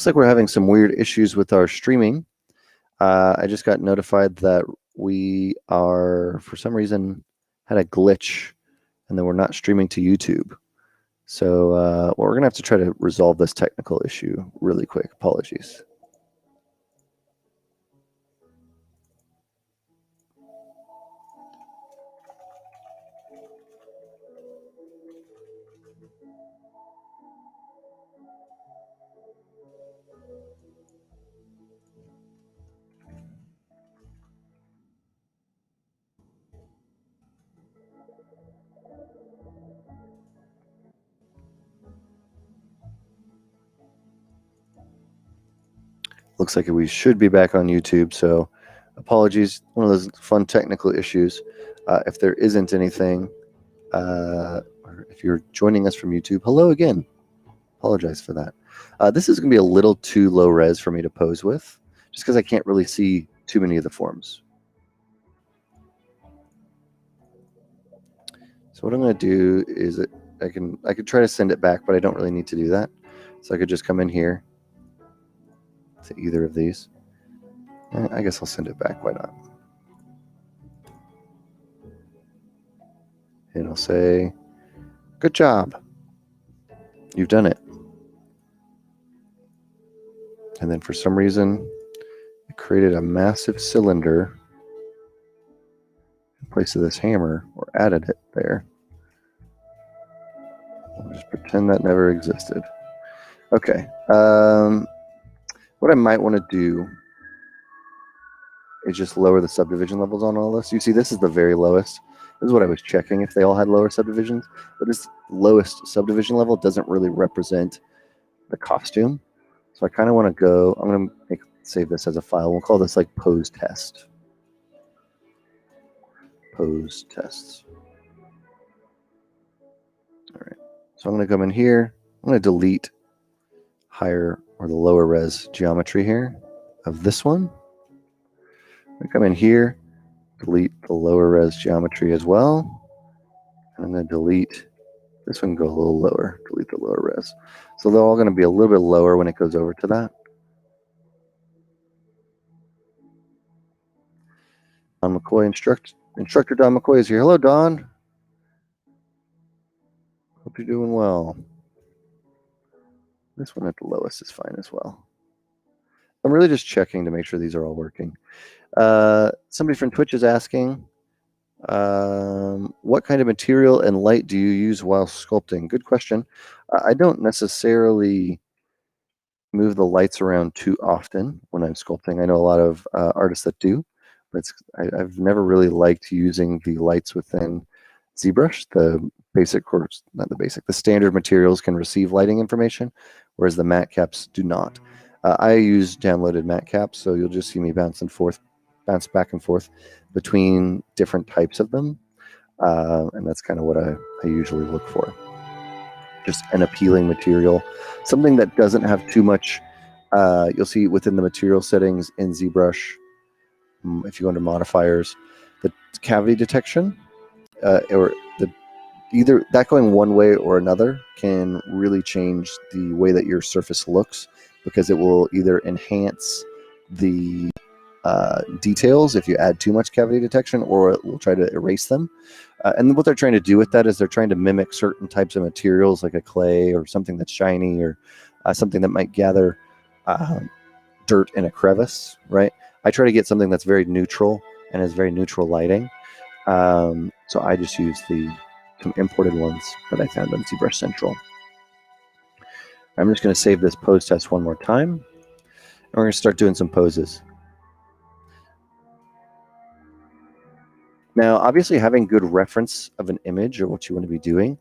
Looks like we're having some weird issues with our streaming. I just got notified that we are, for some reason, had a glitch and then we're not streaming to YouTube. So well, we're going to have to try to resolve this technical issue really quick. Apologies. Looks like we should be back on YouTube, so apologies. One of those fun technical issues. If there isn't anything, or if you're joining us from YouTube, hello again. Apologize for that. This is going to be a little too low res for me to pose with, just because I can't really see too many of the forms. So what I'm going to do is I could try to send it back, but I don't really need to do that. So I could just come in here to either of these. I guess I'll send it back. Why not? And I'll say, good job. You've done it. And then for some reason, it created a massive cylinder in place of this hammer, or added it there. I'll just pretend that never existed. Okay. What I might want to do is just lower the subdivision levels on all this. You see, this is the very lowest. This is what I was checking, if they all had lower subdivisions. But this lowest subdivision level doesn't really represent the costume. So I kind of want to go, I'm going to save this as a file. We'll call this like pose test. Pose tests. All right. So I'm going to come in here. I'm going to delete higher or the lower res geometry here of this one. I come in here, delete the lower res geometry as well. And I'm going to delete this one, go a little lower, delete the lower res. So they're all going to be a little bit lower when it goes over to that. Don McCoy, Instructor Don McCoy is here. Hello, Don. Hope you're doing well. This one at the lowest is fine as well. I'm really just checking to make sure these are all working. Somebody from Twitch is asking, what kind of material and light do you use while sculpting? Good question. I don't necessarily move the lights around too often when I'm sculpting. I know a lot of artists that do, but I've never really liked using the lights within ZBrush. The basic, or not the basic, the standard materials can receive lighting information, whereas the matte caps do not. I use downloaded matte caps, so you'll just see me bounce back and forth between different types of them, and that's kind of what I usually look for. Just an appealing material, something that doesn't have too much. You'll see within the material settings in ZBrush, if you go under modifiers, the cavity detection, or either that going one way or another can really change the way that your surface looks, because it will either enhance the details if you add too much cavity detection, or it will try to erase them. And what they're trying to do with that is they're trying to mimic certain types of materials, like a clay or something that's shiny, or something that might gather dirt in a crevice, right? I try to get something that's very neutral and has very neutral lighting. So I just use some imported ones that I found on ZBrush Central. I'm just going to save this pose test one more time, and we're going to start doing some poses. Now, obviously, having good reference of an image or what you want to be doing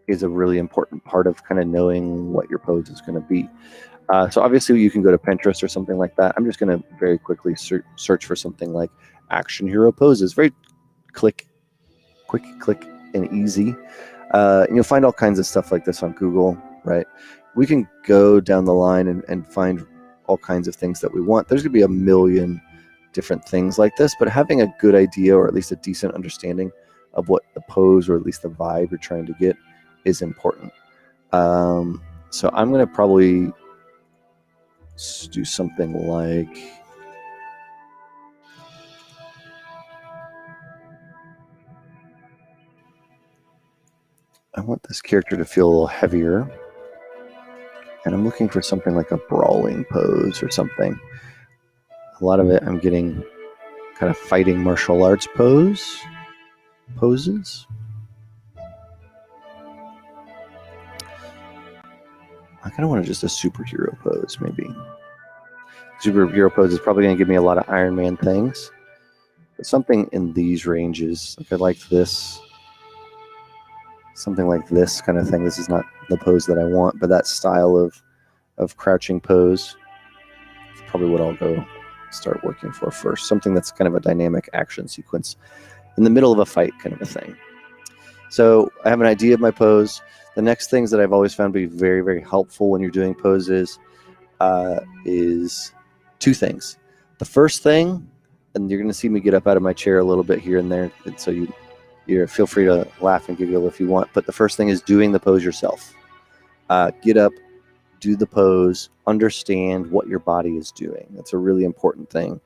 is a really important part of kind of knowing what your pose is going to be. So obviously, you can go to Pinterest or something like that. I'm just going to very quickly search for something like action hero poses. Very quick click and easy. And you'll find all kinds of stuff like this on Google, right? We can go down the line and find all kinds of things that we want. There's going to be a million different things like this, but having a good idea, or at least a decent understanding of what the pose, or at least the vibe you're trying to get, is important. So So I'm going to probably do something like, I want this character to feel a little heavier, and I'm looking for something like a brawling pose or something. A lot of it I'm getting kind of fighting martial arts poses. I kind of want just a superhero pose, maybe. Superhero pose is probably going to give me a lot of Iron Man things. But something in these ranges, like I like this, something like this kind of thing. This is not the pose that I want, but that style of crouching pose is probably what I'll go start working for first. Something that's kind of a dynamic action sequence in the middle of a fight kind of a thing. So I have an idea of my pose. The next things that I've always found to be very, very helpful when you're doing poses is two things. The first thing, and you're going to see me get up out of my chair a little bit here and there, and so you feel free to laugh and giggle if you want, but the first thing is doing the pose yourself. Get up, do the pose, understand what your body is doing. That's a really important thing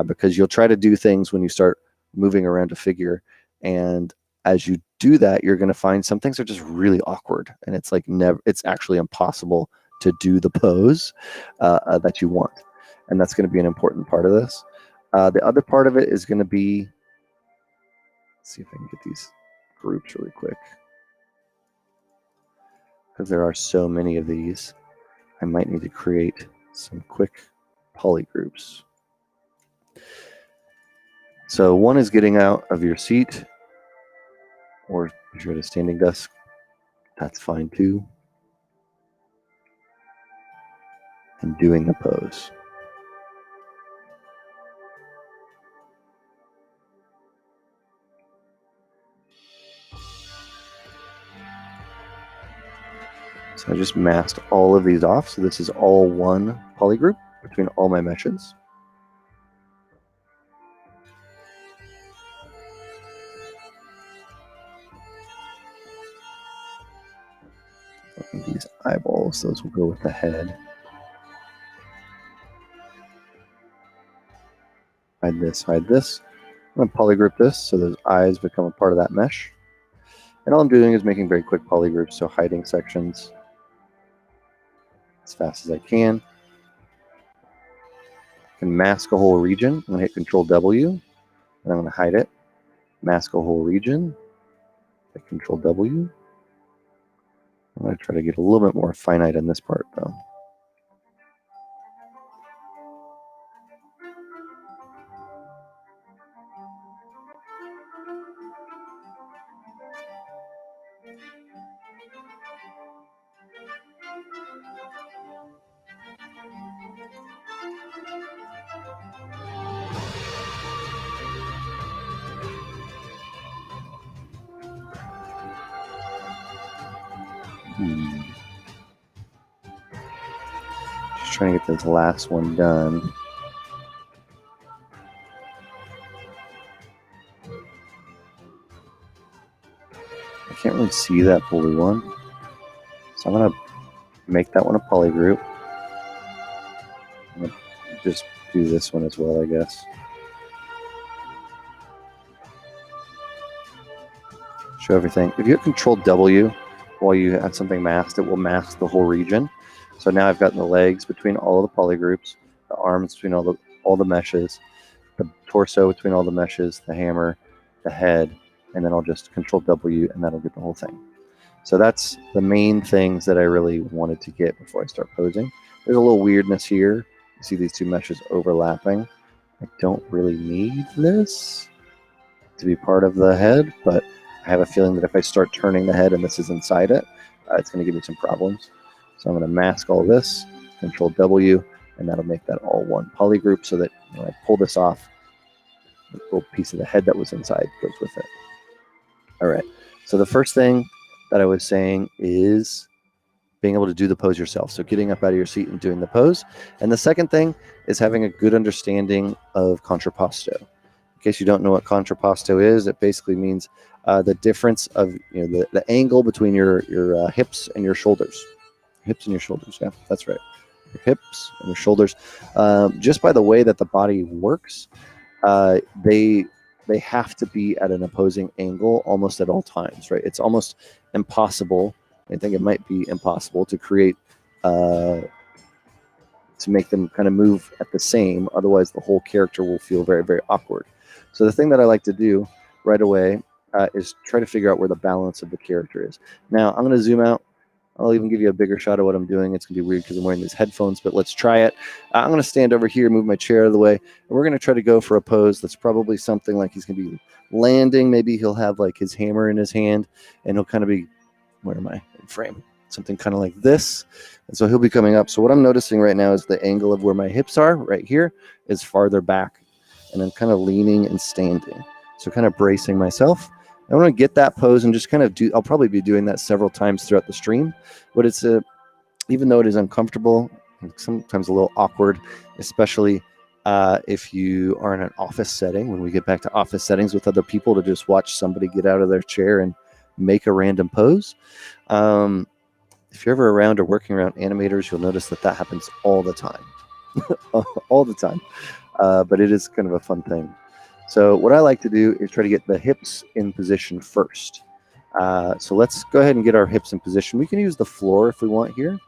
because you'll try to do things when you start moving around a figure, and as you do that, you're going to find some things are just really awkward, and it's like it's actually impossible to do the pose that you want, and that's going to be an important part of this. The other part of it is going to be, let's see if I can get these groups really quick, because there are so many of these. I might need to create some quick poly groups. So one is getting out of your seat, or if you're at a standing desk, that's fine too, and doing the pose. So I just masked all of these off, so this is all one poly group between all my meshes. These eyeballs, those will go with the head. Hide this, hide this. I'm going to polygroup this so those eyes become a part of that mesh. And all I'm doing is making very quick polygroups, so hiding sections as fast as I can. I can mask a whole region. I'm going to hit Control W, and I'm going to hide it. Mask a whole region. Hit Control W. I'm going to try to get a little bit more finite in this part, though. Just trying to get this last one done. I can't really see that blue one, so I'm going to make that one a poly group. I'm going to just do this one as well, I guess. Show everything. If you hit Control W while you have something masked, it will mask the whole region. So now I've gotten the legs between all of the poly groups, the arms between all the meshes, the torso between all the meshes, the hammer, the head, and then I'll just Control W and that'll get the whole thing. So that's the main things that I really wanted to get before I start posing. There's a little weirdness here. You see these two meshes overlapping. I don't really need this to be part of the head, but I have a feeling that if I start turning the head and this is inside it, it's going to give me some problems. So I'm going to mask all this, Control W, and that'll make that all one poly group so that when I pull this off, the little piece of the head that was inside goes with it. All right, so the first thing that I was saying is being able to do the pose yourself. So getting up out of your seat and doing the pose. And the second thing is having a good understanding of contrapposto. In case you don't know what contrapposto is, it basically means the difference of the angle between your hips and your shoulders. hips and your shoulders. Yeah, that's right. Your hips and your shoulders. Just by the way that the body works, they have to be at an opposing angle almost at all times, right? It's almost impossible. I think it might be impossible to create to make them kind of move at the same. Otherwise, the whole character will feel very, very awkward. So the thing that I like to do right away is try to figure out where the balance of the character is. Now, I'm going to zoom out. I'll even give you a bigger shot of what I'm doing. It's going to be weird because I'm wearing these headphones, but let's try it. I'm going to stand over here, move my chair out of the way, and we're going to try to go for a pose that's probably something like he's going to be landing. Maybe he'll have like his hammer in his hand, and he'll kind of be, where am I in frame? Something kind of like this. And so he'll be coming up. So what I'm noticing right now is the angle of where my hips are right here is farther back, and I'm kind of leaning and standing. So kind of bracing myself. I want to get that pose and just kind of do, I'll probably be doing that several times throughout the stream, but it's even though it is uncomfortable, sometimes a little awkward, especially if you are in an office setting, when we get back to office settings with other people, to just watch somebody get out of their chair and make a random pose. If you're ever around or working around animators, you'll notice that that happens all the time, all the time. But it is kind of a fun thing. So what I like to do is try to get the hips in position first. So let's go ahead and get our hips in position. We can use the floor if we want here.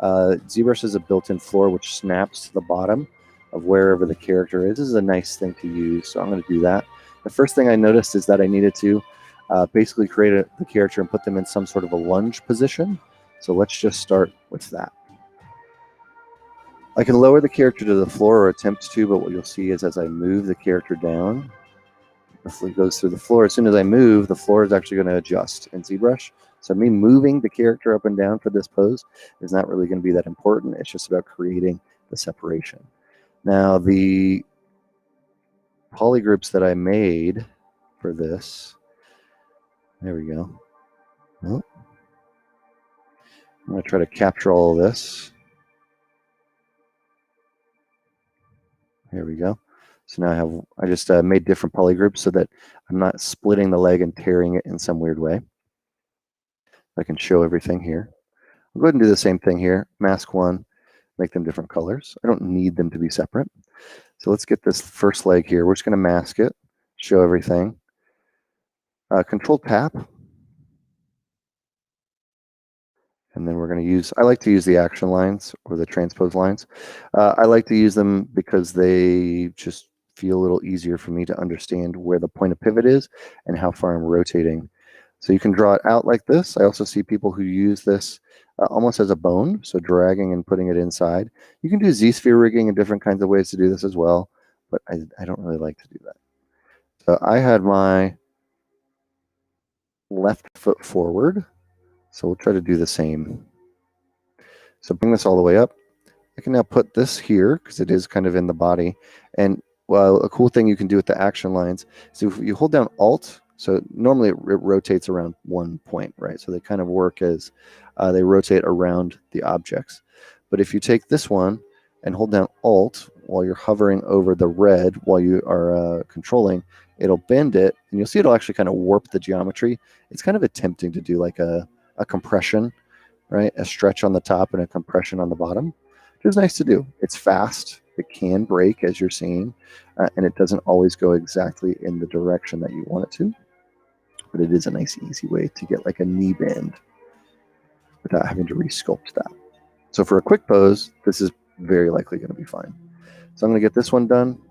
ZBrush is a built-in floor which snaps to the bottom of wherever the character is. This is a nice thing to use, so I'm going to do that. The first thing I noticed is that I needed to basically create the character and put them in some sort of a lunge position. So let's just start with that. I can lower the character to the floor or attempt to, but what you'll see is as I move the character down, it goes through the floor. As soon as I move, the floor is actually going to adjust in ZBrush. So me moving the character up and down for this pose is not really going to be that important. It's just about creating the separation. Now, the polygroups that I made for this, there we go. Well, I'm going to try to capture all of this. Here we go. So now I just made different polygroups so that I'm not splitting the leg and tearing it in some weird way. I can show everything here. I'll go ahead and do the same thing here. Mask one, make them different colors. I don't need them to be separate. So let's get this first leg here. We're just going to mask it, show everything. Control tap. And then we're going to use, I like to use the action lines or the transpose lines. I like to use them because they just feel a little easier for me to understand where the point of pivot is and how far I'm rotating. So you can draw it out like this. I also see people who use this almost as a bone, so dragging and putting it inside. You can do Z-sphere rigging and different kinds of ways to do this as well, but I don't really like to do that. So I had my left foot forward. So we'll try to do the same. So bring this all the way up. I can now put this here because it is kind of in the body. And well, a cool thing you can do with the action lines is if you hold down Alt, so normally it rotates around one point, right? So they kind of work as they rotate around the objects. But if you take this one and hold down Alt while you're hovering over the red while you are controlling, it'll bend it, and you'll see it'll actually kind of warp the geometry. It's kind of attempting to do like a compression, right? A stretch on the top and a compression on the bottom, which is nice to do. It's fast. It can break, as you're seeing, and it doesn't always go exactly in the direction that you want it to, but it is a nice, easy way to get like a knee bend without having to re-sculpt that. So for a quick pose, this is very likely going to be fine. So I'm going to get this one done.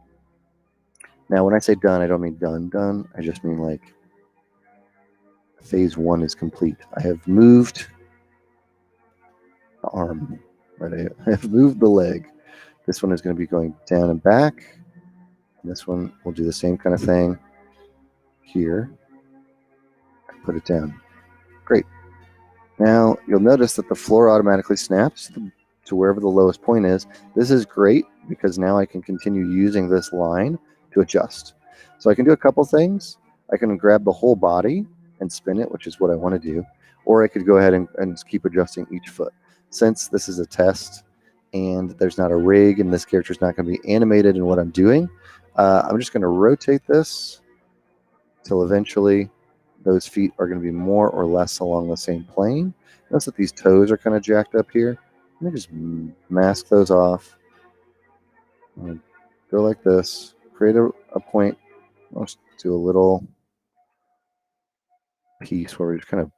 Now, when I say done, I don't mean done. I just mean like phase one is complete. I have moved the arm, right? I have moved the leg. This one is going to be going down and back. And this one will do the same kind of thing here. Put it down. Great. Now you'll notice that the floor automatically snaps to wherever the lowest point is. This is great because now I can continue using this line to adjust. So I can do a couple things. I can grab the whole body and spin it, which is what I want to do. Or I could go ahead and keep adjusting each foot. Since this is a test and there's not a rig and this character is not going to be animated in what I'm doing, I'm just going to rotate this till eventually those feet are going to be more or less along the same plane. Notice that these toes are kind of jacked up here. Let me just mask those off. Go like this. Create a point. Let's do a little piece where we just kind of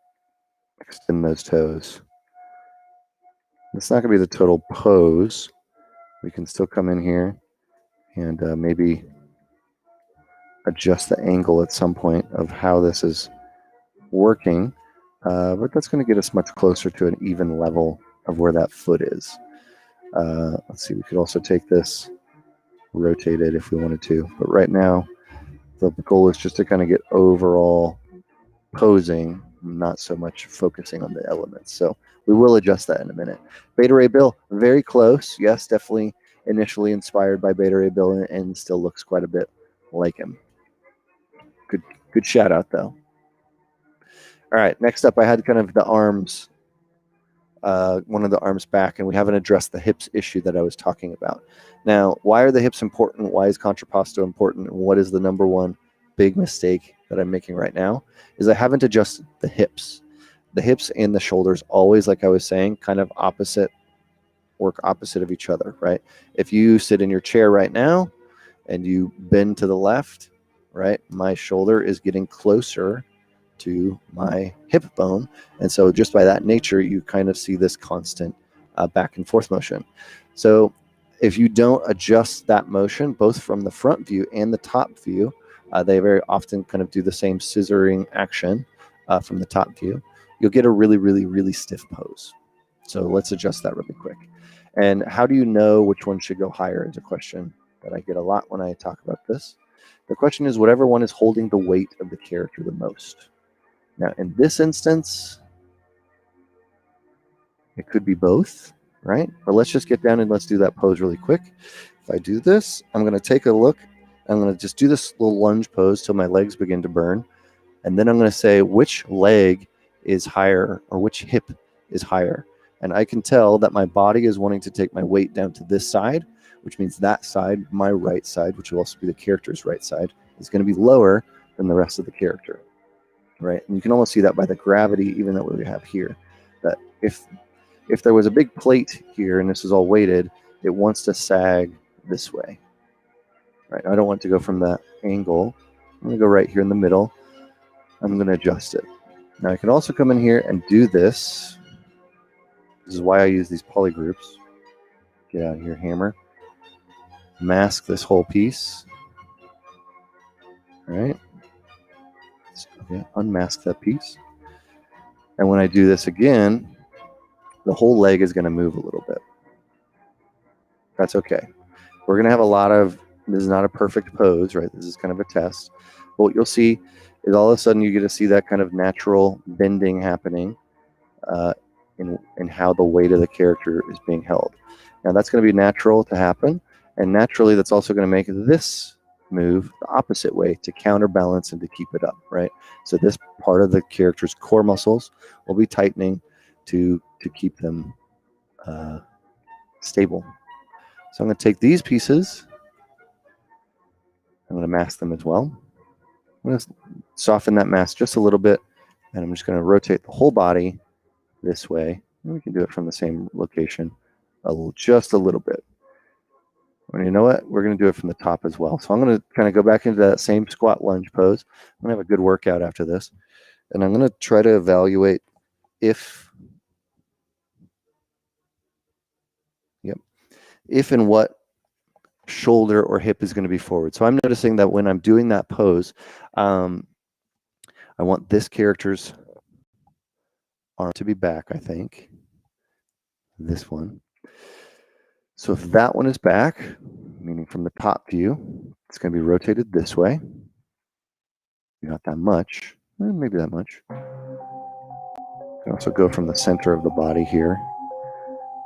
extend those toes. It's not going to be the total pose. We can still come in here and maybe adjust the angle at some point of how this is working, but that's going to get us much closer to an even level of where that foot is. Let's see, we could also take this, rotate it if we wanted to, but right now the goal is just to kind of get overall posing, not so much focusing on the elements. So we will adjust that in a minute. Beta Ray Bill, very close. Yes, definitely initially inspired by Beta Ray Bill and still looks quite a bit like him. Good shout out though. All right, next up I had kind of the arms, one of the arms back, and we haven't addressed the hips issue that I was talking about. Now, why are the hips important? Why is contrapposto important? And what is the number one big mistake that I'm making right now? Is I haven't adjusted the hips. The hips and the shoulders always, like I was saying, kind of work opposite of each other, right? If you sit in your chair right now and you bend to the left, right, my shoulder is getting closer to my hip bone, and so just by that nature you kind of see this constant back and forth motion. So if you don't adjust that motion both from the front view and the top view, they very often kind of do the same scissoring action from the top view, you'll get a really stiff pose. So let's adjust that really quick. And how do you know which one should go higher is a question that I get a lot when I talk about this. The question is whatever one is holding the weight of the character the most. Now, in this instance, it could be both, right? But let's just get down and let's do that pose really quick. If I do this, I'm going to take a look. I'm going to just do this little lunge pose till my legs begin to burn. And then I'm going to say which leg is higher or which hip is higher. And I can tell that my body is wanting to take my weight down to this side, which means that side, my right side, which will also be the character's right side, is going to be lower than the rest of the character. Right, and you can almost see that by the gravity, even that we have here. That if there was a big plate here and this is all weighted, it wants to sag this way. Right, I don't want to go from that angle. I'm going to go right here in the middle. I'm going to adjust it. Now I can also come in here and do this. This is why I use these polygroups. Get out of here, hammer. Mask this whole piece. All right. Okay, unmask that piece. And when I do this again, the whole leg is going to move a little bit. That's okay. We're going to have a lot of, this is not a perfect pose, right? This is kind of a test. But what you'll see is all of a sudden you get to see that kind of natural bending happening in how the weight of the character is being held. Now that's going to be natural to happen. And naturally that's also going to make this move the opposite way to counterbalance and to keep it up, right? So this part of the character's core muscles will be tightening to keep them stable. So I'm going to take these pieces, I'm going to mask them as well. I'm going to soften that mask just a little bit, and I'm just going to rotate the whole body this way. And we can do it from the same location just a little bit. And you know what? We're going to do it from the top as well. So I'm going to kind of go back into that same squat lunge pose. I'm going to have a good workout after this. And I'm going to try to evaluate if and what shoulder or hip is going to be forward. So I'm noticing that when I'm doing that pose, I want this character's arm to be back, I think. This one. So if that one is back, meaning from the top view, it's going to be rotated this way. Not that much, maybe that much. You can also go from the center of the body here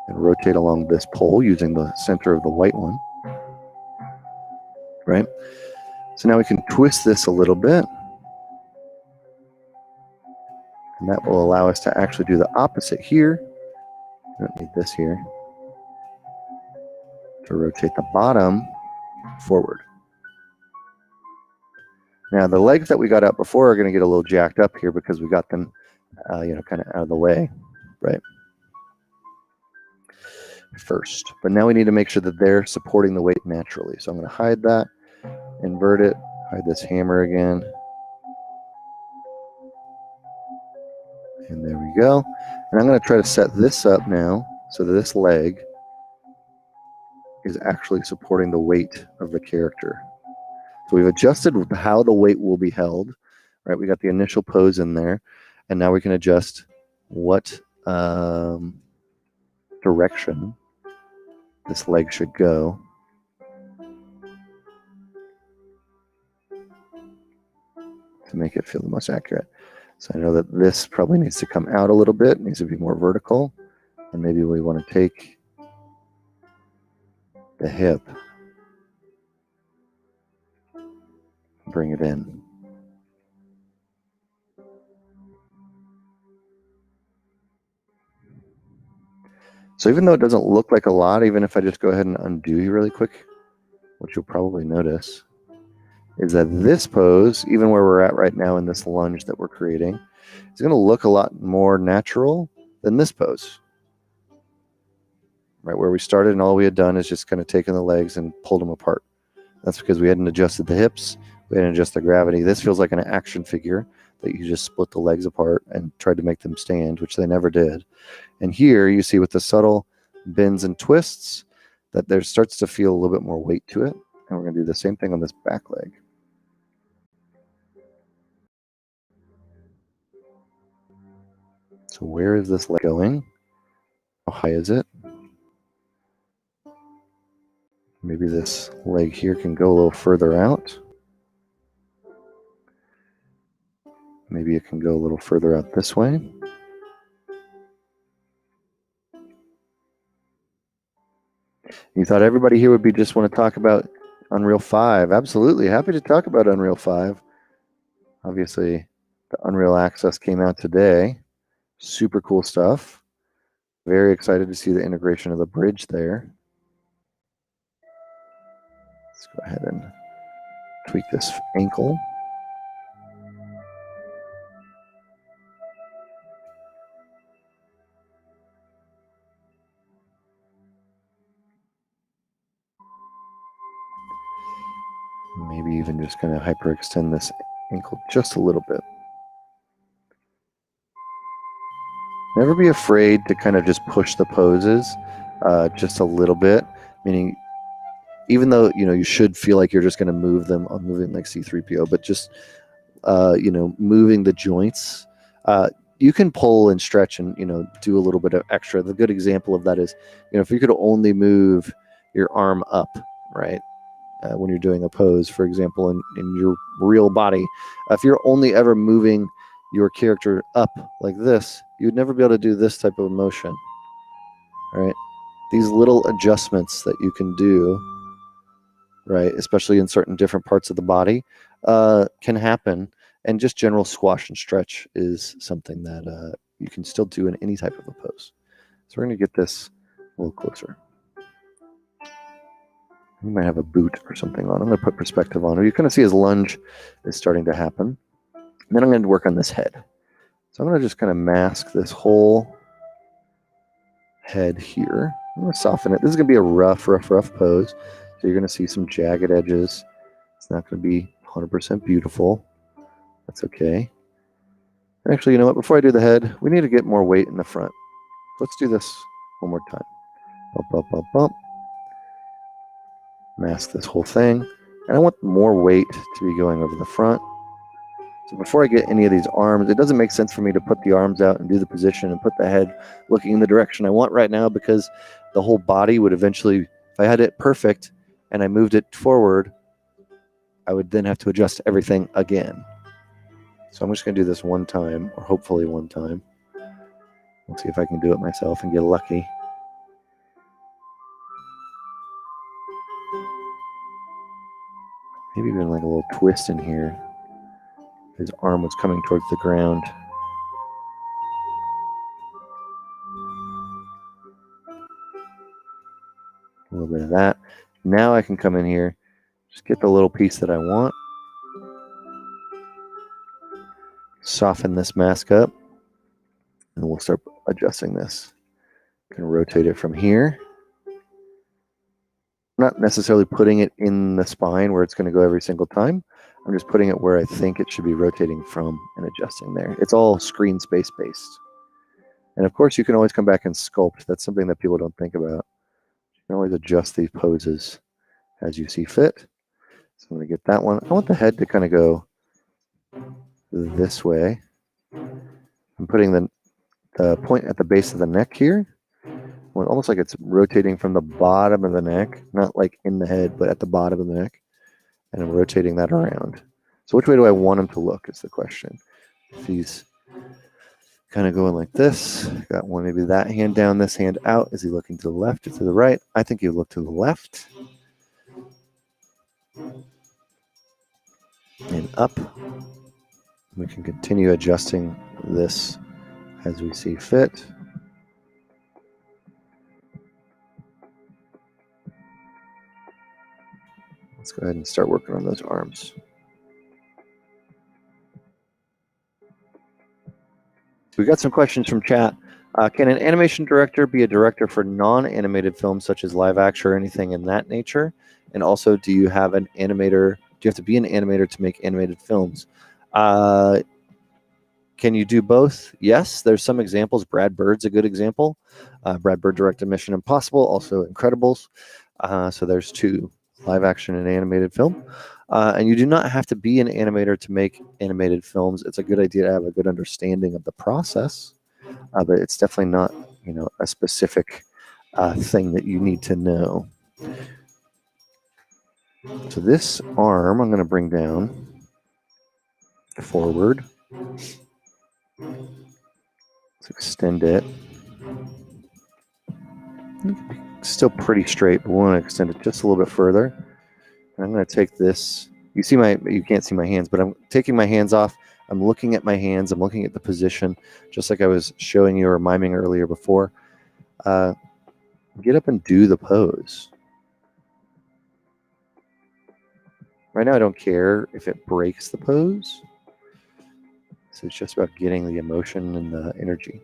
and rotate along this pole using the center of the white one. Right? So now we can twist this a little bit. And that will allow us to actually do the opposite here. We don't need this here. To rotate the bottom forward. Now the legs that we got out before are going to get a little jacked up here because we got them, kind of out of the way, right? First, but now we need to make sure that they're supporting the weight naturally. So I'm going to hide that, invert it, hide this hammer again. And there we go. And I'm going to try to set this up now so that this leg is actually supporting the weight of the character. So we've adjusted how the weight will be held, right? We got the initial pose in there, and now we can adjust what direction this leg should go. To make it feel the most accurate. So I know that this probably needs to come out a little bit, needs to be more vertical, and maybe we want to take the hip, bring it in. So even though it doesn't look like a lot, even if I just go ahead and undo you really quick, what you'll probably notice is that this pose, even where we're at right now in this lunge that we're creating, is going to look a lot more natural than this pose. Right where we started and all we had done is just kind of taken the legs and pulled them apart. That's because we hadn't adjusted the hips, we hadn't adjusted the gravity. This feels like an action figure that you just split the legs apart and tried to make them stand, which they never did. And here you see with the subtle bends and twists that there starts to feel a little bit more weight to it. And we're going to do the same thing on this back leg. So where is this leg going? How high is it? Maybe this leg here can go a little further out. Maybe it can go a little further out this way. You thought everybody here would be just want to talk about Unreal 5. Absolutely. Happy to talk about Unreal 5. Obviously, the Unreal Access came out today. Super cool stuff. Very excited to see the integration of the bridge there. Let's go ahead and tweak this ankle. Maybe even just kind of hyperextend this ankle just a little bit. Never be afraid to kind of just push the poses just a little bit, meaning even though you should feel like you're just going to move them, I'm moving like C3PO, but just moving the joints. You can pull and stretch and do a little bit of extra. The good example of that is if you could only move your arm up, right? When you're doing a pose, for example, in your real body, if you're only ever moving your character up like this, you'd never be able to do this type of motion. All right, these little adjustments that you can do, right, especially in certain different parts of the body, can happen. And just general squash and stretch is something that you can still do in any type of a pose. So we're going to get this a little closer. He might have a boot or something on. I'm going to put perspective on him. You kind of see his lunge is starting to happen. And then I'm going to work on this head. So I'm going to just kind of mask this whole head here. I'm going to soften it. This is going to be a rough pose. So you're going to see some jagged edges. It's not going to be 100% beautiful. That's okay. Actually, you know what? Before I do the head, we need to get more weight in the front. Let's do this one more time. Bump, bump, bump, bump. Mask this whole thing. And I want more weight to be going over the front. So before I get any of these arms, it doesn't make sense for me to put the arms out and do the position and put the head looking in the direction I want right now, because the whole body would eventually, if I had it perfect and I moved it forward, I would then have to adjust everything again. So I'm just going to do this one time, or hopefully one time. We'll see if I can do it myself and get lucky. Maybe even like a little twist in here. His arm was coming towards the ground. A little bit of that. Now I can come in here, just get the little piece that I want. soften this mask up, and we'll start adjusting this. Can rotate it from here. Not necessarily putting it in the spine where it's going to go every single time. I'm just putting it where I think it should be rotating from and adjusting there. It's all screen space based. And of course, you can always come back and sculpt. That's something that people don't think about. You can always adjust these poses as you see fit. So I'm going to get that one. I want the head to kind of go this way. I'm putting the point at the base of the neck here. Well, almost like it's rotating from the bottom of the neck, not like in the head, but at the bottom of the neck. And I'm rotating that around. So which way do I want him to look is the question. If he's kind of going like this, got one, maybe that hand down, this hand out. Is he looking to the left or to the right? I think he'll look to the left. And up. We can continue adjusting this as we see fit. Let's go ahead and start working on those arms. We got some questions from chat. Can an animation director be a director for non-animated films such as live action or anything in that nature? And also, do you have an animator? Do you have to be an animator to make animated films? Can you do both? Yes, there's some examples. Brad Bird's a good example. Brad Bird directed Mission Impossible, also Incredibles. So there's two, live action and animated film. And you do not have to be an animator to make animated films. It's a good idea to have a good understanding of the process, but it's definitely not, a specific thing that you need to know. So this arm, I'm going to bring down forward. Let's extend it. Still pretty straight, but we want to extend it just a little bit further. And I'm going to take this. You can't see my hands, but I'm taking my hands off. I'm looking at my hands. I'm looking at the position, just like I was showing you or miming earlier before. Get up and do the pose. Right now, I don't care if it breaks the pose. So it's just about getting the emotion and the energy.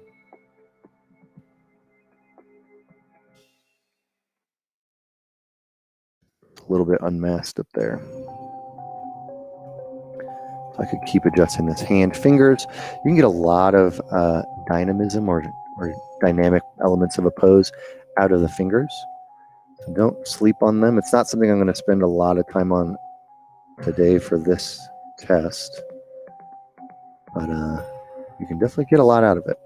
A little bit unmasked up there. I could keep adjusting this hand. Fingers, you can get a lot of dynamism or dynamic elements of a pose out of the fingers. So don't sleep on them. It's not something I'm going to spend a lot of time on today for this test, but you can definitely get a lot out of it.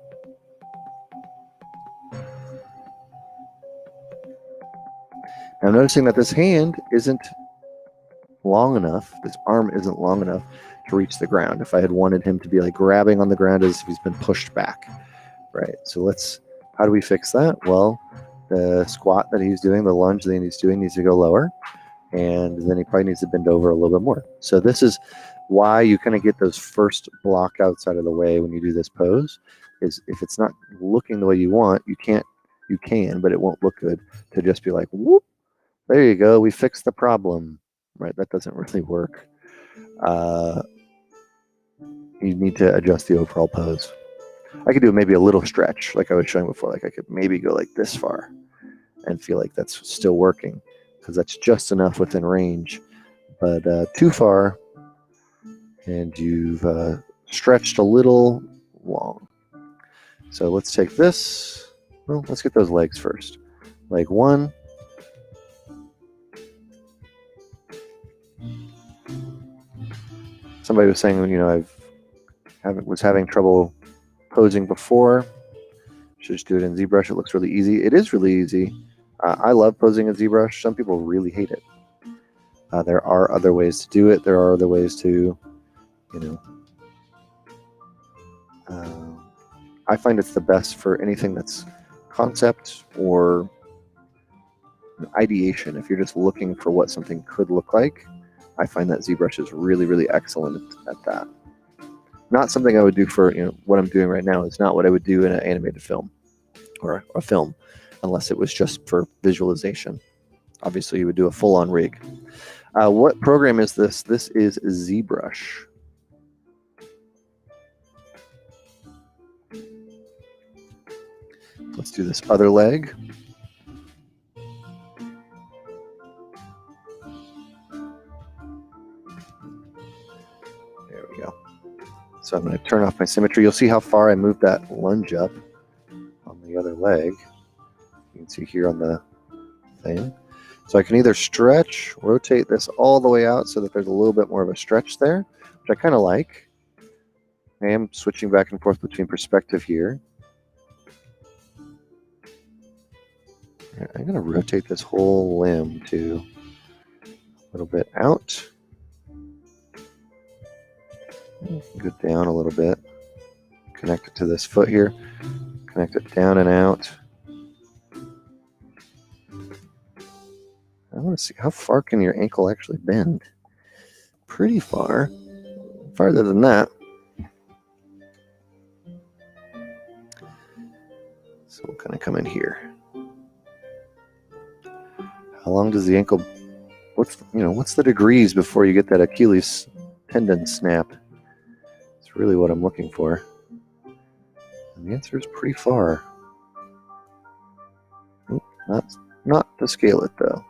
Now, I'm noticing that this hand isn't long enough. This arm isn't long enough to reach the ground. If I had wanted him to be like grabbing on the ground as if he's been pushed back, right? So how do we fix that? Well, the squat that he's doing, the lunge that he's doing needs to go lower, and then he probably needs to bend over a little bit more. So this is why you kind of get those first block outs out of the way when you do this pose, is if it's not looking the way you want, you can, but it won't look good to just be like, whoop, there you go, we fixed the problem, right? That doesn't really work. You need to adjust the overall pose. I could do maybe a little stretch like I was showing before. Like I could maybe go like this far and feel like that's still working because that's just enough within range. But too far and you've stretched a little long. So let's take this. Well, let's get those legs first. Leg one. Somebody was saying, was having trouble posing before. Should just do it in ZBrush. It looks really easy. It is really easy. I love posing in ZBrush. Some people really hate it. There are other ways to do it. There are other ways to, I find it's the best for anything that's concept or ideation. If you're just looking for what something could look like, I find that ZBrush is really, really excellent at that. Not something I would do for, what I'm doing right now is not what I would do in an animated film or a film, unless it was just for visualization. Obviously, you would do a full-on rig. What program is this? This is ZBrush. Let's do this other leg. There we go. So I'm going to turn off my symmetry. You'll see how far I moved that lunge up on the other leg. You can see here on the thing. So I can either stretch, rotate this all the way out so that there's a little bit more of a stretch there, which I kind of like. I am switching back and forth between perspective here. I'm going to rotate this whole limb to a little bit out. Go down a little bit. Connect it to this foot here. Connect it down and out. I want to see how far can your ankle actually bend. Pretty far. Farther than that. So we'll kind of come in here. How long does the ankle? What's the degrees before you get that Achilles tendon snap? It's really what I'm looking for. And the answer is pretty far. Not to scale it though.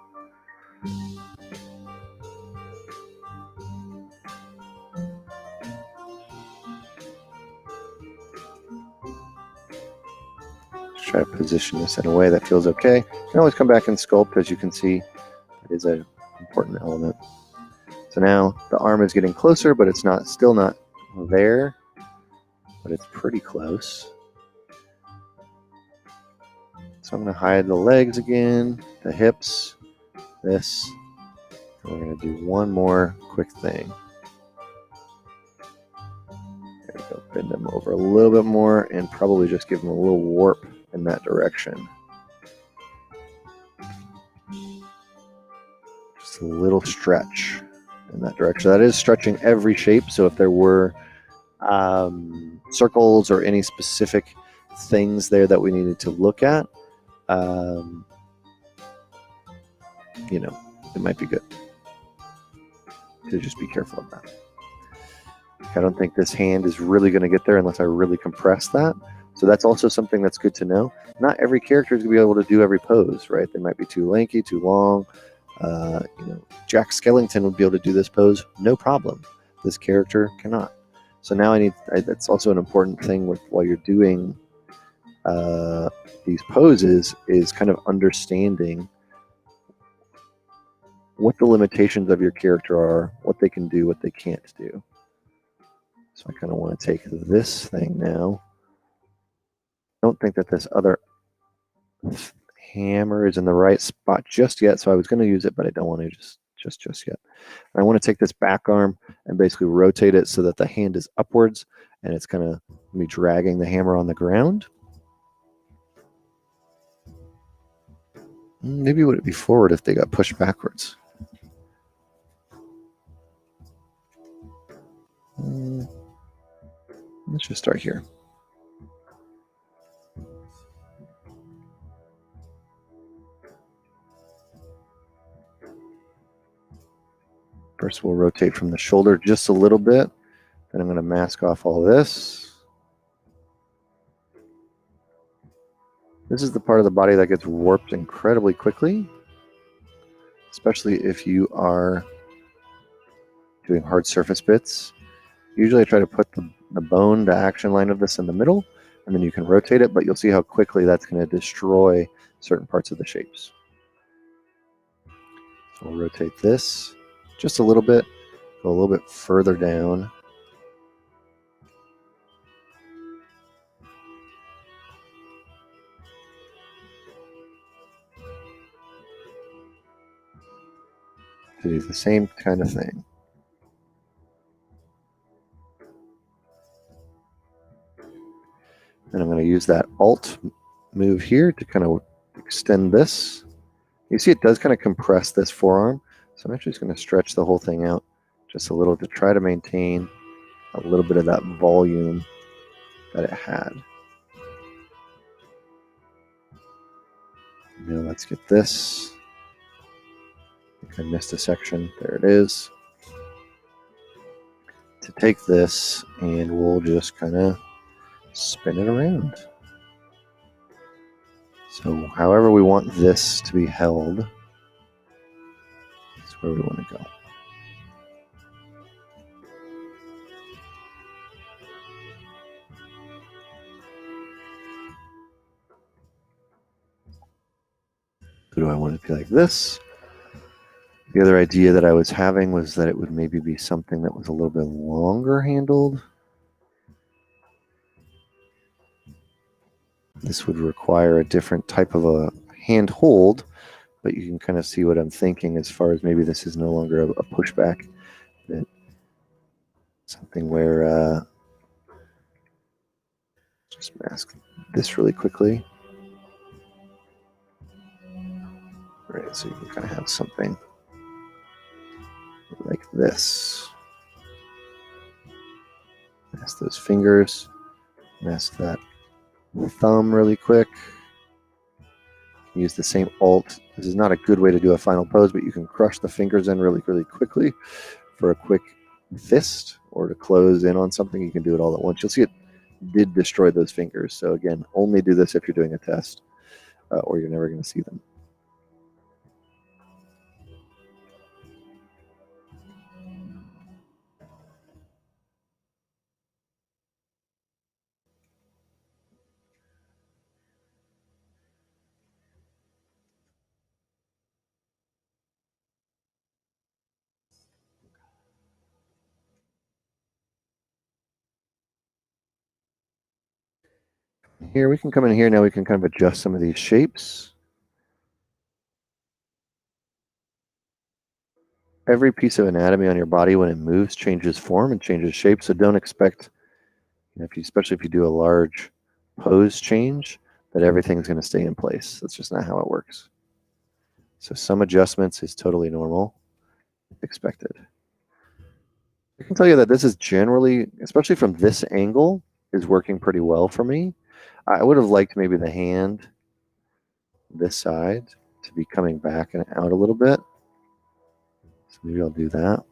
Just try to position this in a way that feels okay. You can always come back and sculpt, as you can see. That is an important element. So now the arm is getting closer, but it's still not there, but it's pretty close. So I'm going to hide the legs again, the hips, this. And we're going to do one more quick thing. There we go. Bend them over a little bit more and probably just give them a little warp in that direction. Just a little stretch in that direction. That is stretching every shape. So if there were circles or any specific things there that we needed to look at, it might be good to just be careful of that. I don't think this hand is really going to get there unless I really compress that. So that's also something that's good to know. Not every character is going to be able to do every pose, right? They might be too lanky, too long. Jack Skellington would be able to do this pose, no problem. This character cannot. So now that's also an important thing while you're doing these poses, is kind of understanding what the limitations of your character are, what they can do, what they can't do. So I kind of want to take this thing now. I don't think that this other hammer is in the right spot just yet, so I was going to use it, but I don't want to just yet. And I want to take this back arm and basically rotate it so that the hand is upwards, and it's kind of me dragging the hammer on the ground. Maybe would it be forward if they got pushed backwards? Let's just start here. First, we'll rotate from the shoulder just a little bit. Then I'm going to mask off all this. This is the part of the body that gets warped incredibly quickly, especially if you are doing hard surface bits. Usually I try to put the bone, the action line of this in the middle, and then you can rotate it, but you'll see how quickly that's going to destroy certain parts of the shapes. So we'll rotate this just a little bit, go a little bit further down. To do the same kind of thing. And I'm going to use that Alt move here to kind of extend this. You see it does kind of compress this forearm. So I'm actually just going to stretch the whole thing out just a little to try to maintain a little bit of that volume that it had. Now let's get this. I think I missed a section. There it is. To take this, and we'll just kind of spin it around. So however we want this to be held is where we want to go. So do I want it to be like this? The other idea that I was having was that it would maybe be something that was a little bit longer handled. This would require a different type of a hand hold, but you can kind of see what I'm thinking as far as maybe this is no longer a pushback. That something where just mask this really quickly. All right, so you can kind of have something like this. Mask those fingers, mask that thumb really quick. Use the same alt. This is not a good way to do a final pose, but you can crush the fingers in really, really quickly for a quick fist or to close in on something. You can do it all at once. You'll see it did destroy those fingers. So again, only do this if you're doing a test or you're never going to see them. Here, we can come in here now. We can kind of adjust some of these shapes. Every piece of anatomy on your body, when it moves, changes form and changes shape. So don't expect, especially if you do a large pose change, that everything's going to stay in place. That's just not how it works. So some adjustments is totally normal, expected. I can tell you that this is generally, especially from this angle, is working pretty well for me. I would have liked maybe the hand, this side, to be coming back and out a little bit. So maybe I'll do that.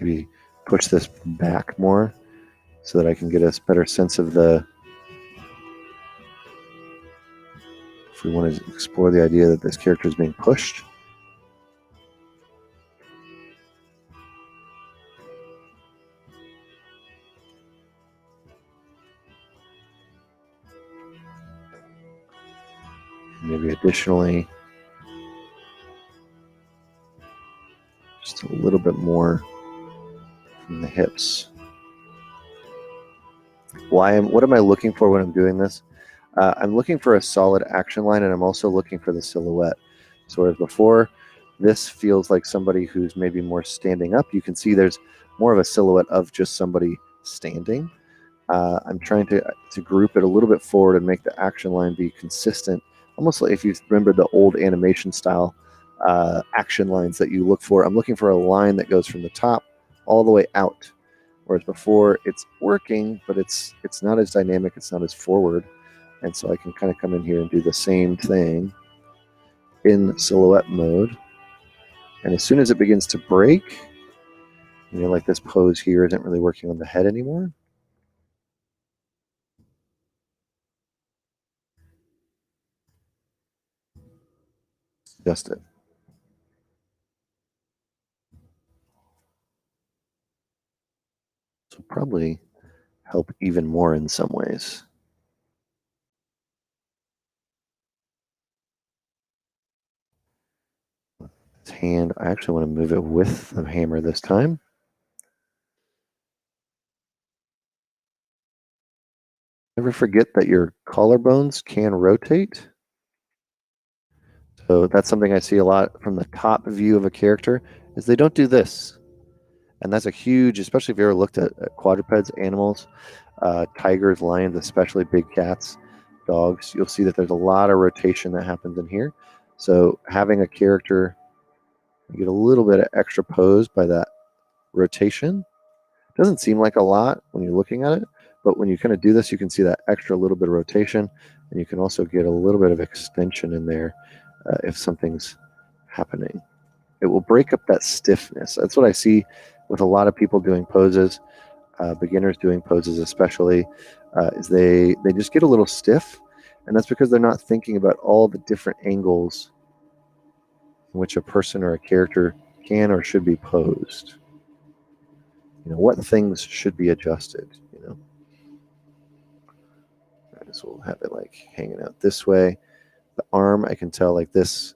Maybe push this back more so that I can get a better sense of the, if we want to explore the idea that this character is being pushed. Maybe additionally, just a little bit more from the hips. What am I looking for when I'm doing this? I'm looking for a solid action line, and I'm also looking for the silhouette. So whereas before, this feels like somebody who's maybe more standing up. You can see there's more of a silhouette of just somebody standing. I'm trying to group it a little bit forward and make the action line be consistent, almost like if you remember the old animation style action lines that you look for. I'm looking for a line that goes from the top all the way out. Whereas before, it's working, but it's not as dynamic, it's not as forward. And so I can kind of come in here and do the same thing in silhouette mode. And as soon as it begins to break, like this pose here isn't really working on the head anymore. Adjust it. So probably help even more in some ways. This hand, I actually want to move it with the hammer this time. Never forget that your collarbones can rotate. So that's something I see a lot from the top view of a character, is they don't do this. And that's a huge, especially if you ever looked at quadrupeds, animals, tigers, lions, especially big cats, dogs, you'll see that there's a lot of rotation that happens in here. So having a character get a little bit of extra pose by that rotation doesn't seem like a lot when you're looking at it, but when you kind of do this, you can see that extra little bit of rotation, and you can also get a little bit of extension in there if something's happening. It will break up that stiffness. That's what I see with a lot of people doing poses. beginners doing poses especially, is they just get a little stiff, and that's because they're not thinking about all the different angles in which a person or a character can or should be posed. What things should be adjusted. So we'll have it like hanging out this way. The arm, I can tell like this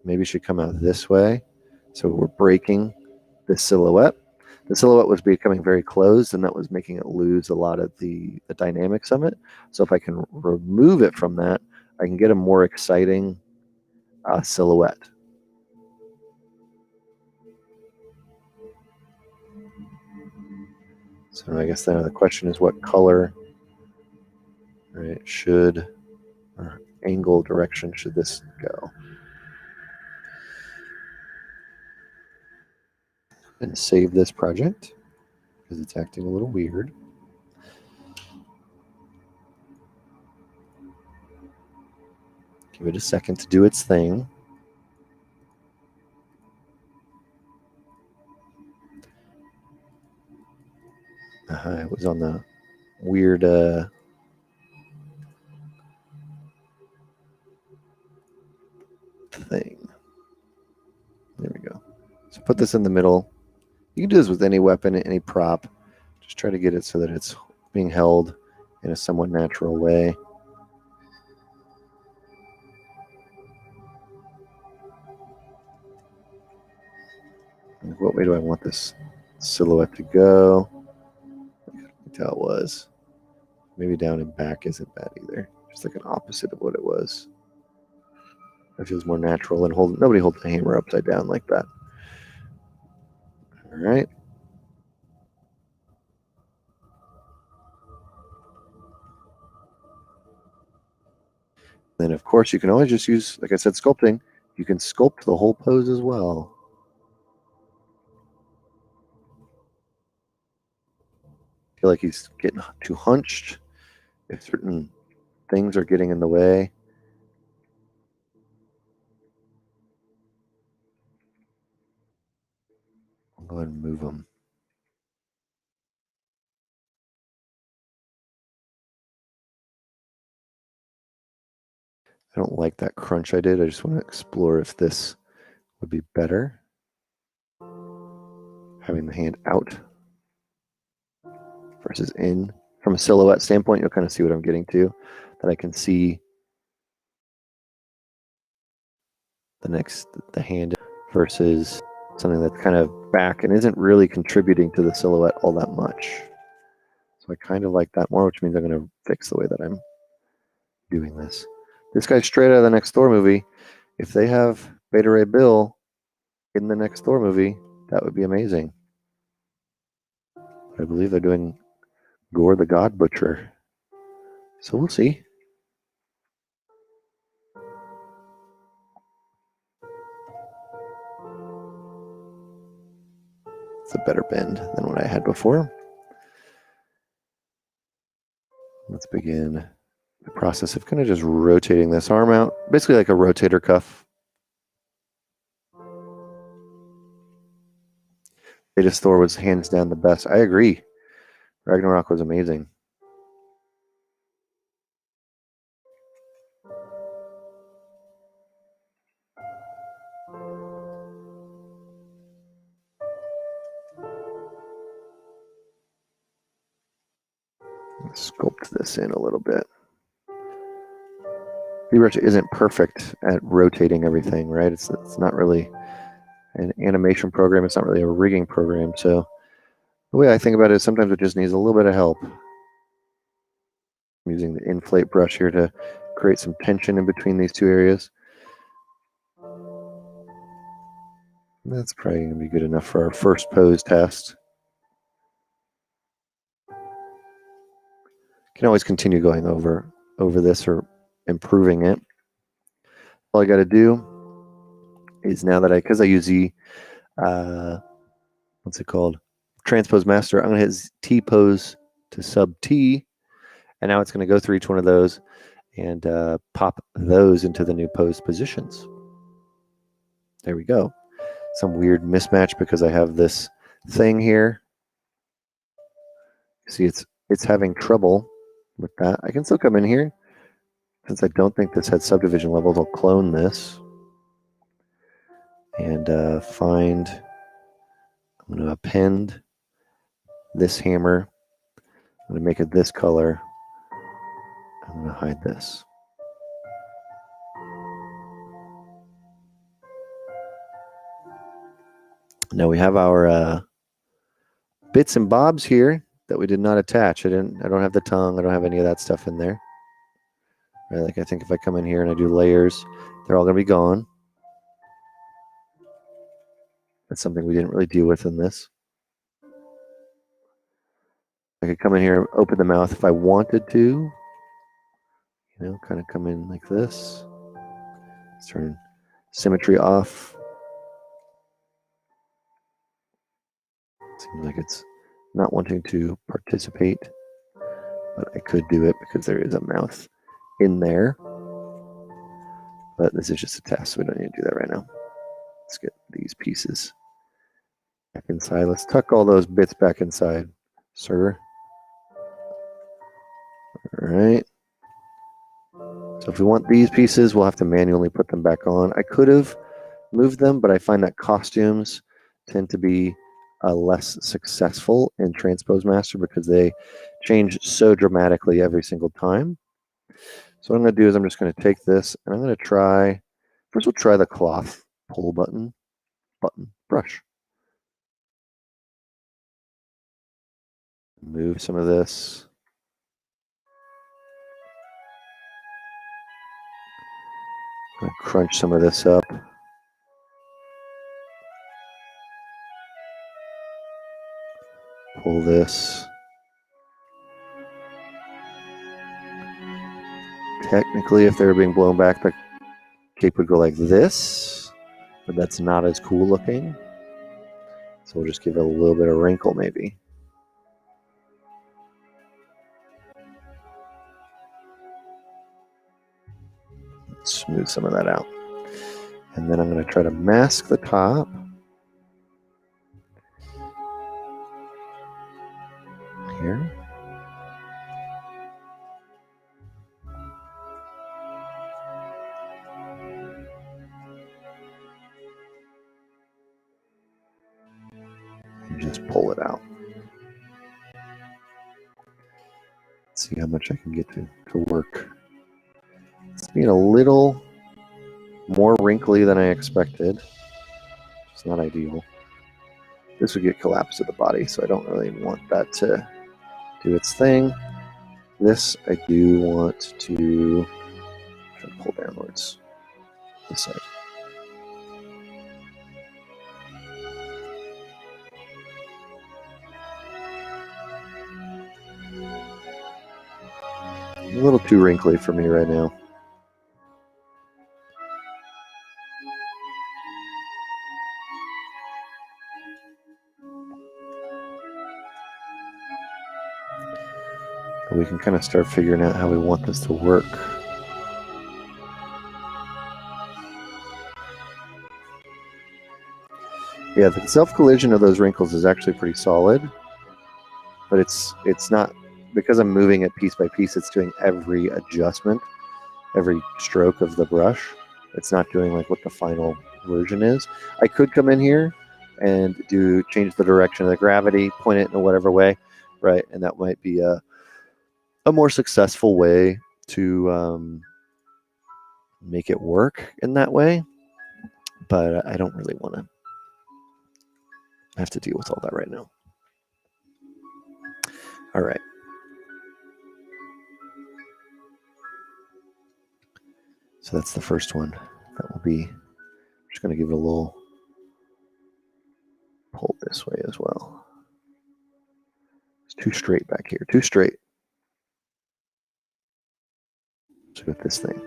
maybe should come out this way. So we're breaking the silhouette. The silhouette was becoming very closed, and that was making it lose a lot of the dynamics of it. So if I can remove it from that, I can get a more exciting silhouette. So I guess then the question is, what color, right, should, or angle direction should this go? And save this project because it's acting a little weird. Give it a second to do its thing. It was on the weird thing. There we go. So put this in the middle. You can do this with any weapon, any prop. Just try to get it so that it's being held in a somewhat natural way. What way do I want this silhouette to go? That's how it was. Maybe down and back isn't bad either. Just like an opposite of what it was. It feels more natural, and nobody holds the hammer upside down like that. All right. Then, of course, you can always just use, like I said, sculpting. You can sculpt the whole pose as well. I feel like he's getting too hunched. If certain things are getting in the way, I'll go ahead and move them. I don't like that crunch I did. I just want to explore if this would be better. Having the hand out versus in. From a silhouette standpoint, you'll kind of see what I'm getting to. That I can see the hand versus something that's kind of back and isn't really contributing to the silhouette all that much. So I kind of like that more, which means I'm going to fix the way that I'm doing this. This guy's straight out of the next Thor movie. If they have Beta Ray Bill in the next Thor movie, that would be amazing. I believe they're doing Gore the God Butcher. So we'll see. It's a better bend than what I had before. Let's begin the process of kind of just rotating this arm out, basically like a rotator cuff. Latest Thor was hands down the best. I agree. Ragnarok was amazing. Let's sculpt this in a little bit. ZBrush isn't perfect at rotating everything, right? It's not really an animation program. It's not really a rigging program. So the way I think about it is sometimes it just needs a little bit of help. I'm using the inflate brush here to create some tension in between these two areas. That's probably going to be good enough for our first pose test. Can always continue going over this or improving it. All I got to do is now that because I use the what's it called, transpose master, I'm going to hit T pose to sub T, and now it's going to go through each one of those and pop those into the new pose positions. There we go. Some weird mismatch because I have this thing here. See, it's having trouble with that. I can still come in here. Since I don't think this had subdivision levels, I'll clone this and I'm going to append this hammer. I'm going to make it this color. I'm going to hide this. Now we have our bits and bobs here that we did not attach. I don't have the tongue. I don't have any of that stuff in there. Right, like I think if I come in here and I do layers, they're all going to be gone. That's something we didn't really deal with in this. I could come in here and open the mouth if I wanted to. You know, kind of come in like this. Let's turn symmetry off. Seems like it's not wanting to participate, but I could do it because there is a mouth in there. But this is just a test, so we don't need to do that right now. Let's get these pieces back inside. Let's tuck all those bits back inside, sir. All right. So if we want these pieces, we'll have to manually put them back on. I could have moved them, but I find that costumes tend to be less successful in Transpose Master because they change so dramatically every single time. So what I'm going to do is I'm just going to take this and I'm going to try, first we'll try the cloth pull button, brush. Move some of this. I'm going to crunch some of this up. Pull this. Technically, if they were being blown back, the cape would go like this, but that's not as cool looking. So we'll just give it a little bit of wrinkle maybe. Smooth some of that out. And then I'm going to try to mask the top. Here. And just pull it out. Let's see how much I can get to work. It's being a little more wrinkly than I expected. It's not ideal. This would get collapsed to the body, so I don't really want that to do its thing. This I do want to try to pull downwards this side. A little too wrinkly for me right now. But we can kind of start figuring out how we want this to work. Yeah, the self-collision of those wrinkles is actually pretty solid, but it's not, because I'm moving it piece by piece, it's doing every adjustment, every stroke of the brush. It's not doing like what the final version is. I could come in here and change the direction of the gravity, point it in whatever way, right? And that might be a more successful way to make it work in that way. But I don't really want to have to deal with all that right now. All right. So that's the first one. That will be, I'm just going to give it a little pull this way as well. It's too straight back here, too straight. So with this thing.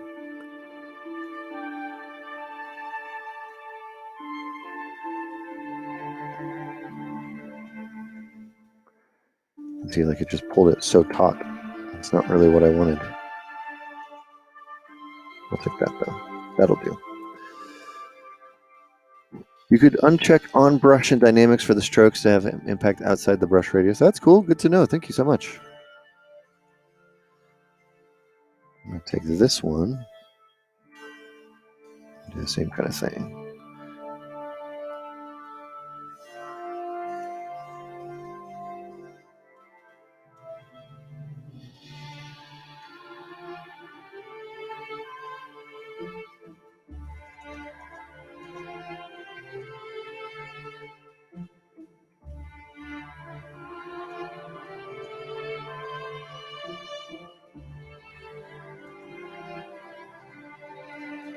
See, like it just pulled it so taut. It's not really what I wanted. I'll take that though. That'll do. You could uncheck on brush and dynamics for the strokes to have impact outside the brush radius. That's cool. Good to know. Thank you so much. I'm going to take this one. Do the same kind of thing.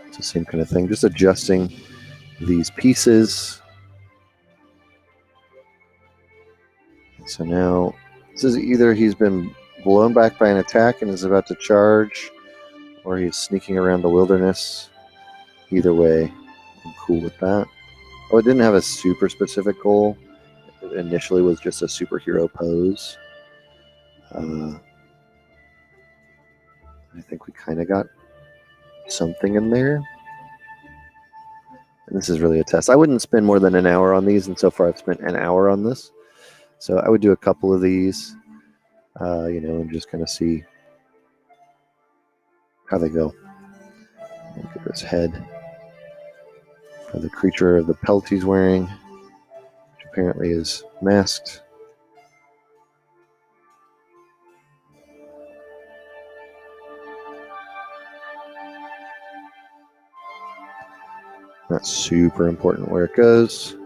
It's the same kind of thing. Just adjusting these pieces. So now this is either he's been blown back by an attack and is about to charge, or he's sneaking around the wilderness. Either way, I'm cool with that. Oh, it didn't have a super specific goal. It initially was just a superhero pose. I think we kind of got something in there. And this is really a test. I wouldn't spend more than an hour on these, and so far I've spent an hour on this. So I would do a couple of these, and just kind of see how they go. Look at this head of the creature of the pelt he's wearing, which apparently is masked. Not super important where it goes,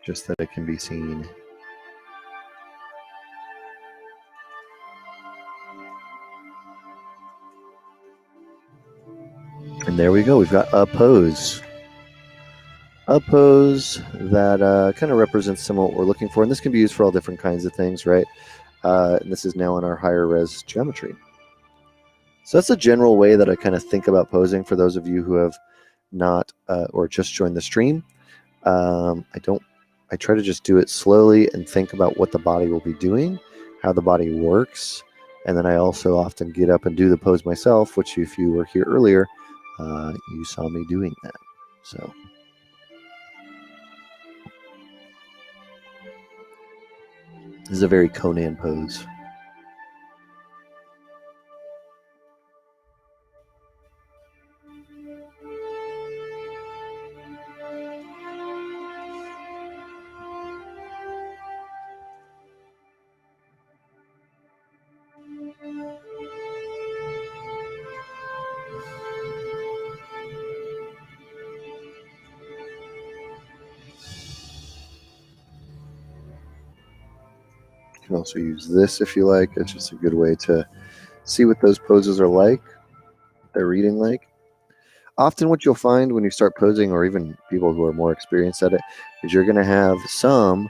just that it can be seen. And there we go. We've got a pose. A pose that kind of represents some of what we're looking for. And this can be used for all different kinds of things, right? And this is now in our higher res geometry. So that's a general way that I kind of think about posing for those of you who have not or just joined the stream. I try to just do it slowly and think about what the body will be doing, how the body works. And then I also often get up and do the pose myself, which if you were here earlier, you saw me doing that. So this is a very Conan pose. You can also use this if you like. It's just a good way to see what those poses are like, what they're reading like. Often what you'll find when you start posing, or even people who are more experienced at it, is you're going to have some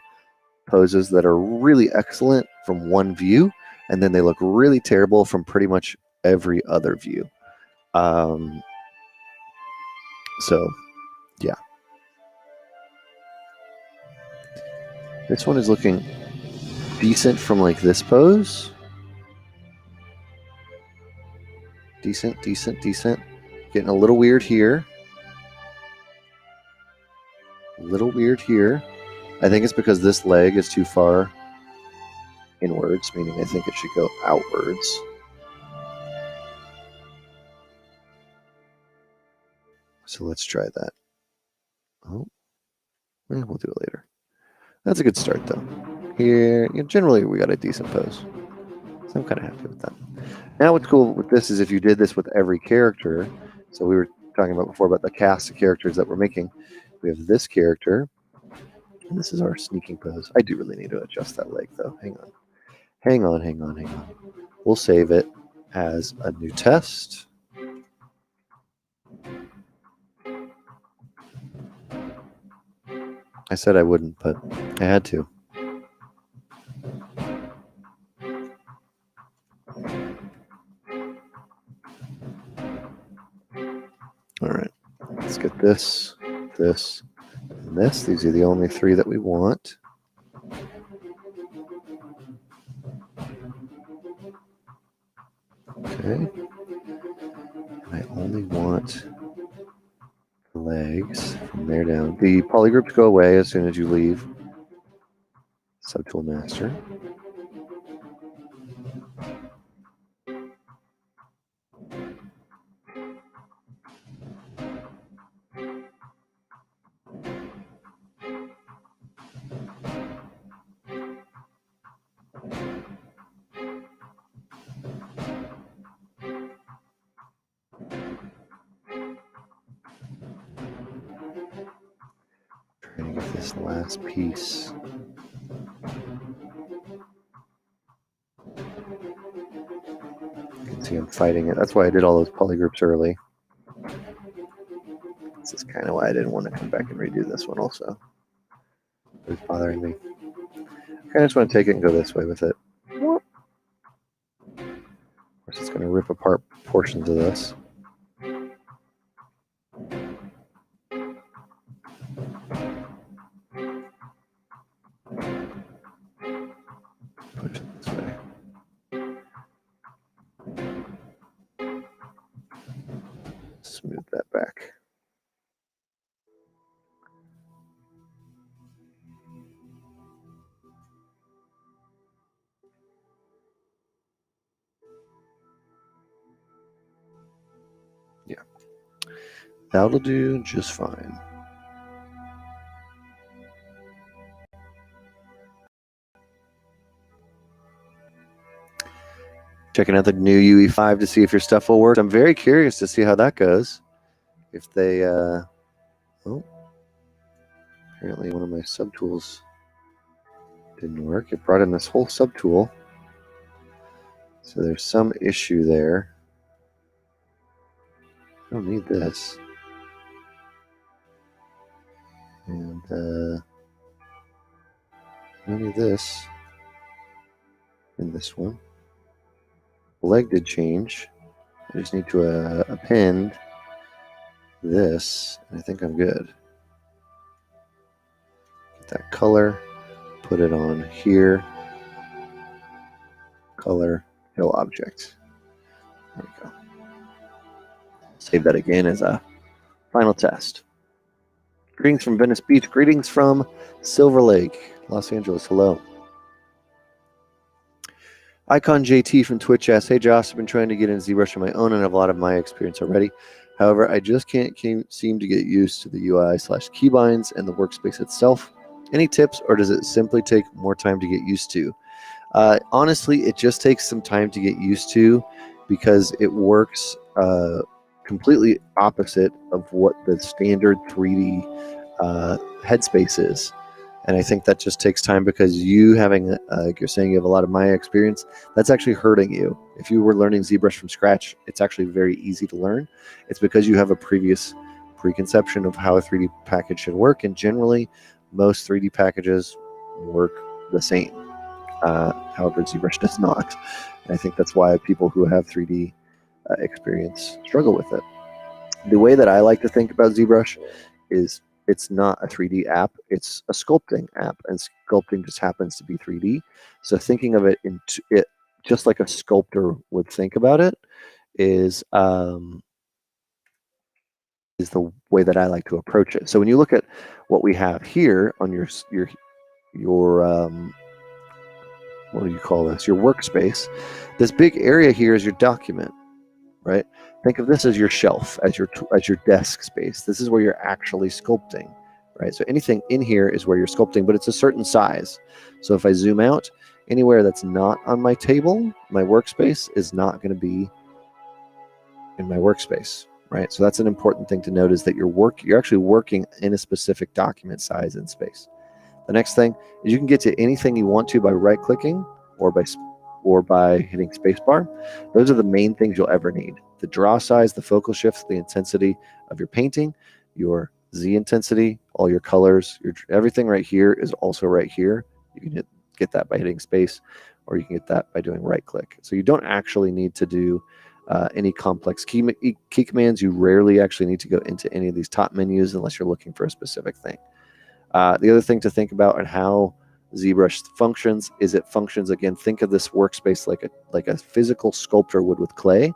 poses that are really excellent from one view, and then they look really terrible from pretty much every other view. So, yeah. This one is looking decent from like this pose. Decent. Getting a little weird here. I think it's because this leg is too far inwards, meaning I think it should go outwards. So let's try that. Oh, we'll do it later. That's a good start, though. Here, generally we got a decent pose. So I'm kind of happy with that. Now what's cool with this is if you did this with every character, so we were talking about before about the cast of characters that we're making. We have this character, and this is our sneaking pose. I do really need to adjust that leg, though. Hang on. We'll save it as a new test. I said I wouldn't, but I had to. All right, let's get this, and this. These are the only three that we want. Okay. I only want the legs from there down. The polygroups go away as soon as you leave Subtool Master. Trying to get this last piece. You can see I'm fighting it. That's why I did all those polygroups early. This is kind of why I didn't want to come back and redo this one also. It was bothering me. I kind of just want to take it and go this way with it. Of course, it's going to rip apart portions of this. Push it this way. Smooth that back. Yeah, that'll do just fine. Checking out the new UE5 to see if your stuff will work. I'm very curious to see how that goes. If they, oh, apparently one of my subtools didn't work. It brought in this whole subtool. So there's some issue there. I don't need this. And I don't need this in this one. The leg did change. I just need to append this, and I think I'm good. Get that color, put it on here. Color, fill object. There we go. Save that again as a final test. Greetings from Venice Beach. Greetings from Silver Lake, Los Angeles. Hello. Icon JT from Twitch asks, hey Josh, I've been trying to get into ZBrush on my own and have a lot of my experience already. However, I just can't seem to get used to the UI/keybinds and the workspace itself. Any tips, or does it simply take more time to get used to? Honestly, it just takes some time to get used to because it works completely opposite of what the standard 3D headspace is. And I think that just takes time because you having, like you're saying, you have a lot of Maya experience, that's actually hurting you. If you were learning ZBrush from scratch, it's actually very easy to learn. It's because you have a previous preconception of how a 3D package should work. And generally, most 3D packages work the same. However, ZBrush does not. And I think that's why people who have 3D experience struggle with it. The way that I like to think about ZBrush is it's not a 3D app, it's a sculpting app, and sculpting just happens to be 3D. So thinking of it just like a sculptor would think about it is the way that I like to approach it. So when you look at what we have here on your what do you call this? Your workspace. This big area here is your document, right? Think of this as your shelf, as your desk space. This is where you're actually sculpting, right? So anything in here is where you're sculpting, but it's a certain size. So if I zoom out, anywhere that's not on my table, my workspace is not going to be in my workspace, right? So that's an important thing to note is that you're actually working in a specific document size and space. The next thing is you can get to anything you want to by right-clicking or by hitting spacebar. Those are the main things you'll ever need. The draw size, the focal shift, the intensity of your painting, your Z intensity, all your colors, everything right here is also right here. You can get that by hitting space, or you can get that by doing right-click. So you don't actually need to do any complex key commands. You rarely actually need to go into any of these top menus unless you're looking for a specific thing. The other thing to think about and how ZBrush functions is it functions, again, think of this workspace like a physical sculptor would with clay.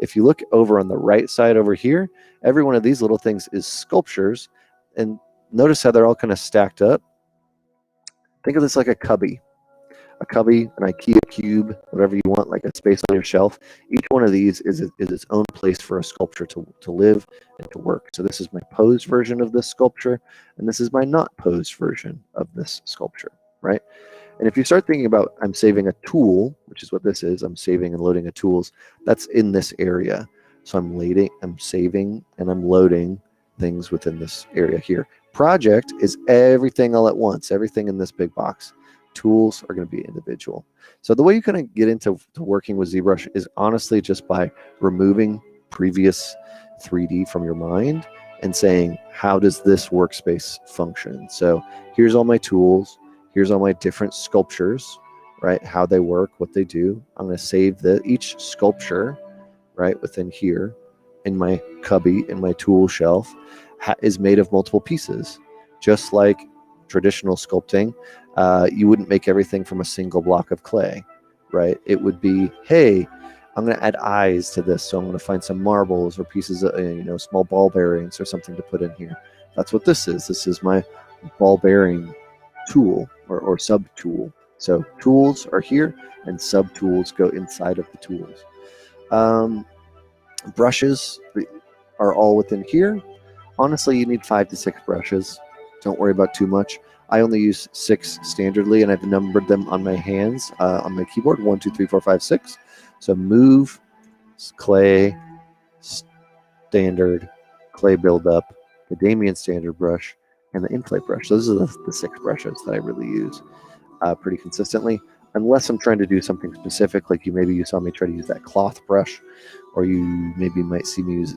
If you look over on the right side over here, every one of these little things is sculptures, and notice how they're all kind of stacked up. Think of this like a cubby, an IKEA cube, whatever you want, like a space on your shelf. Each one of these is its own place for a sculpture to live and to work. So this is my posed version of this sculpture, and this is my not posed version of this sculpture, right? And if you start thinking about, I'm saving a tool, which is what this is, I'm saving and loading a tools, that's in this area. So I'm saving and I'm loading things within this area here. Project is everything all at once, everything in this big box. Tools are going to be individual. So the way you kind of get into working with ZBrush is honestly just by removing previous 3D from your mind and saying, how does this workspace function? So here's all my tools. Here's all my different sculptures, right? How they work, what they do. I'm going to save each sculpture, right, within here in my cubby, in my tool shelf, is made of multiple pieces. Just like traditional sculpting, you wouldn't make everything from a single block of clay, right? It would be, hey, I'm going to add eyes to this, so I'm going to find some marbles or pieces of, small ball bearings or something to put in here. That's what this is. This is my ball bearing tool or sub tool. So tools are here and sub tools go inside of the tools. Brushes are all within here. Honestly, you need 5 to 6 brushes. Don't worry about too much. I only use 6 standardly, and I've numbered them on my hands on my keyboard. 1, 2, 3, 4, 5, 6. So move, clay, standard, clay buildup, the Damien standard brush, and the inflate brush. Those are the 6 brushes that I really use pretty consistently, unless I'm trying to do something specific, like maybe you saw me try to use that cloth brush, or you maybe might see me use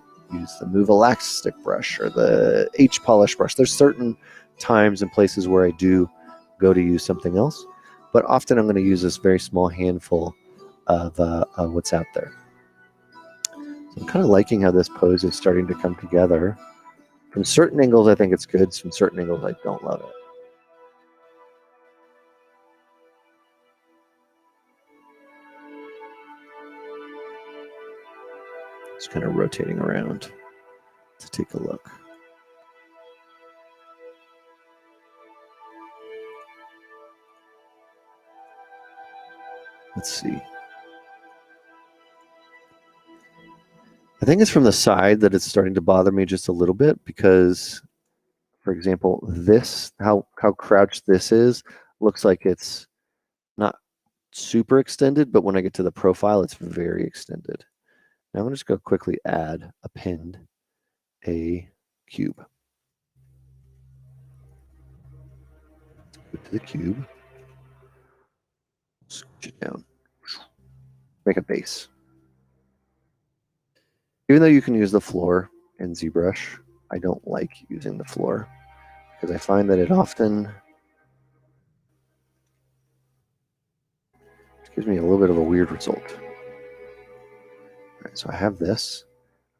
the Move Elastic brush or the H Polish brush. There's certain times and places where I do go to use something else, but often I'm going to use this very small handful of what's out there. So I'm kind of liking how this pose is starting to come together. From certain angles, I think it's good. From certain angles, I don't love it. Just kind of rotating around to take a look. Let's see. I think it's from the side that it's starting to bother me just a little bit because, for example, this, how crouched this is, looks like it's not super extended, but when I get to the profile, it's very extended. Now I'm going to just go quickly add, append a cube. Go to the cube, scooch it down, make a base. Even though you can use the floor in ZBrush, I don't like using the floor because I find that it often gives me a little bit of a weird result. All right, so I have this.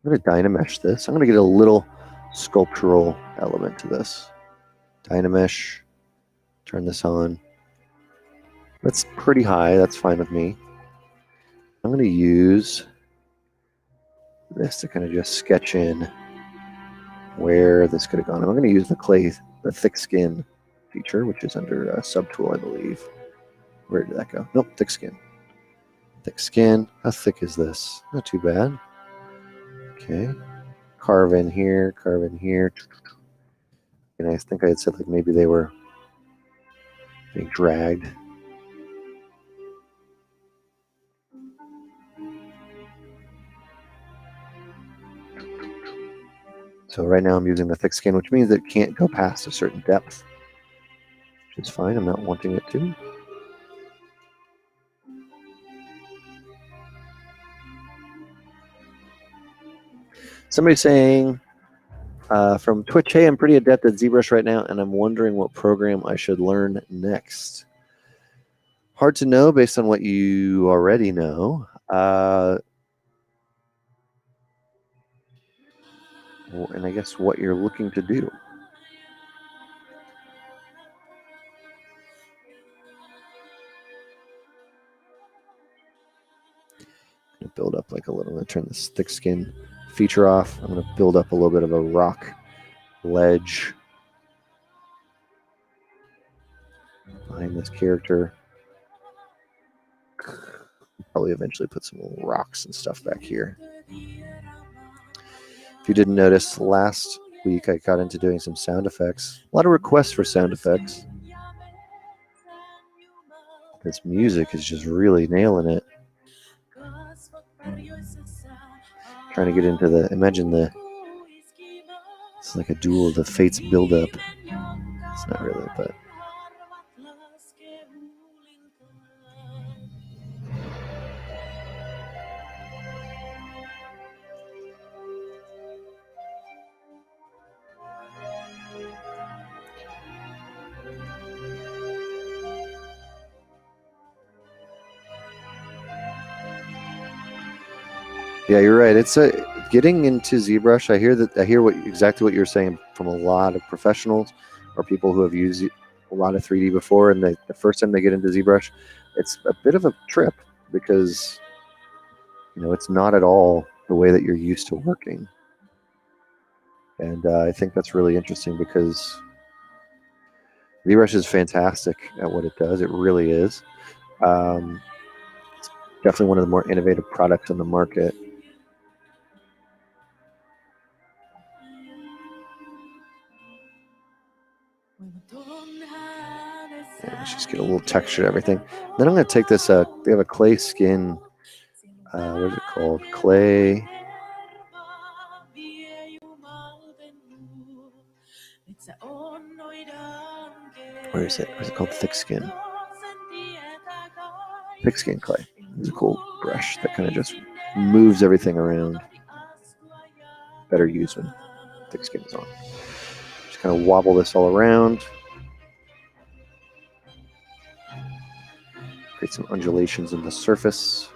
I'm going to Dynamesh this. I'm going to get a little sculptural element to this. Dynamesh, turn this on. That's pretty high. That's fine with me. I'm going to use this to kind of just sketch in where this could have gone. I'm going to use the thick skin feature, which is under subtool, I believe. Where did that go? Nope, thick skin. Thick skin. How thick is this? Not too bad. Okay. Carve in here, carve in here. And I think I had said like maybe they were being dragged. So right now I'm using the thick skin, which means it can't go past a certain depth, which is fine. I'm not wanting it to. Somebody's saying from Twitch, hey, I'm pretty adept at ZBrush right now, and I'm wondering what program I should learn next. Hard to know based on what you already know. And I guess what you're looking to do. I'm going to build up like a little. I'm going to turn this thick skin feature off. I'm going to build up a little bit of a rock ledge behind this character. Probably eventually put some little rocks and stuff back here. If you didn't notice, last week I got into doing some sound effects. A lot of requests for sound effects. This music is just really nailing it. Trying to get into the, imagine the, it's like a duel of the Fates build-up. It's not really, but. Yeah, you're right. It's getting into ZBrush. I hear exactly what you're saying from a lot of professionals or people who have used a lot of 3D before, and the first time they get into ZBrush, it's a bit of a trip because it's not at all the way that you're used to working. And I think that's really interesting because ZBrush is fantastic at what it does. It really is. It's definitely one of the more innovative products on the market. Let's just get a little texture to everything. Then I'm going to take this, they have a clay skin, what is it called? Clay. Where is it? Where's it called? Thick skin. Thick skin clay. It's a cool brush that kind of just moves everything around. Better used when thick skin is on. Just kind of wobble this all around. Create some undulations in the surface.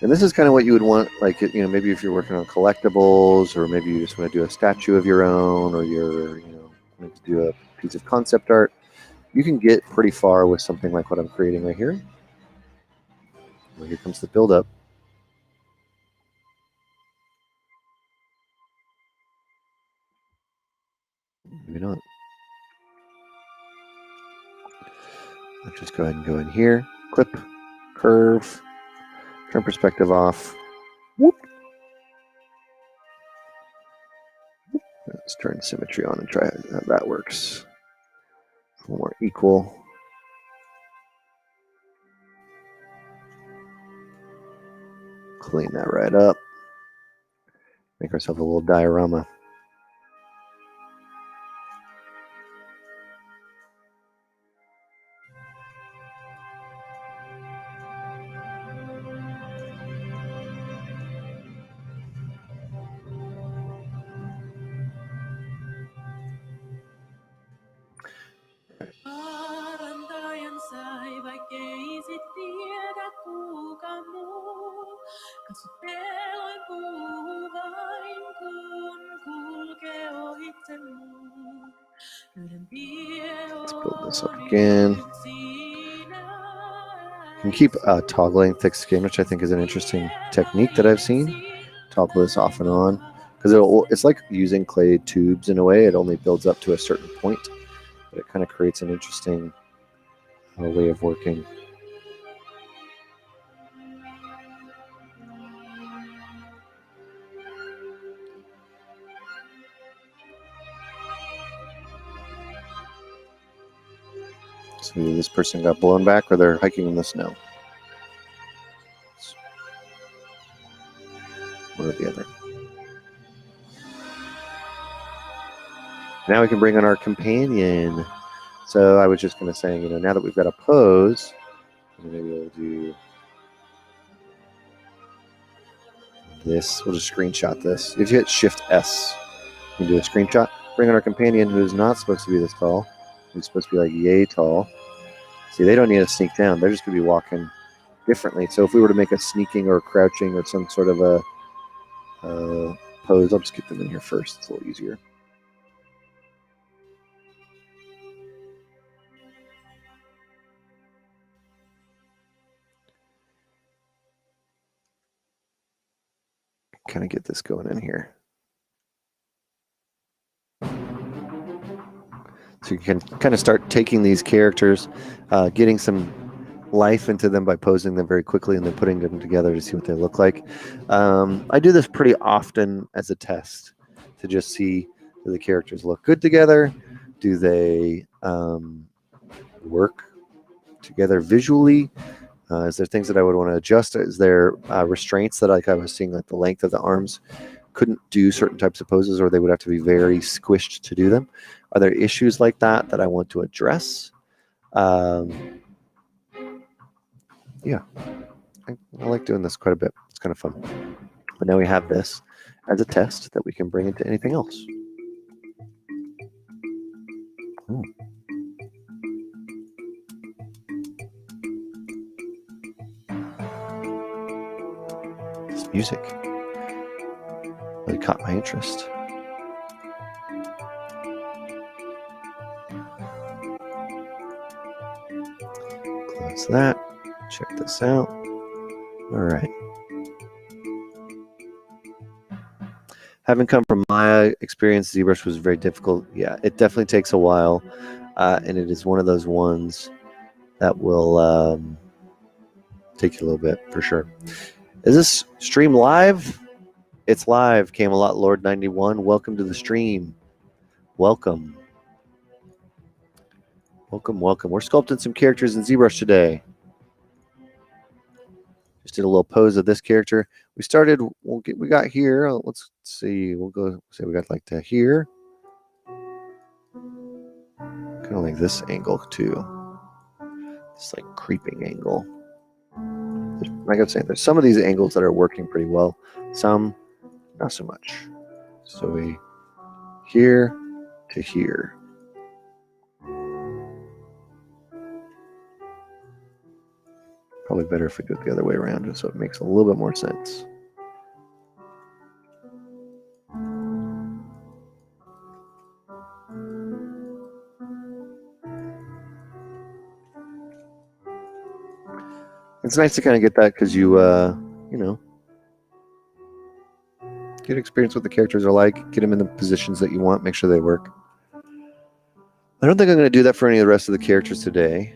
And this is kind of what you would want, like, maybe if you're working on collectibles, or maybe you just want to do a statue of your own, or you're, want to do a piece of concept art. You can get pretty far with something like what I'm creating right here. Well, here comes the build-up. Maybe not. Let's just go ahead and go in here. Clip, curve, turn perspective off. Whoop. Let's turn symmetry on and try how that works. A little more equal. Clean that right up. Make ourselves a little diorama. Let's build this up again. You can keep toggling thick skin, which I think is an interesting technique that I've seen. Toggle this off and on, because it's like using clay tubes in a way. It only builds up to a certain point, but it kind of creates an interesting way of working. So either this person got blown back or they're hiking in the snow. One or the other. Now we can bring on our companion. So I was just going to say, now that we've got a pose, maybe we'll do this. We'll just screenshot this. If you hit Shift S, you can do a screenshot. Bring on our companion, who's not supposed to be this tall. Who's supposed to be like yay tall. See, they don't need to sneak down. They're just going to be walking differently. So if we were to make a sneaking or crouching or some sort of a pose. I'll just get them in here first. It's a little easier. Kind of get this going in here. So you can kind of start taking these characters, getting some life into them by posing them very quickly and then putting them together to see what they look like. I do this pretty often as a test to just see, do the characters look good together? Do they work together visually? Is there things that I would want to adjust? Is there restraints that, like I was seeing, like the length of the arms couldn't do certain types of poses, or they would have to be very squished to do them? Are there issues like that that I want to address? Yeah, I like doing this quite a bit. It's kind of fun. But now we have this as a test that we can bring into anything else. Ooh. This music really caught my interest. Close that. Check this out. All right. Having come from my experience, ZBrush was very difficult. Yeah, it definitely takes a while, and it is one of those ones that will take you a little bit for sure. Is this stream live? It's live. Camelot Lord 91. Welcome to the stream. Welcome. Welcome, welcome. We're sculpting some characters in ZBrush today. Just did a little pose of this character. We started, we got here. Let's see. We'll go say we got like to here. Kind of like this angle too. It's like creeping angle. Like I was saying, there's some of these angles that are working pretty well. Some, not so much. So we here to here. Probably better if we do it the other way around, just so it makes a little bit more sense. It's nice to kind of get that because you know, get experience what the characters are like, get them in the positions that you want, make sure they work. I don't think I'm going to do that for any of the rest of the characters today.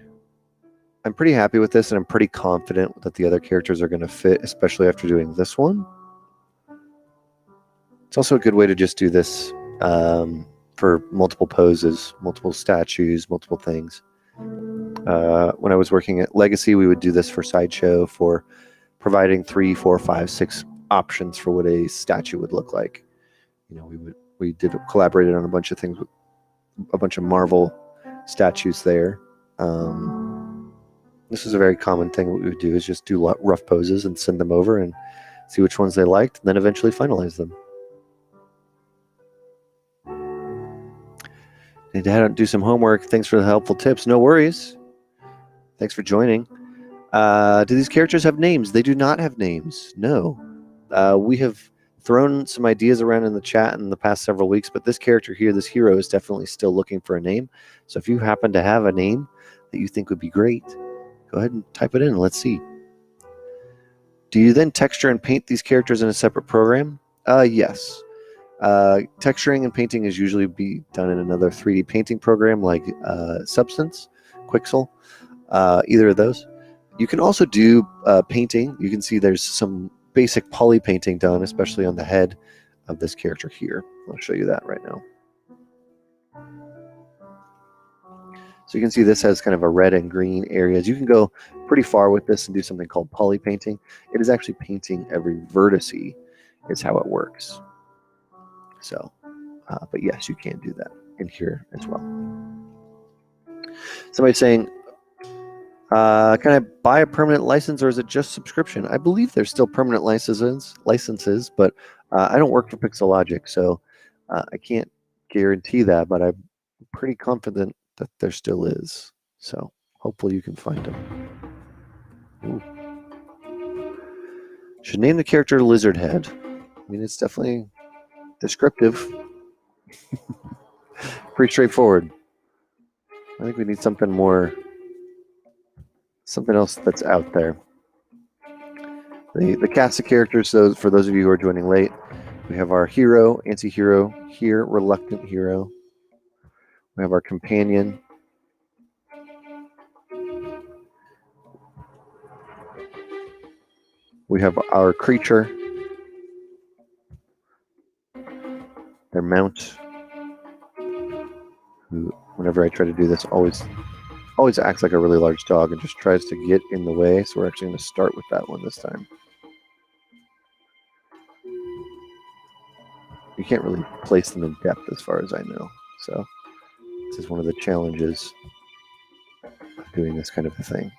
I'm pretty happy with this, and I'm pretty confident that the other characters are going to fit, especially after doing this one. It's also a good way to just do this for multiple poses, multiple statues, multiple things. When I was working at Legacy, we would do this for Sideshow, for providing 3, 4, 5, 6 options for what a statue would look like. You know, we collaborated on a bunch of things, with a bunch of Marvel statues there. This is a very common thing. What we would do is just do rough poses and send them over and see which ones they liked, and then eventually finalize them. Need to do some homework. Thanks for the helpful tips. No worries. Thanks for joining. Do these characters have names? They do not have names. No. We have thrown some ideas around in the chat in the past several weeks, but this character here, this hero, is definitely still looking for a name. So if you happen to have a name that you think would be great, go ahead and type it in. Let's see. Do you then texture and paint these characters in a separate program? Yes. Texturing and painting is usually be done in another 3D painting program like Substance, Quixel, either of those. You can also do painting. You can see there's some basic poly painting done, especially on the head of this character here. I'll show you that right now. So you can see this has kind of a red and green areas. You can go pretty far with this and do something called poly painting. It is actually painting every vertice is how it works. So, but yes, you can do that in here as well. Somebody's saying, can I buy a permanent license or is it just subscription? I believe there's still permanent licenses, but I don't work for Pixelogic, so I can't guarantee that, but I'm pretty confident that there still is. So hopefully you can find them. Ooh. Should name the character Lizardhead. I mean, it's definitely Descriptive. Pretty straightforward. I think we need something more, something else that's out there. The cast of characters, so for those of you who are joining late, we have our hero, anti-hero here, reluctant hero. We have our companion. We have our creature, their mount, who, whenever I try to do this, always acts like a really large dog and just tries to get in the way. So we're actually going to start with that one this time. You can't really place them in depth as far as I know. So this is one of the challenges of doing this kind of a thing.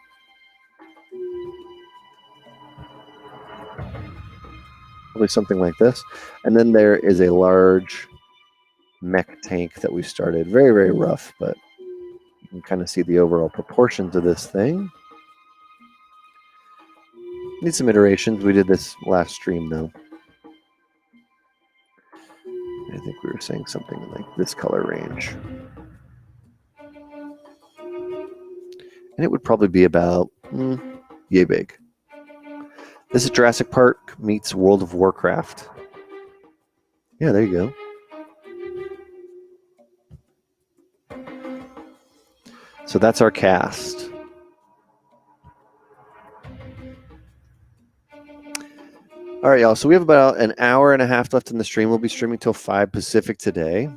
Probably something like this. And then there is a large mech tank that we started. Very, very rough, but you can kind of see the overall proportions of this thing. Need some iterations. We did this last stream, though. I think we were saying something like this color range. And it would probably be about yay big. This is Jurassic Park meets World of Warcraft. Yeah, there you go. So that's our cast. All right, y'all. So we have about an hour and a half left in the stream. We'll be streaming till 5 Pacific today.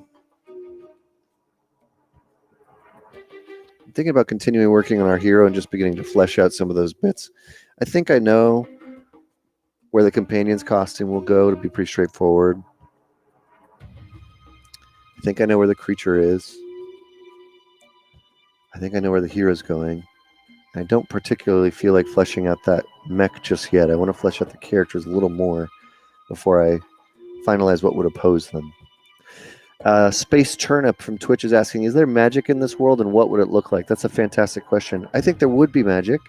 I'm thinking about continuing working on our hero and just beginning to flesh out some of those bits. I think I know where the companion's costume will go. It'll be pretty straightforward. I think I know where the creature is. I think I know where the hero's going. I don't particularly feel like fleshing out that mech just yet. I want to flesh out the characters a little more before I finalize what would oppose them. Space Turnip from Twitch is asking, is there magic in this world and what would it look like? That's a fantastic question. I think there would be magic.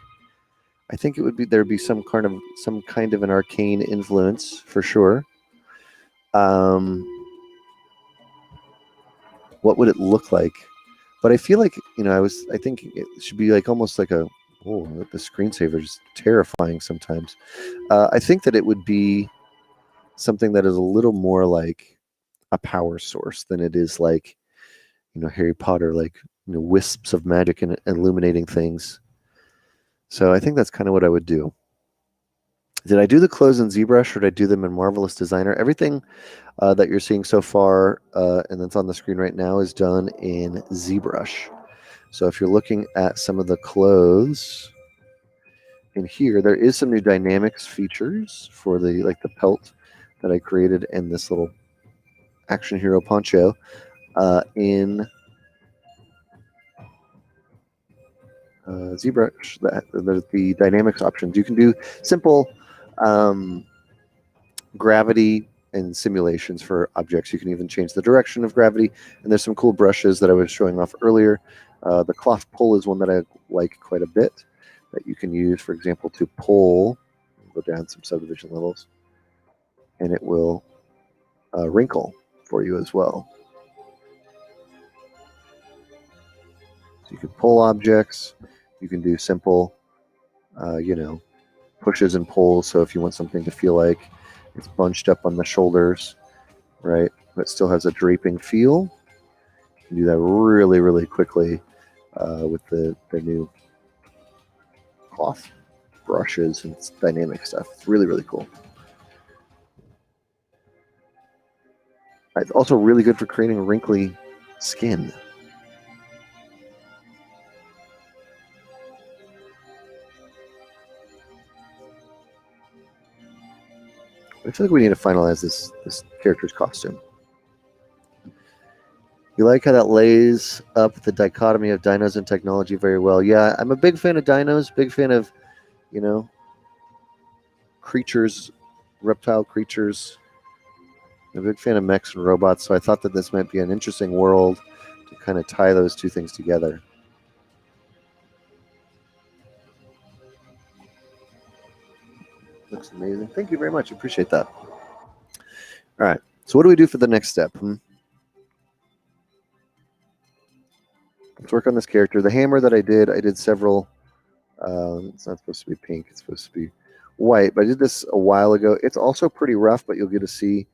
I think it would be there'd be some kind of an arcane influence for sure. What would it look like? But I feel like, I think it should be like almost like the screensaver is terrifying sometimes. I think that it would be something that is a little more like a power source than it is like, Harry Potter, like, wisps of magic and illuminating things. So I think that's kind of what I would do. Did I do the clothes in ZBrush or did I do them in Marvelous Designer? Everything that you're seeing so far and that's on the screen right now is done in ZBrush. So if you're looking at some of the clothes in here, there is some new dynamics features for the pelt that I created and this little action hero poncho in ZBrush. There's the dynamics options. You can do simple gravity and simulations for objects. You can even change the direction of gravity, and there's some cool brushes that I was showing off earlier. The cloth pull is one that I like quite a bit that you can use, for example, to pull, go down some subdivision levels, and it will wrinkle for you as well. So you can pull objects, you can do simple, pushes and pulls. So if you want something to feel like it's bunched up on the shoulders, right, but still has a draping feel, you can do that really, really quickly with the new cloth brushes and dynamic stuff. It's really, really cool. It's also really good for creating wrinkly skin. I feel like we need to finalize this character's costume. You like how that lays up the dichotomy of dinos and technology very well. Yeah, I'm a big fan of dinos, big fan of, creatures, reptile creatures. I'm a big fan of mechs and robots, so I thought that this might be an interesting world to kind of tie those two things together. Looks amazing. Thank you very much. Appreciate that. All right. So what do we do for the next step? Let's work on this character. The hammer that I did several. It's not supposed to be pink. It's supposed to be white. But I did this a while ago. It's also pretty rough, but you'll get to see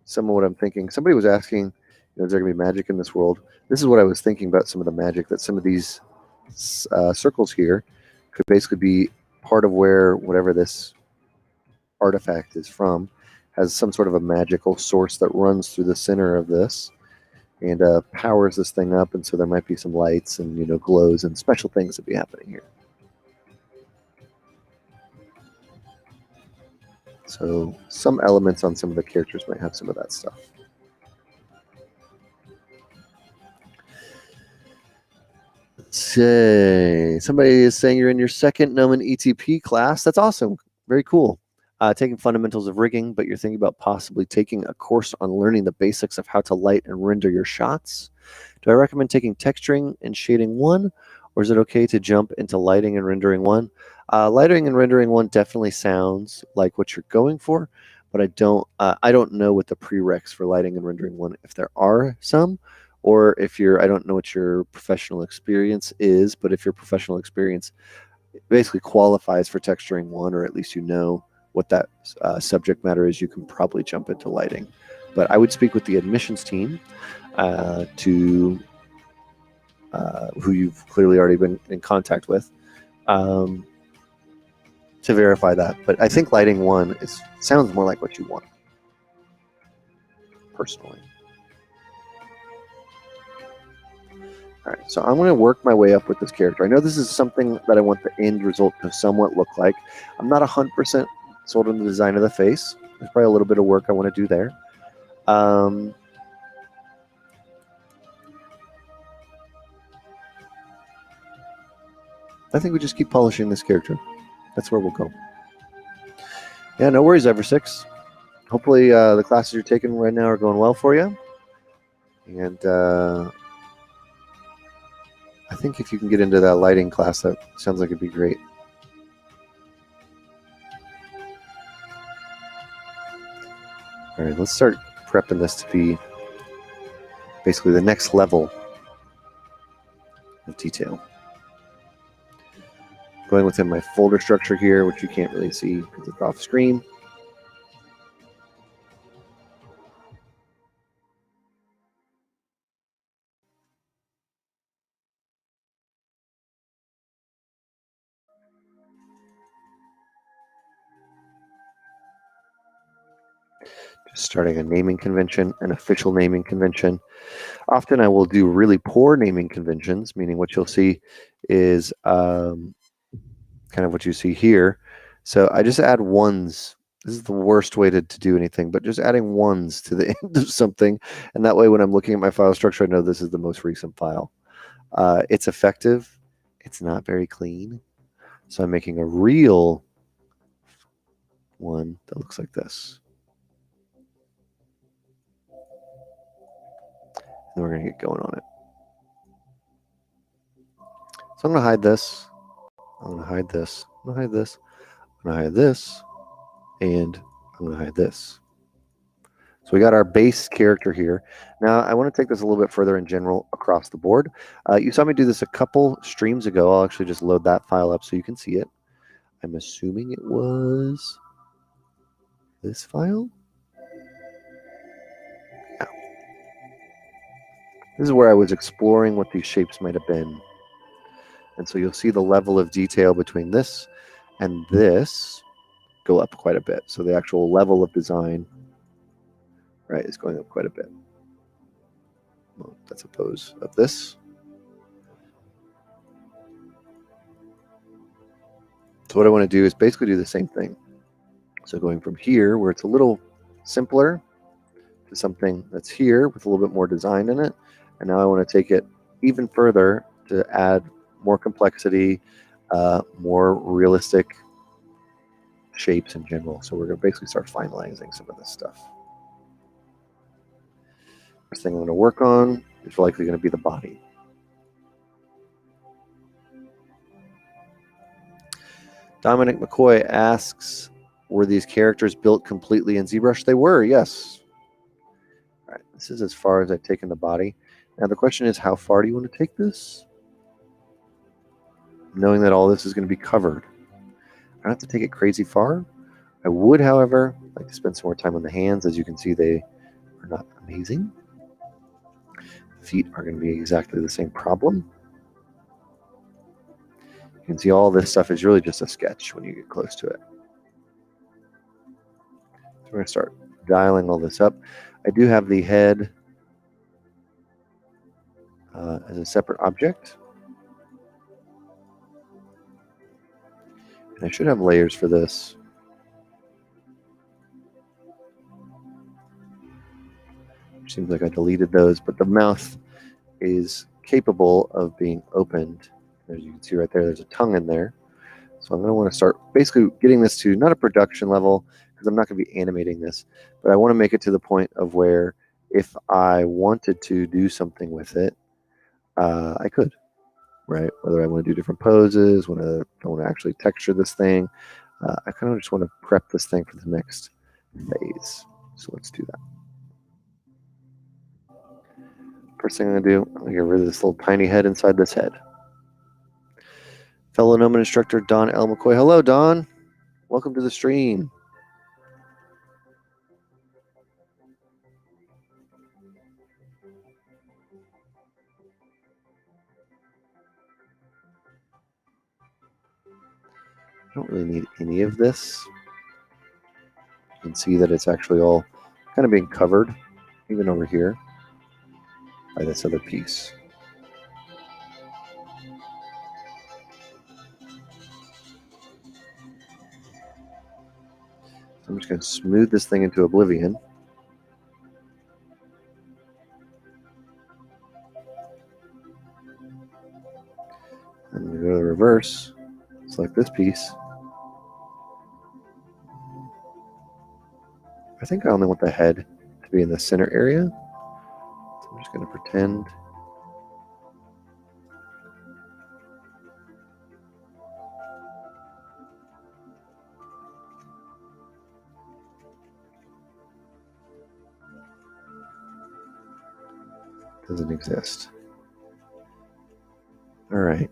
some of what I'm thinking. Somebody was asking, is there going to be magic in this world? This is what I was thinking about some of the magic, that some of these circles here could basically be part of where whatever this artifact is from has some sort of a magical source that runs through the center of this and powers this thing up, and so there might be some lights and glows and special things that be happening here. So some elements on some of the characters might have some of that stuff. Let's see. Somebody is saying you're in your second Gnomon ETP class. That's awesome. Very cool. Taking fundamentals of rigging, but you're thinking about possibly taking a course on learning the basics of how to light and render your shots. Do I recommend taking texturing and shading 1, or is it okay to jump into lighting and rendering 1? Lighting and rendering 1 definitely sounds like what you're going for, but I don't know what the prereqs for lighting and rendering 1, if there are some, or if I don't know what your professional experience is, but if your professional experience basically qualifies for texturing 1, or at least what that subject matter is, you can probably jump into lighting. But I would speak with the admissions team who you've clearly already been in contact with to verify that. But I think lighting 1 sounds more like what you want, personally. All right, so I'm going to work my way up with this character. I know this is something that I want the end result to somewhat look like. I'm not 100% sold on the design of the face. There's probably a little bit of work I want to do there. I think we just keep polishing this character. That's where we'll go. Yeah, no worries, Ever6. Hopefully the classes you're taking right now are going well for you. And I think if you can get into that lighting class, that sounds like it'd be great. All right, let's start prepping this to be basically the next level of detail. Going within my folder structure here, which you can't really see because it's off screen. Just starting a naming convention, an official naming convention. Often I will do really poor naming conventions, meaning what you'll see is kind of what you see here. So I just add ones. This is the worst way to do anything, but just adding ones to the end of something. And that way, when I'm looking at my file structure, I know this is the most recent file. It's effective. It's not very clean. So I'm making a real one that looks like this. And we're going to get going on it. So I'm going to hide this. I'm going to hide this. I'm going to hide this. I'm going to hide this. And I'm going to hide this. So we got our base character here. Now I want to take this a little bit further in general across the board. You saw me do this a couple streams ago. I'll actually just load that file up so you can see it. I'm assuming it was this file. Yeah. This is where I was exploring what these shapes might have been. And so you'll see the level of detail between this and this go up quite a bit. So the actual level of design, right, is going up quite a bit. Well, that's a pose of this. So what I want to do is basically do the same thing. So going from here, where it's a little simpler, to something that's here with a little bit more design in it. And now I want to take it even further to add more complexity, more realistic shapes in general. So we're going to basically start finalizing some of this stuff. First thing I'm going to work on is likely going to be the body. Dominic McCoy asks, were these characters built completely in ZBrush? They were, yes. This is as far as I've taken the body. Now the question is, how far do you want to take this? Knowing that all this is going to be covered. I don't have to take it crazy far. I would, however, like to spend some more time on the hands. As you can see, they are not amazing. Feet are going to be exactly the same problem. You can see all this stuff is really just a sketch when you get close to it. So we're going to start dialing all this up. I do have the head as a separate object. And I should have layers for this. Seems like I deleted those, but the mouth is capable of being opened. As you can see right there, there's a tongue in there. So I'm going to want to start basically getting this to not a production level, because I'm not going to be animating this, but I want to make it to the point of where if I wanted to do something with it, I could, right? Whether I want to do different poses, if I want to actually texture this thing, I kind of just want to prep this thing for the next phase. So let's do that. First thing I'm going to do, I'm going to get rid of this little tiny head inside this head. Fellow Gnomon instructor Don L. McCoy. Hello, Don. Welcome to the stream. I don't really need any of this. You can see that it's actually all kind of being covered, even over here, by this other piece. So I'm just going to smooth this thing into oblivion. And we go to the reverse, select this piece. I think I only want the head to be in the center area. So I'm just going to pretend. Doesn't exist. All right.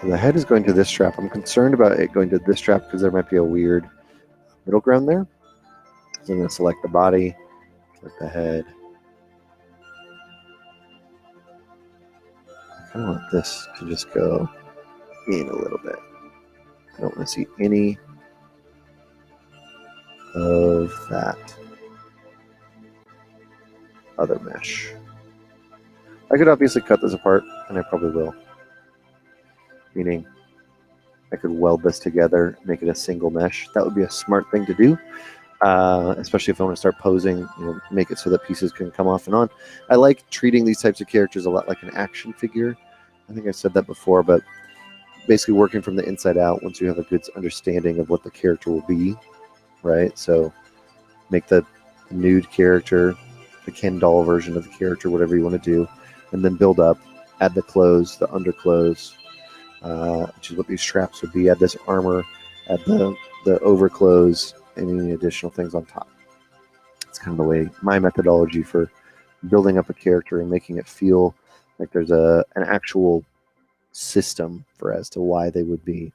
So the head is going to this strap. I'm concerned about it going to this strap because there might be a weird middle ground there. So I'm going to select the body, select the head. I kind of want this to just go in a little bit. I don't want to see any of that other mesh. I could obviously cut this apart, and I probably will. Meaning, I could weld this together, make it a single mesh. That would be a smart thing to do, especially if I want to start posing, make it so that pieces can come off and on. I like treating these types of characters a lot like an action figure. I think I said that before, but basically working from the inside out once you have a good understanding of what the character will be, right? So make the nude character, the Ken doll version of the character, whatever you want to do, and then build up, add the clothes, the underclothes, which is what these straps would be. Add this armor, add the overclothes, and any additional things on top. It's kind of the way, my methodology for building up a character and making it feel like there's an actual system for as to why they would be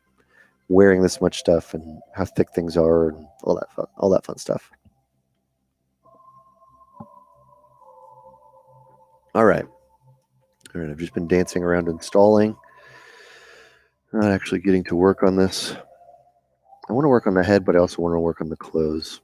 wearing this much stuff and how thick things are and all that fun stuff. All right. I've just been dancing around installing, not actually getting to work on this. I want to work on the head, but I also want to work on the clothes.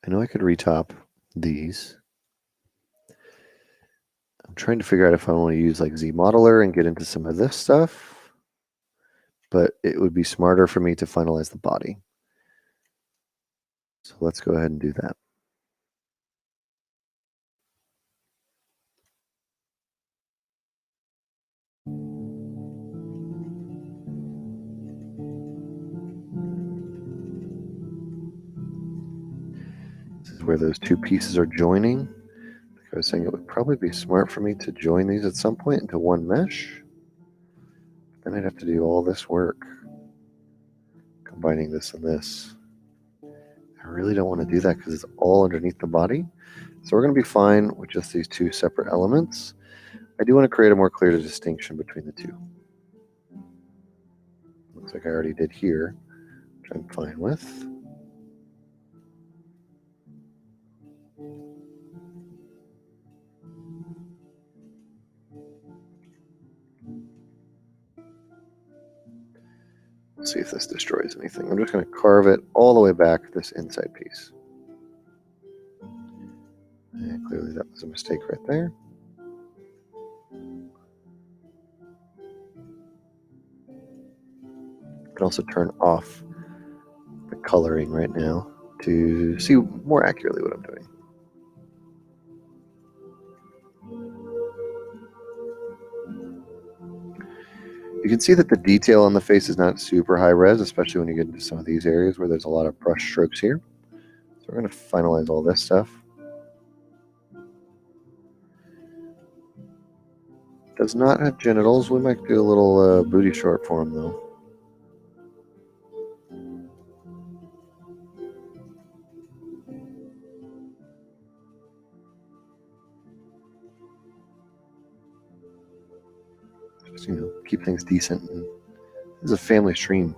I know I could retop these. I'm trying to figure out if I want to use like ZModeler and get into some of this stuff, but it would be smarter for me to finalize the body. So let's go ahead and do that. where those two pieces are joining. I was saying it would probably be smart for me to join these at some point into one mesh. Then I'd have to do all this work, combining this and this. I really don't want to do that because it's all underneath the body. So we're going to be fine with just these two separate elements. I do want to create a more clear distinction between the two. Looks like I already did here, which I'm fine with. Let's see if this destroys anything. I'm just going to carve it all the way back, this inside piece. And clearly that was a mistake right there. I can also turn off the coloring right now to see more accurately what I'm doing. You can see that the detail on the face is not super high res, especially when you get into some of these areas where there's a lot of brush strokes here. So we're going to finalize all this stuff. Does not have genitals. We might do a little booty short for him, though. Just, you know, keep things decent. And this is a family stream.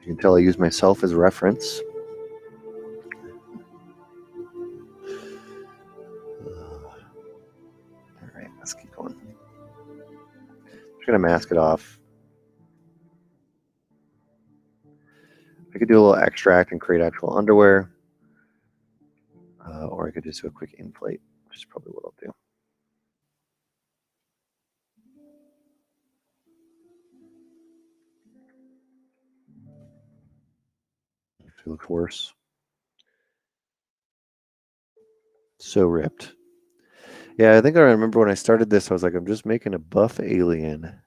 You can tell I use myself as reference. All right, let's keep going. I'm just going to mask it off. I could do a little extract and create actual underwear. Or I could just do a quick inflate, which is probably what I'll do. It looks worse. So ripped. Yeah, I think I remember when I started this, I was like, I'm just making a buff alien.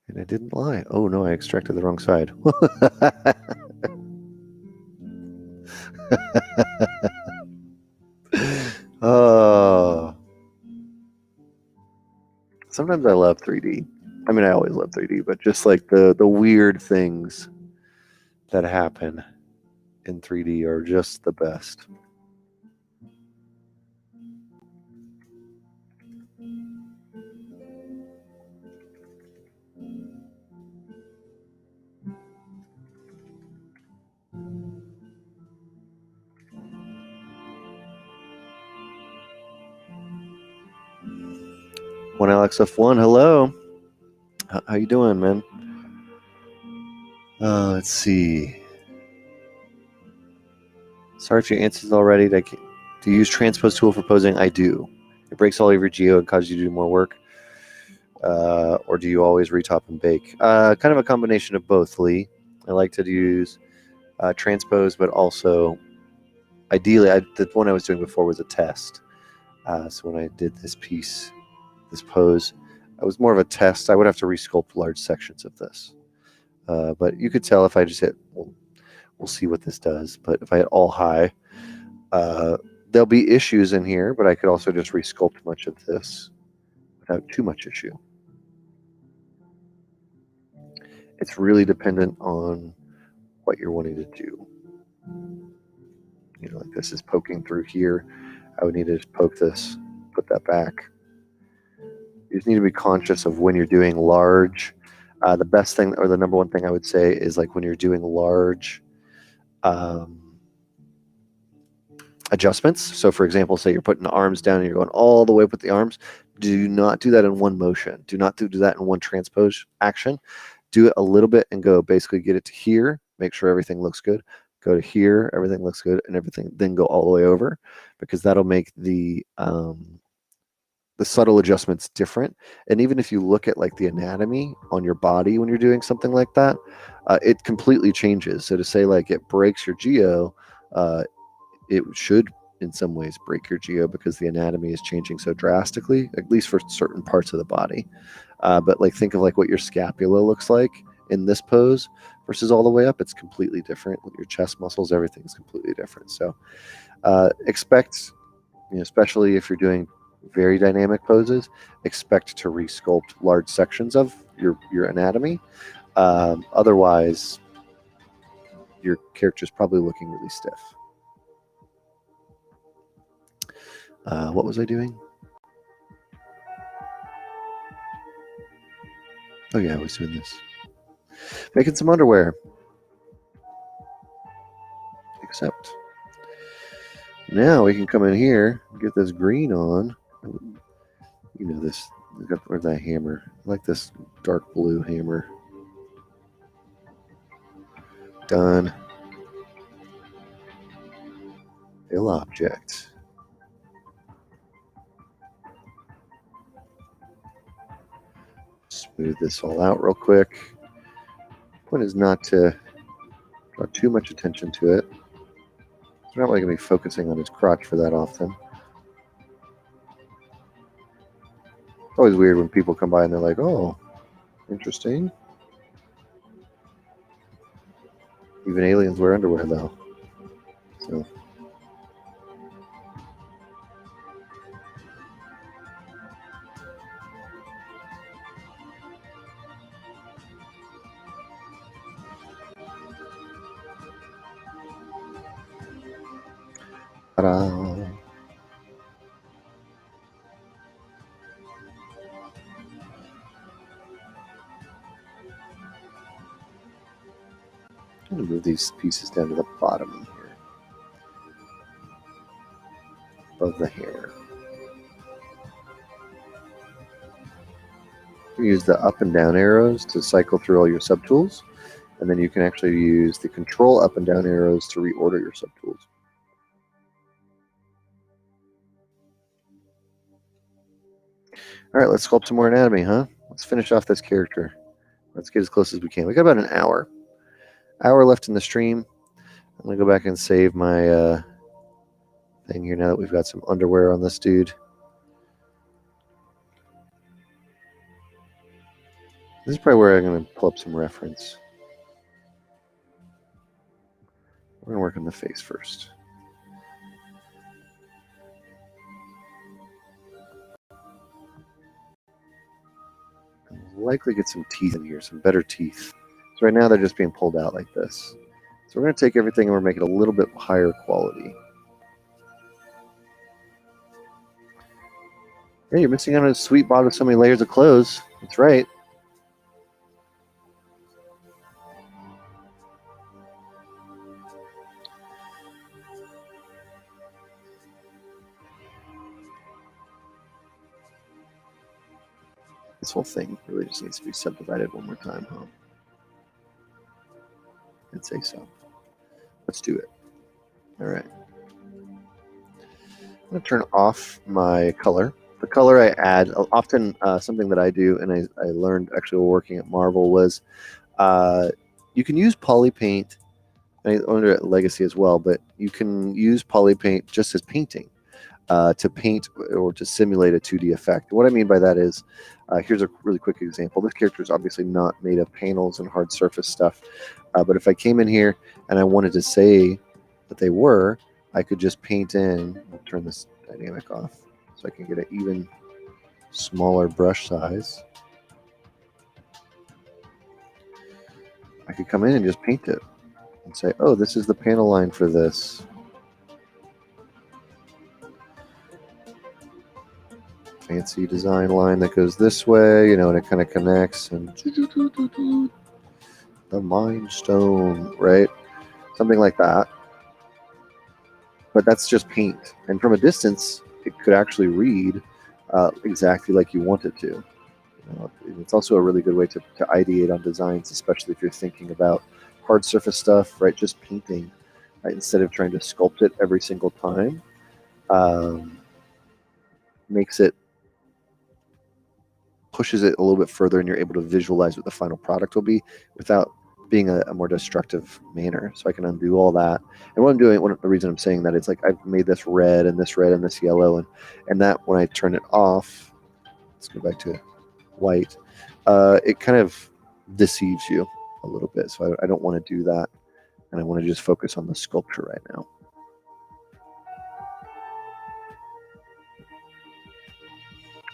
And I didn't lie. Oh no, I extracted the wrong side. Oh. Sometimes I love 3D. I mean, I always love 3D, but just like the weird things that happen in 3D are just the best. One Alex F1, hello. How you doing, man? Let's see. Sorry if your answer's already. Do you use transpose tool for posing? I do. It breaks all of your geo and causes you to do more work. Or do you always retop and bake? Kind of a combination of both, Lee. I like to use transpose, but also ideally, the one I was doing before was a test. So when I did this piece, this pose, it was more of a test. I would have to resculpt large sections of this. But you could tell if I just hit, we'll see what this does. But if I hit all high, there'll be issues in here, but I could also just resculpt much of this without too much issue. It's really dependent on what you're wanting to do. You know, like this is poking through here. I would need to just poke this, put that back. You just need to be conscious of when you're doing large. The best thing, or the number one thing I would say, is like when you're doing large adjustments. So for example, say you're putting the arms down and you're going all the way up with the arms. Do not do that in one motion. Do not do that in one transpose action. Do it a little bit and go basically get it to here. Make sure everything looks good. Go to here, everything looks good, and everything, then go all the way over, because that'll make the subtle adjustments different. And even if you look at like the anatomy on your body when you're doing something like that, it completely changes. So to say like it breaks your geo, it should in some ways break your geo because the anatomy is changing so drastically, at least for certain parts of the body. But like think of like what your scapula looks like in this pose versus all the way up. It's completely different. Your chest muscles, everything's completely different. So expect, especially if you're doing very dynamic poses, expect to resculpt large sections of your anatomy. Otherwise, your character's probably looking really stiff. What was I doing? Oh yeah, I was doing this. Making some underwear. Except now we can come in here and get this green on. This. Where's that hammer? I like this dark blue hammer. Done. Fill object. Smooth this all out real quick. Point is not to draw too much attention to it. We're not really going to be focusing on his crotch for that often. It's always weird when people come by and they're like, oh, interesting. Even aliens wear underwear, though. So. Ta-da. I'm going to move these pieces down to the bottom here, above the hair. You use the up and down arrows to cycle through all your subtools, and then you can actually use the control up and down arrows to reorder your subtools. All right, let's sculpt some more anatomy, huh? Let's finish off this character. Let's get as close as we can. We got about an hour left in the stream. I'm gonna go back and save my thing here now that we've got some underwear on this dude. This is probably where I'm gonna pull up some reference. We're gonna work on the face first. I'll likely get some teeth in here, some better teeth. So right now they're just being pulled out like this. So we're gonna take everything and we're making it a little bit higher quality. Hey, you're missing out on a sweet bod with so many layers of clothes. That's right. This whole thing really just needs to be subdivided one more time, huh? I'd say so. Let's do it. All right. I'm going to turn off my color. The color I add, often something that I do, and I learned actually while working at Marvel, was you can use poly paint. I learned it at Legacy as well, but you can use poly paint just as painting. To paint or to simulate a 2D effect. What I mean by that is, here's a really quick example. This character is obviously not made of panels and hard surface stuff, but if I came in here and I wanted to say that they were, I could just paint in, I'll turn this dynamic off so I can get an even smaller brush size. I could come in and just paint it and say, oh, this is the panel line for this. Fancy design line that goes this way, and it kind of connects, and the Mind Stone, right? Something like that. But that's just paint. And from a distance, it could actually read exactly like you want it to. It's also a really good way to ideate on designs, especially if you're thinking about hard surface stuff, right? Just painting, right? Instead of trying to sculpt it every single time. Pushes it a little bit further, and you're able to visualize what the final product will be without being a more destructive manner. So I can undo all that. And what I'm doing, the reason I'm saying that, it's like I've made this red and this yellow, and that when I turn it off, let's go back to white, it kind of deceives you a little bit. So I don't want to do that, and I want to just focus on the sculpture right now.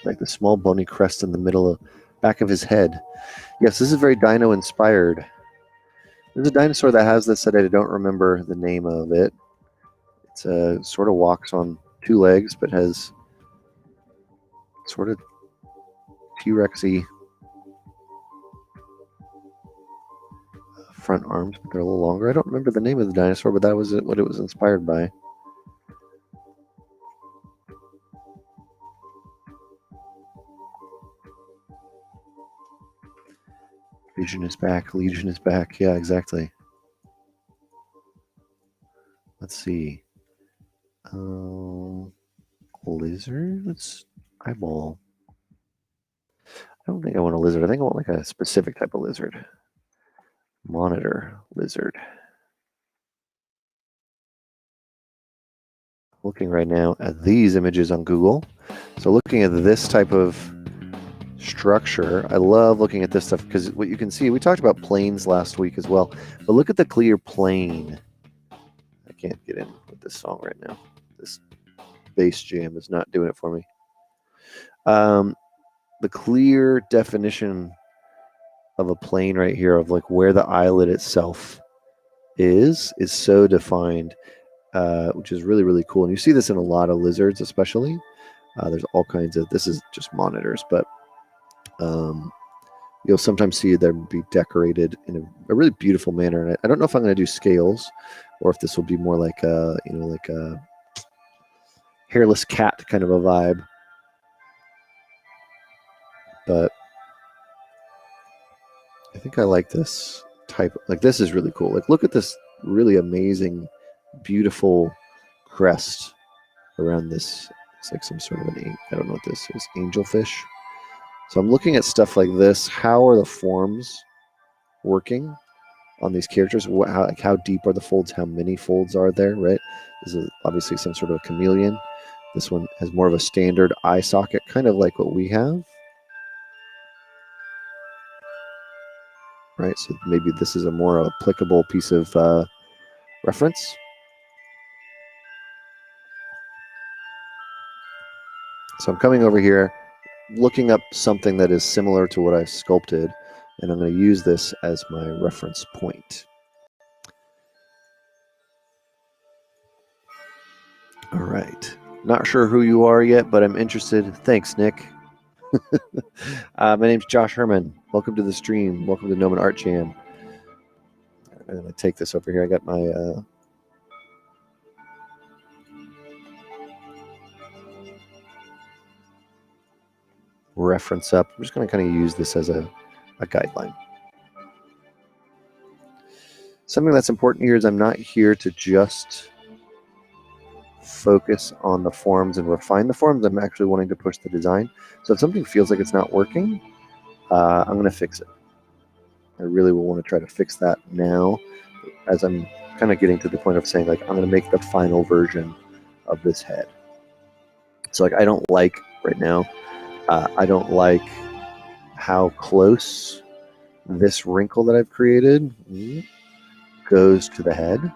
Like the small bony crest in the middle of back of his head. Yes, this is very dino inspired. There's a dinosaur that has this that I don't remember the name of it. It's sort of walks on two legs, but has sort of T-Rexy front arms, but they're a little longer. I don't remember the name of the dinosaur, but that was what it was inspired by. Legion is back. Legion is back. Yeah, exactly. Let's see. Lizard? Let's eyeball. I don't think I want a lizard. I think I want like a specific type of lizard. Monitor lizard. Looking right now at these images on Google. So looking at this type of structure, I love looking at this stuff because what you can see, we talked about planes last week as well, but look at the clear plane. I can't get in with this song right now. This bass jam is not doing it for me. The clear definition of a plane right here, of like where the eyelid itself is so defined, which is really, really cool. And you see this in a lot of lizards, especially. There's all kinds of, this is just monitors, but you'll sometimes see them be decorated in a really beautiful manner. And I don't know if I'm going to do scales or if this will be more like a, like a hairless cat kind of a vibe. But I think I like this type. Like, this is really cool. Like, look at this really amazing, beautiful crest around this. It's like some sort of I don't know what this is, angelfish. So I'm looking at stuff like this. How are the forms working on these characters? How deep are the folds? How many folds are there, right? This is obviously some sort of a chameleon. This one has more of a standard eye socket, kind of like what we have. Right, so maybe this is a more applicable piece of reference. So I'm coming over here, looking up something that is similar to what I sculpted, and I'm going to use this as my reference point. All right. Not sure who you are yet, but I'm interested. Thanks, Nick. My name's Josh Herman. Welcome to the stream. Welcome to Gnomon Art Jam. I'm going to take this over here. I got my reference up. I'm just going to kind of use this as a guideline. Something that's important here is I'm not here to just focus on the forms and refine the forms. I'm actually wanting to push the design. So if something feels like it's not working, I'm going to fix it. I really will want to try to fix that now, as I'm kind of getting to the point of saying, like, I'm going to make the final version of this head. So, like, I don't like right now, I don't like how close this wrinkle that I've created goes to the head.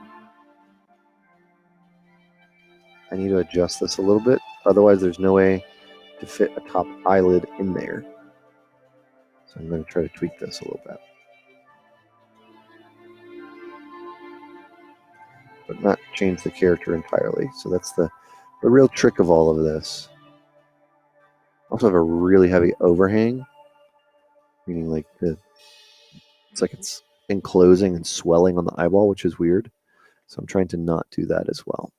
I need to adjust this a little bit. Otherwise, there's no way to fit a top eyelid in there. So I'm going to try to tweak this a little bit. But not change the character entirely. So that's the real trick of all of this. Also have a really heavy overhang, meaning like it's like it's enclosing and swelling on the eyeball, which is weird. So I'm trying to not do that as well.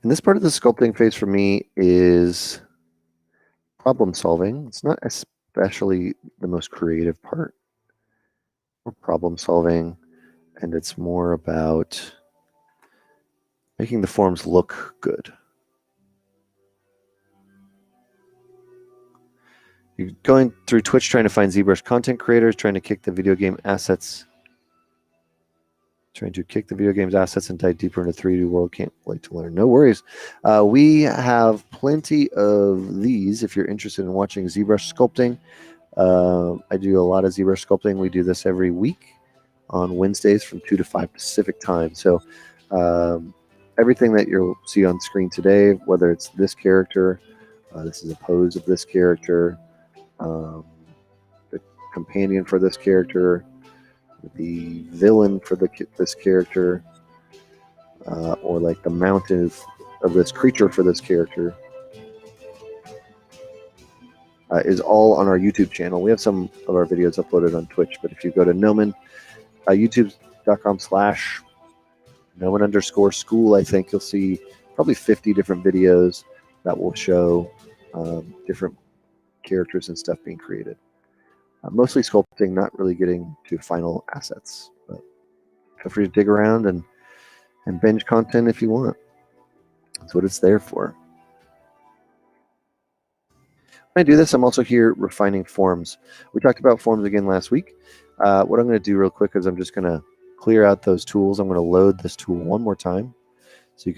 And this part of the sculpting phase for me is problem solving. It's not especially the most creative part. Or problem solving, and it's more about Making the forms look good. You're going through Twitch trying to find ZBrush content creators, trying to kick the video game assets. Trying to kick the video game's assets and dive deeper into 3D world. Can't wait to learn. No worries. We have plenty of these if you're interested in watching ZBrush sculpting. I do a lot of ZBrush sculpting. We do this every week on Wednesdays from 2 to 5 Pacific time. So everything that you'll see on screen today, whether it's this character, this is a pose of this character, the companion for this character, the villain for this character, or like the mount of this creature for this character, is all on our YouTube channel. We have some of our videos uploaded on Twitch, but if you go to Gnomon, youtube.com/Gnomon_school, I think you'll see probably 50 different videos that will show different characters and stuff being created. Mostly sculpting, not really getting to final assets. But feel free to dig around and binge content if you want. That's what it's there for. When I do this, I'm also here refining forms. We talked about forms again last week. What I'm going to do real quick is I'm just going to clear out those tools. I'm going to load this tool one more time, so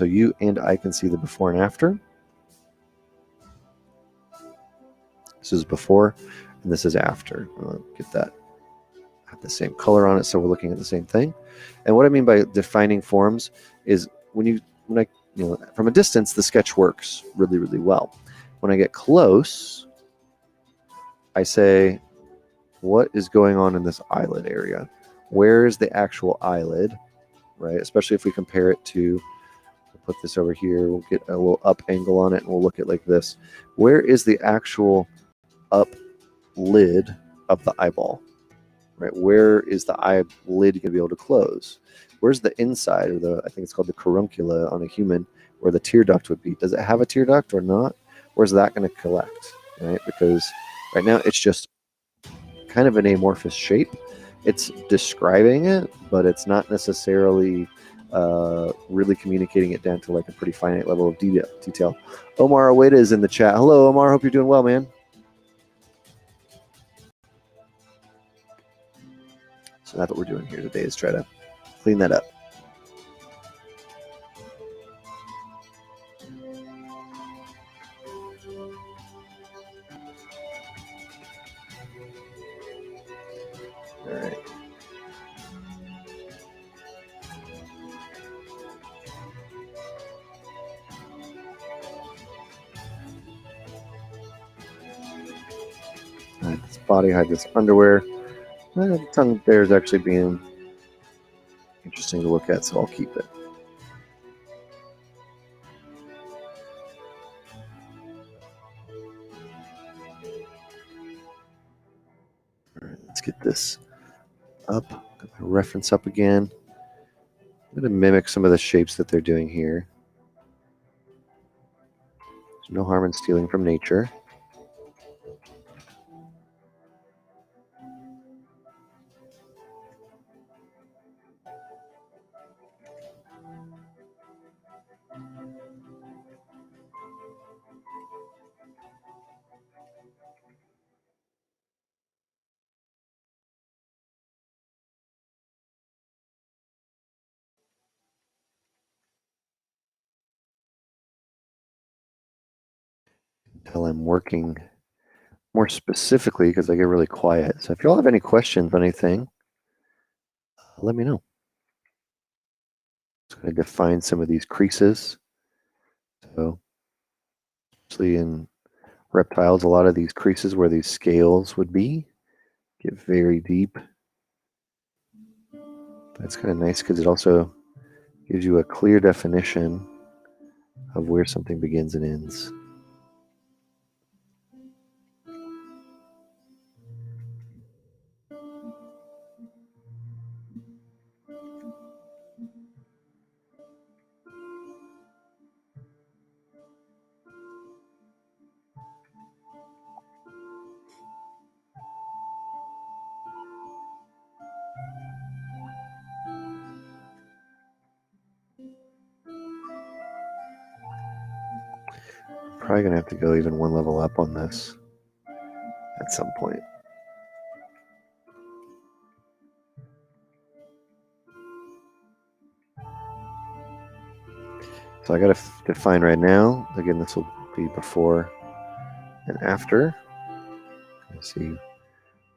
you and I can see the before and after. This is before, and this is after. I'll get that have the same color on it, so we're looking at the same thing. And what I mean by defining forms is when I from a distance, the sketch works really, really well. When I get close, I say, what is going on in this eyelid area? Where is the actual eyelid, right? Especially if we compare it to, we'll put this over here, we'll get a little up angle on it, and we'll look at like this. Where is the actual up lid of the eyeball, right? Where is the eyelid going to be able to close? Where's the inside, or I think it's called the caruncula on a human, where the tear duct would be? Does it have a tear duct or not? Where's that going to collect, right? Because right now it's just kind of an amorphous shape. It's describing it, but it's not necessarily really communicating it down to like a pretty finite level of detail. Omar Aweda is in the chat. Hello, Omar. Hope you're doing well, man. So that's what we're doing here today, is try to clean that up. All right. Hide this body, hide this underwear. The tongue there is actually being interesting to look at, so I'll keep it. All right, let's get this up. Get my reference up again. I'm going to mimic some of the shapes that they're doing here. There's no harm in stealing from nature. Until I'm working more specifically, because I get really quiet. So if y'all have any questions on anything, let me know. Just going to define some of these creases. So, especially in reptiles, a lot of these creases where these scales would be get very deep. That's kind of nice because it also gives you a clear definition of where something begins and ends. probably going to have to go even one level up on this at some point. So I got to define right now. Again, this will be before and after. Let's see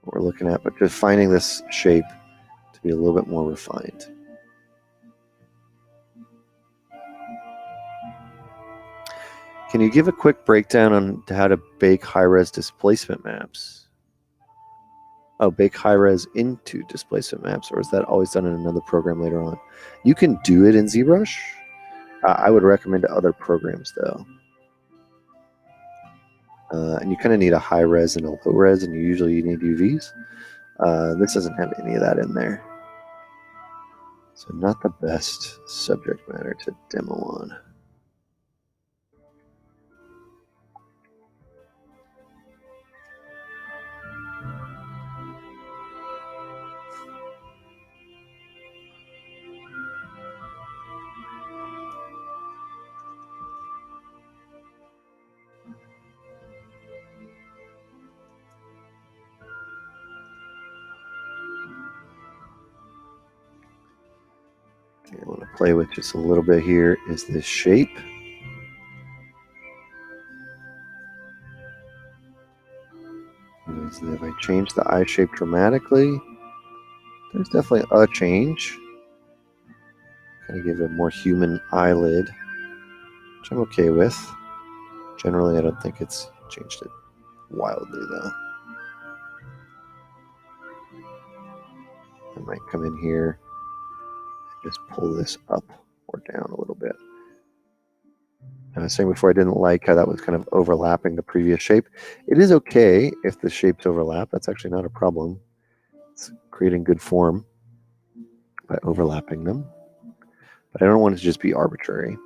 what we're looking at, but just finding this shape to be a little bit more refined. Can you give a quick breakdown on how to bake high-res displacement maps? Oh, bake high-res into displacement maps, or is that always done in another program later on? You can do it in ZBrush. I would recommend other programs, though. And you kind of need a high-res and a low-res, and usually you need UVs. This doesn't have any of that in there. So not the best subject matter to demo on. I want to play with just a little bit here is this shape. If I change the eye shape dramatically, there's definitely a change. Kind of give it a more human eyelid, which I'm okay with. Generally, I don't think it's changed it wildly, though. I might come in here and just pull this up or down a little bit. I was saying before I didn't like how that was kind of overlapping the previous shape. It is okay if the shapes overlap. That's actually not a problem. It's creating good form by overlapping them. But I don't want it to just be arbitrary.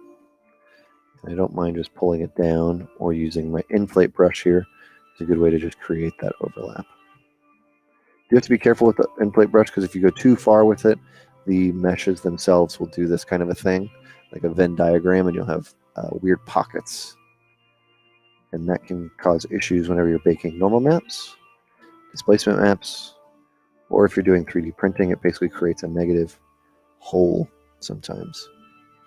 I don't mind just pulling it down or using my inflate brush here. It's a good way to just create that overlap. You have to be careful with the inflate brush because if you go too far with it, the meshes themselves will do this kind of a thing, like a Venn diagram, and you'll have weird pockets. And that can cause issues whenever you're baking normal maps, displacement maps, or if you're doing 3D printing, it basically creates a negative hole sometimes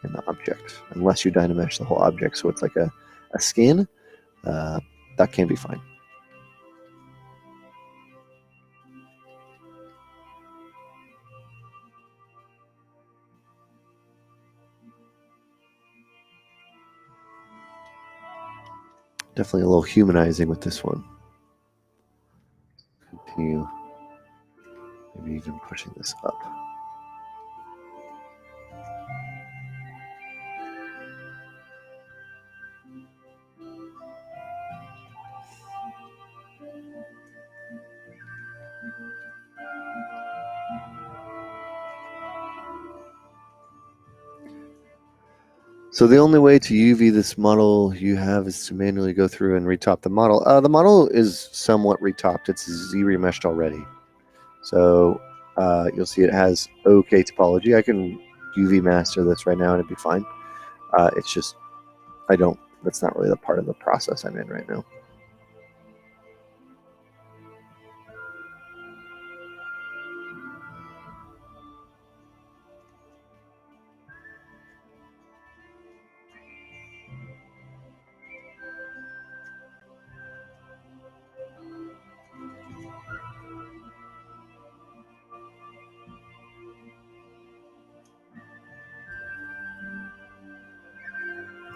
in the object, unless you dynamesh the whole object so it's like a skin. That can be fine. Definitely a little humanizing with this one. Continue, maybe even pushing this up. So the only way to UV this model you have is to manually go through and retop the model. The model is somewhat retopped. It's Z-remeshed already. So you'll see it has okay topology. I can UV master this right now and it'd be fine. It's just, that's not really the part of the process I'm in right now.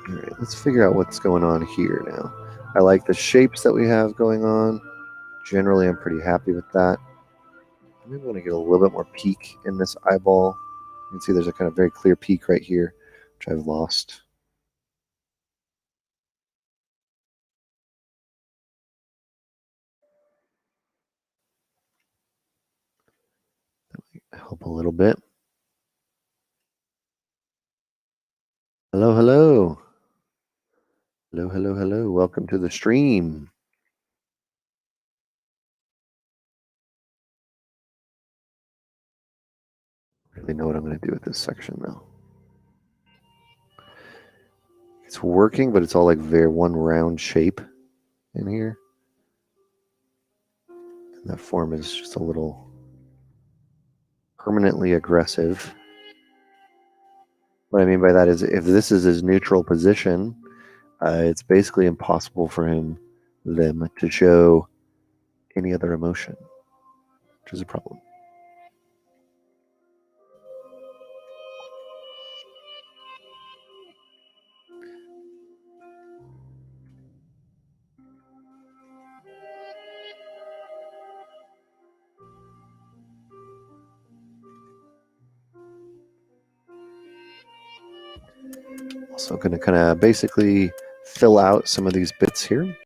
All right, let's figure out what's going on here now. I like the shapes that we have going on. Generally, I'm pretty happy with that. Maybe I want to get a little bit more peak in this eyeball. You can see there's a kind of very clear peak right here, which I've lost. That might help a little bit. Hello, hello. Hello, hello, hello. Welcome to the stream. Really know what I'm going to do with this section, though. It's working, but it's all like very one round shape in here. And that form is just a little permanently aggressive. What I mean by that is if this is his neutral position, it's basically impossible for them to show any other emotion, which is a problem. Also going to kind of basically fill out some of these bits here.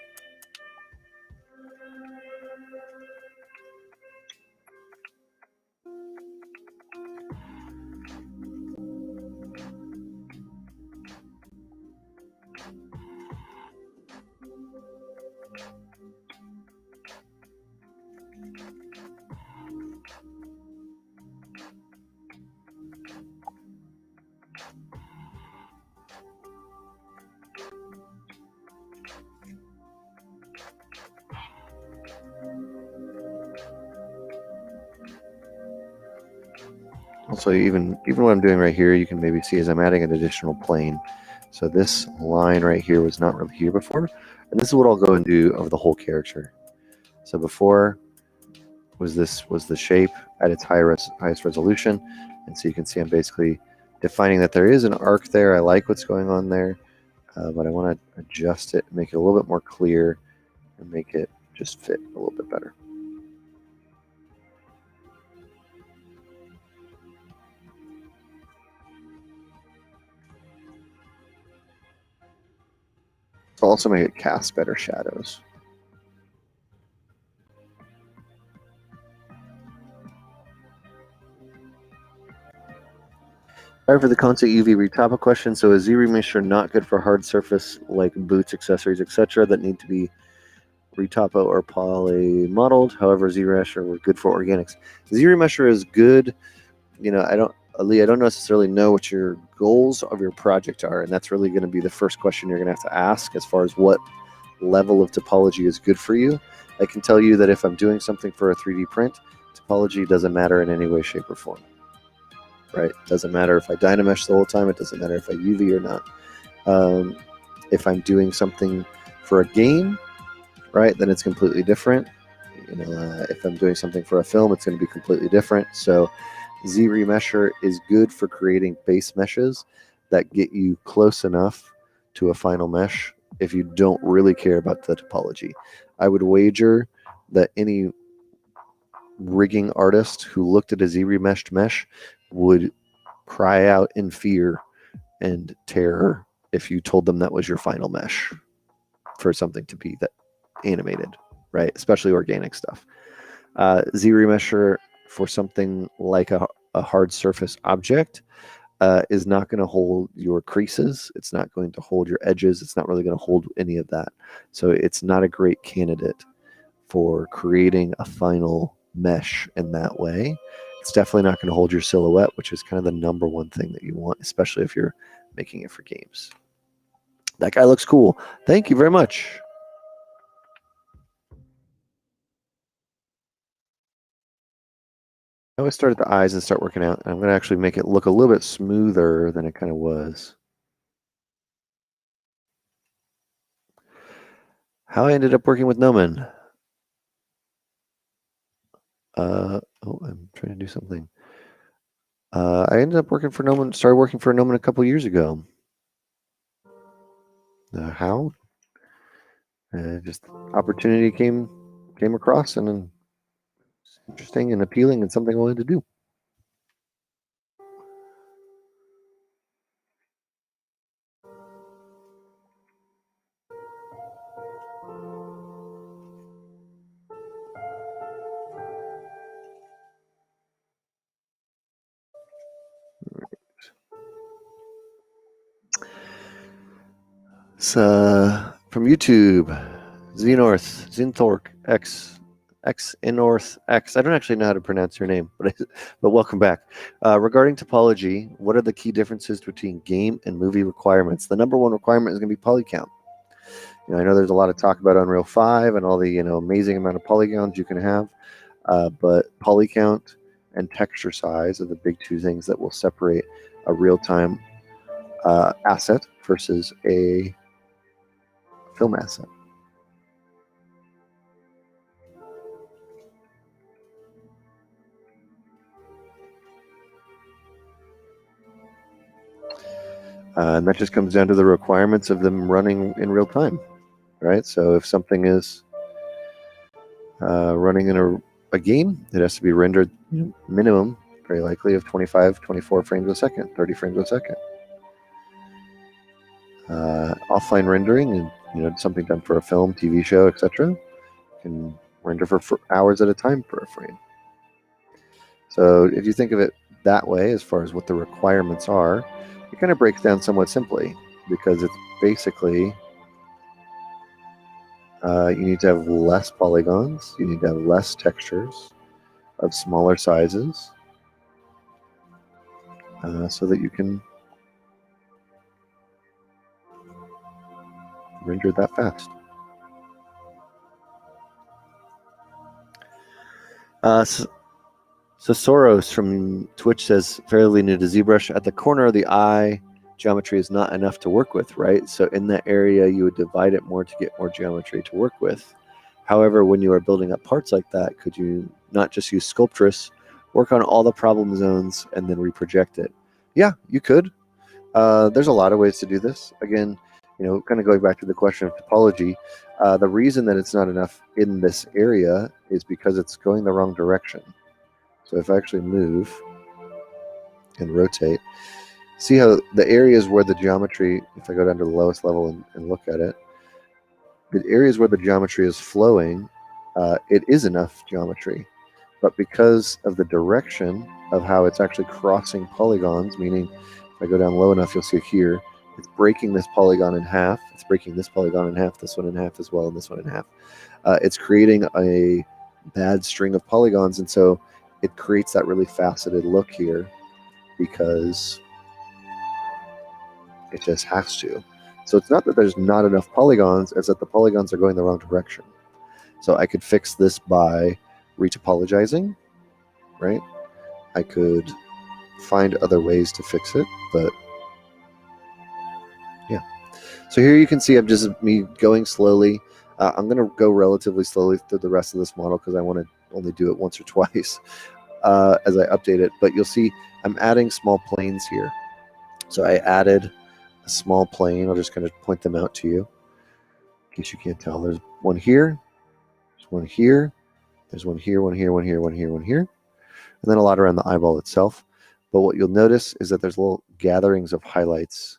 Also, even what I'm doing right here, you can maybe see as I'm adding an additional plane. So this line right here was not really here before. And this is what I'll go and do over the whole character. So before was the shape at its highest resolution. And so you can see I'm basically defining that there is an arc there. I like what's going on there, but I want to adjust it, make it a little bit more clear, and make it just fit a little bit better. So also make it cast better shadows. Alright, for the concept UV retopper question, so is Z-remisher not good for hard surface like boots, accessories, etc. that need to be retopo or poly modeled? However, Z-remisher were good for organics. Z-remisher is good. You know, I don't necessarily know what your goals of your project are, and that's really going to be the first question you're going to have to ask as far as what level of topology is good for you. I can tell you that if I'm doing something for a 3D print, topology doesn't matter in any way, shape, or form. Right? It doesn't matter if I Dynamesh the whole time. It doesn't matter if I UV or not. If I'm doing something for a game, right, then it's completely different. You know, if I'm doing something for a film, it's going to be completely different. So Z-remesher is good for creating base meshes that get you close enough to a final mesh if you don't really care about the topology. I would wager that any rigging artist who looked at a Z-remeshed mesh would cry out in fear and terror if you told them that was your final mesh for something to be that animated, right? Especially organic stuff. Z-remesher for something like a hard surface object is not going to hold your creases. It's not going to hold your edges. It's not really going to hold any of that. So it's not a great candidate for creating a final mesh in that way. It's definitely not going to hold your silhouette, which is kind of the number one thing that you want, especially if you're making it for games. That guy looks cool. Thank you very much. I always start at the eyes and start working out. I'm going to actually make it look a little bit smoother than it kind of was. How I ended up working with Gnomon. I'm trying to do something. I ended up working for Gnomon, started working for Gnomon a couple years ago. How? Just opportunity came across, and then it's interesting and appealing and something I wanted to do. It's from YouTube, Xenorth, Zinthork X X Inorth X. I don't actually know how to pronounce your name, but welcome back. Regarding topology, what are the key differences between game and movie requirements? The number one requirement is going to be poly count. I know there's a lot of talk about Unreal 5 and all the amazing amount of polygons you can have, but poly count and texture size are the big two things that will separate a real-time asset versus a film asset. And that just comes down to the requirements of them running in real time, right? So if something is running in a game, it has to be rendered minimum, very likely, of 25, 24 frames a second, 30 frames a second. Offline rendering, and something done for a film, TV show, etc., can render for hours at a time per frame. So if you think of it that way, as far as what the requirements are, it kind of breaks down somewhat simply, because it's basically you need to have less polygons, you need to have less textures of smaller sizes, so that you can render that fast. So Soros from Twitch says, fairly new to ZBrush, at the corner of the eye, geometry is not enough to work with, right? So in that area, you would divide it more to get more geometry to work with. However, when you are building up parts like that, could you not just use Sculptress, work on all the problem zones, and then reproject it? Yeah, you could. There's a lot of ways to do this. Again, kind of going back to the question of topology, the reason that it's not enough in this area is because it's going the wrong direction. So if I actually move and rotate, see how the areas where the geometry, if I go down to the lowest level and look at it, the areas where the geometry is flowing, it is enough geometry. But because of the direction of how it's actually crossing polygons, meaning if I go down low enough, you'll see here, it's breaking this polygon in half. It's breaking this polygon in half, this one in half as well, and this one in half. It's creating a bad string of polygons, and so it creates that really faceted look here because it just has to. So it's not that there's not enough polygons, it's that the polygons are going the wrong direction. So I could fix this by retopologizing, right? I could find other ways to fix it, but yeah. So here you can see I'm just me going slowly. I'm going to go relatively slowly through the rest of this model because I want to only do it once or twice as I update it. But you'll see I'm adding small planes here. So I added a small plane. I'll just kind of point them out to you in case you can't tell. There's one here. There's one here. There's one here, one here, one here, one here, one here. And then a lot around the eyeball itself. But what you'll notice is that there's little gatherings of highlights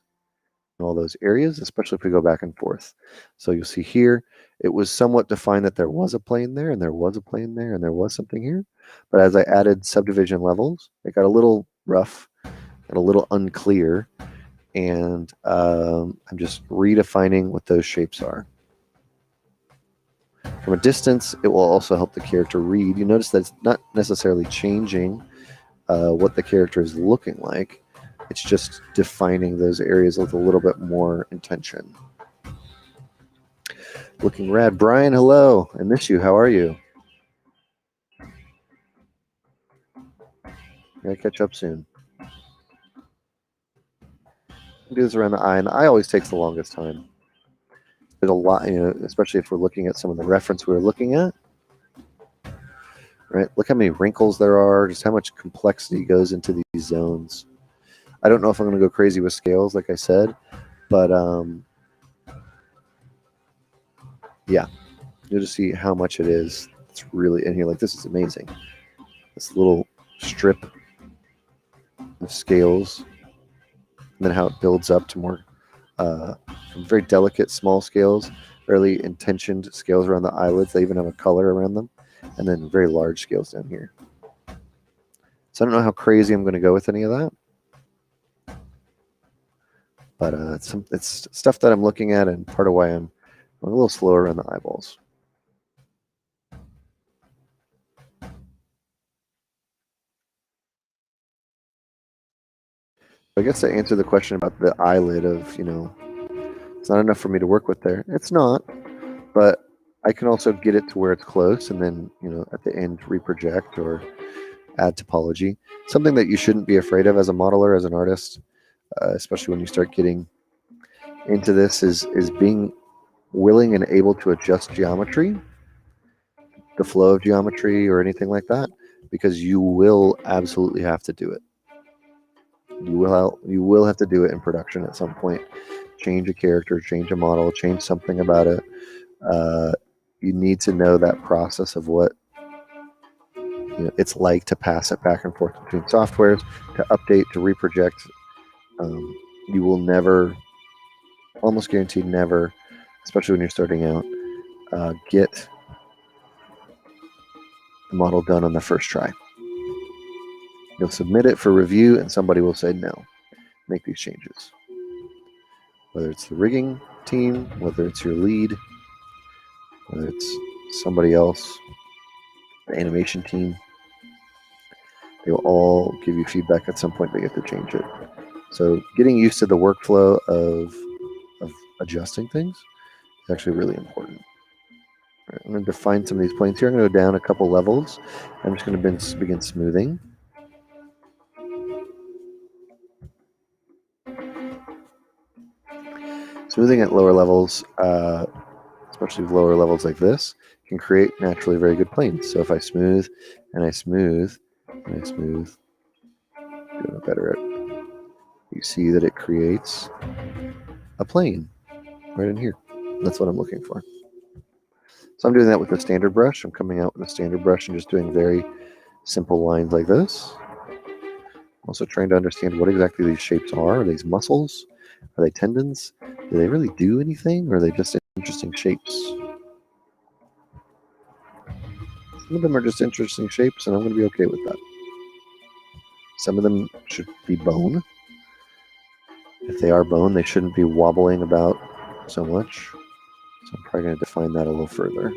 in all those areas, especially if we go back and forth. So you'll see here, it was somewhat defined that there was a plane there, and there was a plane there, and there was something here. But as I added subdivision levels, it got a little rough, got a little unclear, and I'm just redefining what those shapes are. From a distance, it will also help the character read. You notice that it's not necessarily changing what the character is looking like. It's just defining those areas with a little bit more intention. Looking rad. Brian, hello. I miss you. How are you? Gotta catch up soon. Do this around the eye, and the eye always takes the longest time. There's a lot, especially if we're looking at some of the reference we were looking at. Right? Look how many wrinkles there are, just how much complexity goes into these zones. I don't know if I'm going to go crazy with scales, like I said, but yeah, you'll just see how much it is. It's really in here. Like, this is amazing. This little strip of scales, and then how it builds up to more very delicate small scales, fairly intentioned scales around the eyelids. They even have a color around them, and then very large scales down here. So I don't know how crazy I'm going to go with any of that, but it's stuff that I'm looking at, and part of why I'm a little slower around the eyeballs. I guess to answer the question about the eyelid of, it's not enough for me to work with there. It's not, but I can also get it to where it's close and then, at the end reproject or add topology. Something that you shouldn't be afraid of as a modeler, as an artist, especially when you start getting into this, is being willing and able to adjust geometry, the flow of geometry or anything like that, because you will absolutely have to do it. You will have to do it in production at some point. Change a character, change a model, change something about it. You need to know that process of what it's like to pass it back and forth between softwares, to update, to reproject. You will never, almost guaranteed never, especially when you're starting out, get the model done on the first try. You'll submit it for review and somebody will say, no, make these changes. Whether it's the rigging team, whether it's your lead, whether it's somebody else, the animation team, they will all give you feedback at some point. They get to change it. So getting used to the workflow of adjusting things is actually really important. All right, I'm going to define some of these planes here. I'm going to go down a couple levels. I'm just going to begin smoothing. Smoothing at lower levels, especially lower levels like this, can create naturally very good planes. So if I smooth and I smooth and I smooth, doing it better at, you see that it creates a plane right in here. That's what I'm looking for. So I'm doing that with the standard brush. I'm coming out with a standard brush and just doing very simple lines like this. Also trying to understand what exactly these shapes are. Are these muscles? Are they tendons? Do they really do anything, or are they just interesting shapes? Some of them are just interesting shapes, and I'm going to be okay with that. Some of them should be bone. If they are bone, they shouldn't be wobbling about so much. So I'm probably going to define that a little further.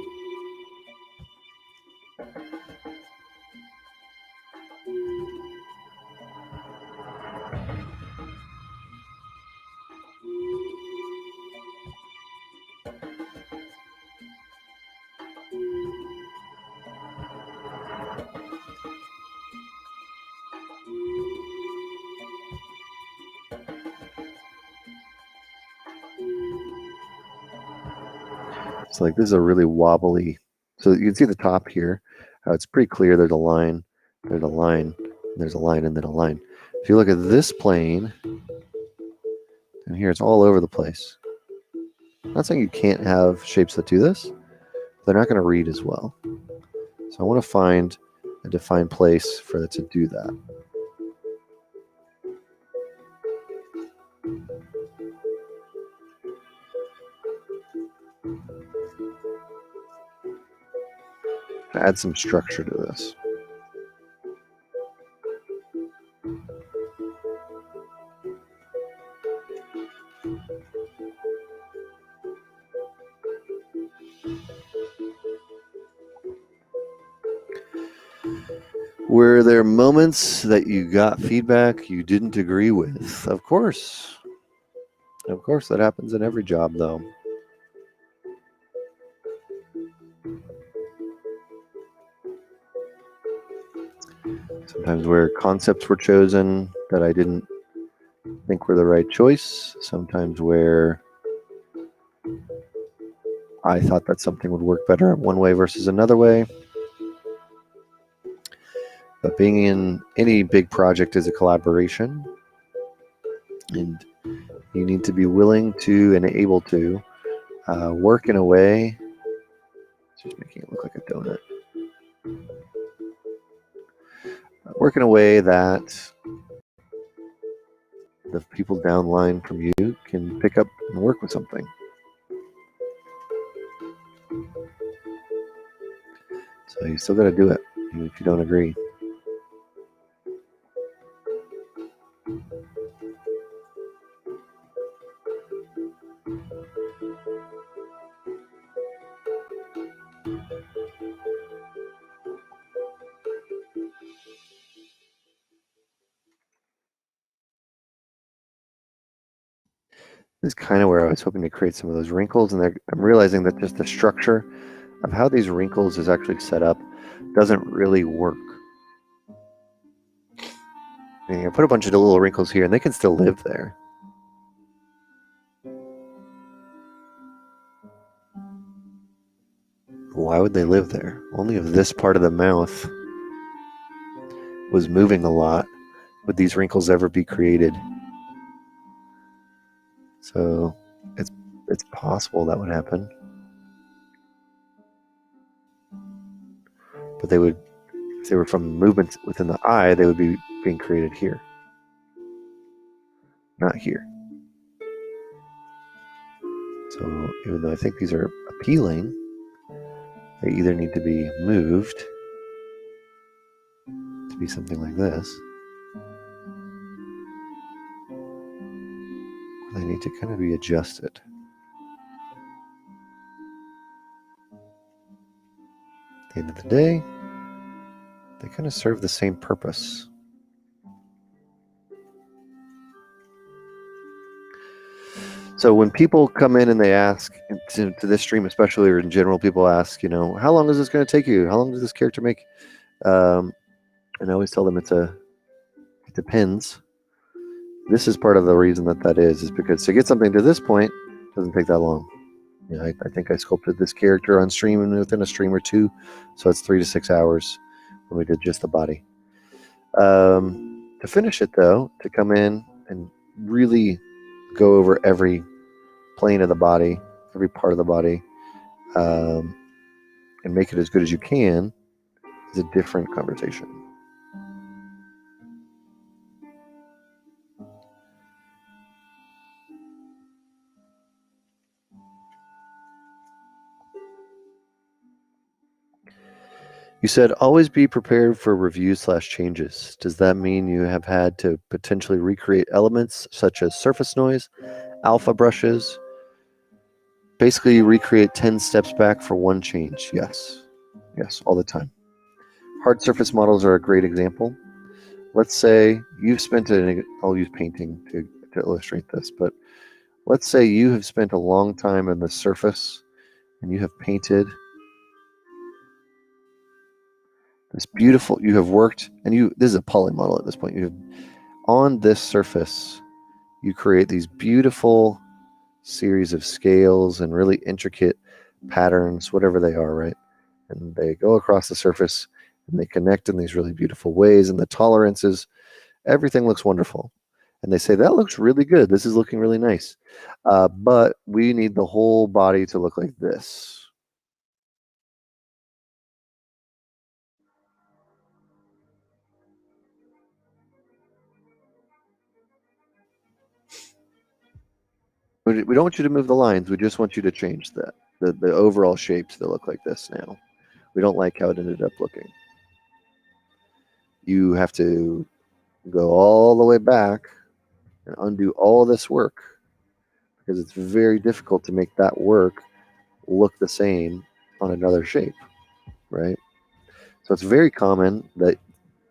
So like this is a really wobbly. So you can see the top here. It's pretty clear. There's a line. There's a line. There's a line, and then a line. If you look at this plane, and here it's all over the place. I'm not saying you can't have shapes that do this. They're not going to read as well. So I want to find a defined place for it to do that. Add some structure to this. Were there moments that you got feedback you didn't agree with? Of course. Of course, that happens in every job, though. Sometimes where concepts were chosen that I didn't think were the right choice. Sometimes where I thought that something would work better one way versus another way. But being in any big project is a collaboration. And you need to be willing to and able to work in a way. Just making it look like a donut. Work in a way that the people downline from you can pick up and work with something. So you still got to do it, even if you don't agree. This is kind of where I was hoping to create some of those wrinkles, and I'm realizing that just the structure of how these wrinkles is actually set up doesn't really work. I put a bunch of little wrinkles here, and they can still live there. Why would they live there? Only if this part of the mouth was moving a lot would these wrinkles ever be created. So it's possible that would happen. But if they were from movements within the eye, they would be being created here, not here. So even though I think these are appealing, they either need to be moved to be something like this, or they need to kind of be adjusted. At the end of the day, they kind of serve the same purpose. So when people come in and they ask, to this stream especially, or in general, people ask, how long is this going to take you? How long does this character make? And I always tell them it depends. This is part of the reason that is because to get something to this point doesn't take that long. I think I sculpted this character on stream and within a stream or two, so it's 3 to 6 hours when we did just the body. To finish it though, to come in and really go over every plane of the body, every part of the body, and make it as good as you can is a different conversation. You said always be prepared for reviews/changes. Does that mean you have had to potentially recreate elements such as surface noise, alpha brushes? Basically, you recreate 10 steps back for one change. Yes, all the time. Hard surface models are a great example. Let's say you've spent I'll use painting to illustrate this, but let's say you have spent a long time on the surface and you have painted this beautiful, you have worked, and this is a poly model at this point. On this surface, you create these beautiful series of scales and really intricate patterns, whatever they are, right? And they go across the surface and they connect in these really beautiful ways, and the tolerances, everything looks wonderful. And they say, that looks really good. This is looking really nice. But we need the whole body to look like this. We don't want you to move the lines. We just want you to change the overall shape to look like this now. We don't like how it ended up looking. You have to go all the way back and undo all this work because it's very difficult to make that work look the same on another shape, right? So it's very common that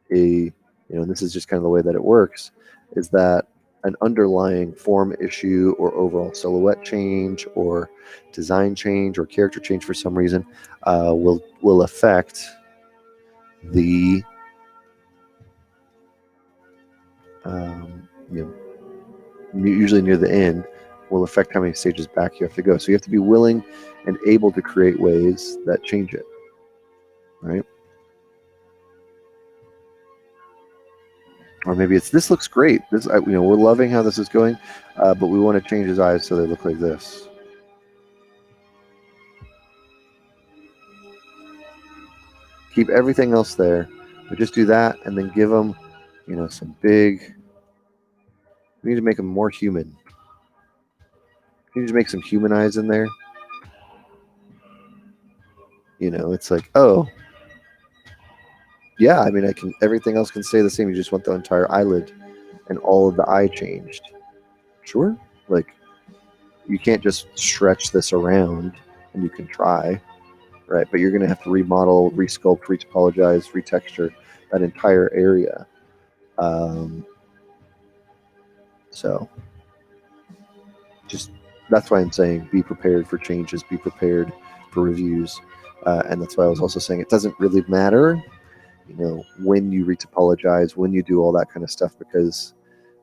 and this is just kind of the way that it works, is that an underlying form issue or overall silhouette change or design change or character change for some reason will affect the usually near the end, will affect how many stages back you have to go. So you have to be willing and able to create ways that change it, right? Or maybe it's, this looks great. We're loving how this is going, but we want to change his eyes so they look like this. Keep everything else there, but just do that, and then give them, some big. We need to make them more human. You need to make some human eyes in there. It's like, oh, yeah. Everything else can stay the same. You just want the entire eyelid and all of the eye changed. Sure. Like, you can't just stretch this around, and you can try, right? But you're going to have to remodel, resculpt, retopologize, retexture that entire area. So just that's why I'm saying be prepared for changes, be prepared for reviews, and that's why I was also saying it doesn't really matter, when you retopologize, when you do all that kind of stuff, because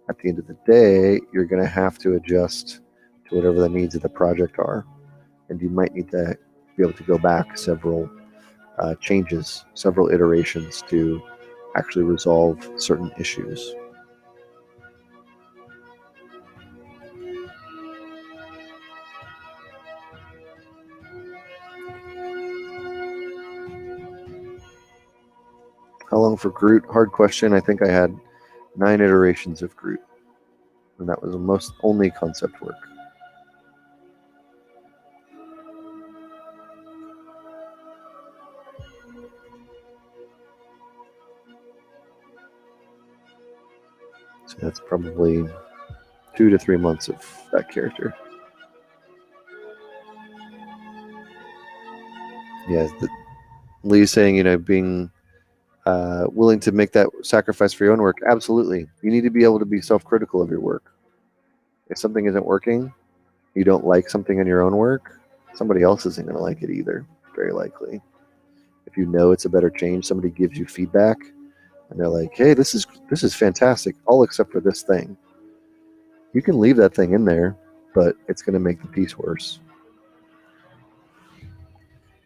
at the end of the day, you're going to have to adjust to whatever the needs of the project are, and you might need to be able to go back several changes, several iterations to actually resolve certain issues. How long for Groot? Hard question. I think I had 9 iterations of Groot, and that was almost only concept work. So that's probably 2 to 3 months of that character. Yeah, Lee's saying, being willing to make that sacrifice for your own work. Absolutely. You need to be able to be self-critical of your work. If something isn't working, you don't like something in your own work, somebody else isn't going to like it either, very likely. If you know it's a better change, somebody gives you feedback, and they're like, hey, this is fantastic, all except for this thing. You can leave that thing in there, but it's going to make the piece worse.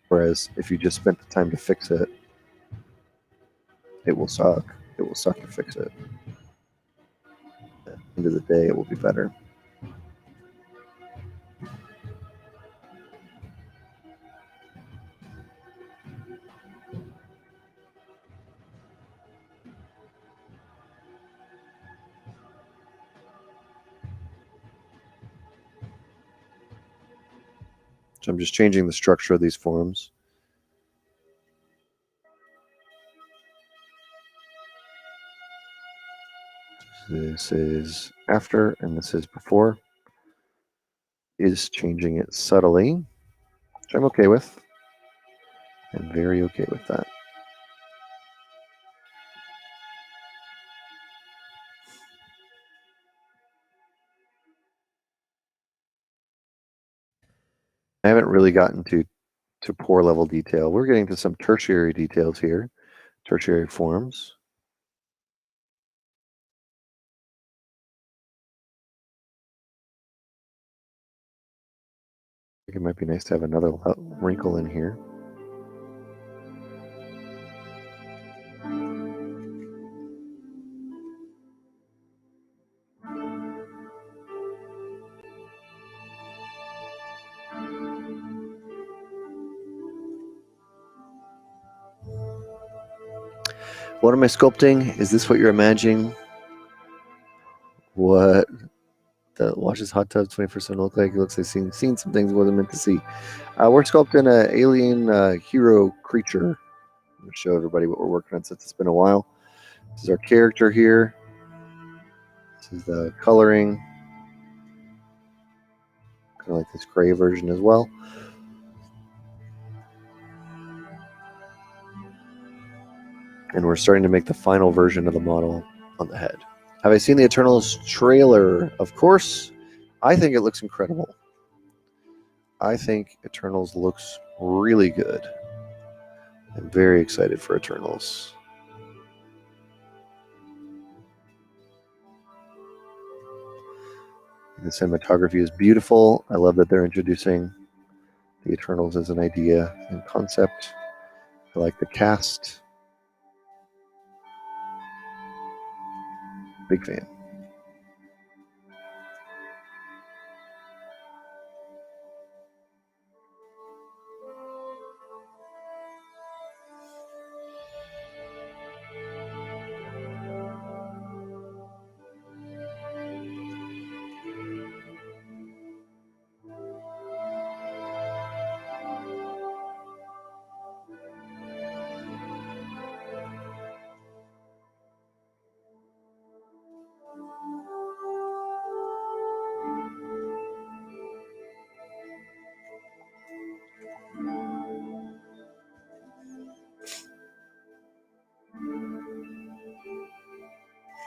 Whereas if you just spent the time to fix it, it will suck. It will suck to fix it. At the end of the day, it will be better. So I'm just changing the structure of these forms. This is after, and this is before. Is changing it subtly, which I'm okay with. I'm very okay with that. I haven't really gotten to poor level detail. We're getting to some tertiary details here, tertiary forms. I think it might be nice to have another wrinkle in here. What am I sculpting? Is this what you're imagining? What the washes hot tubs 21st look like? It looks like seen some things I wasn't meant to see. We're sculpting an alien hero creature. I'm going to show everybody what we're working on since it's been a while. This is our character here. This is the coloring. Kind of like this gray version as well. And we're starting to make the final version of the model on the head. Have I seen the Eternals trailer? Of course. I think it looks incredible. I think Eternals looks really good. I'm very excited for Eternals. The cinematography is beautiful. I love that they're introducing the Eternals as an idea and concept. I like the cast. Big fan.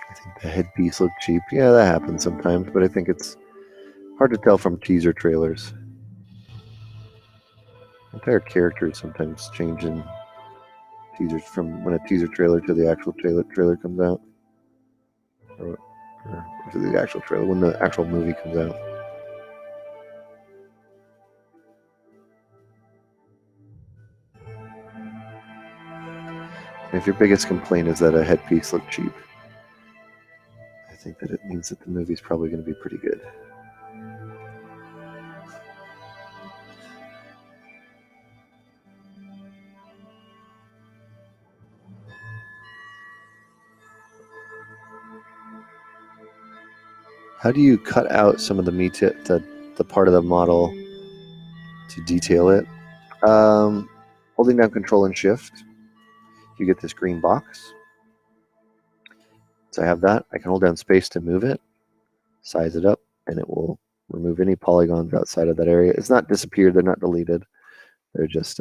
I think the headpiece looked cheap. Yeah, that happens sometimes, but I think it's Hard to tell from teaser trailers. Entire characters sometimes change in teasers from when a teaser trailer to the actual trailer comes out. Or to the actual trailer, when the actual movie comes out. And if your biggest complaint is that a headpiece looked cheap, I think that it means that the movie's probably going to be pretty good. How do you cut out some of the meat, the part of the model to detail it? Holding down Control and Shift, you get this green box. So I have that. I can hold down space to move it, size it up, and it will remove any polygons outside of that area. It's not disappeared. They're not deleted. They're just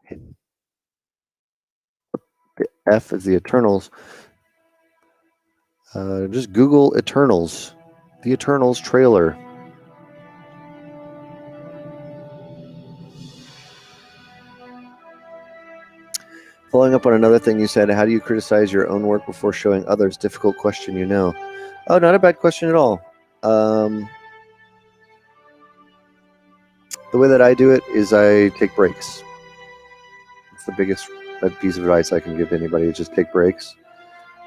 hidden. The F is the Eternals. Just Google Eternals. The Eternals trailer. Following up on another thing you said, how do you criticize your own work before showing others? Difficult question, you know. Oh, not a bad question at all. The way that I do it is I take breaks. It's the biggest piece of advice I can give to anybody is just take breaks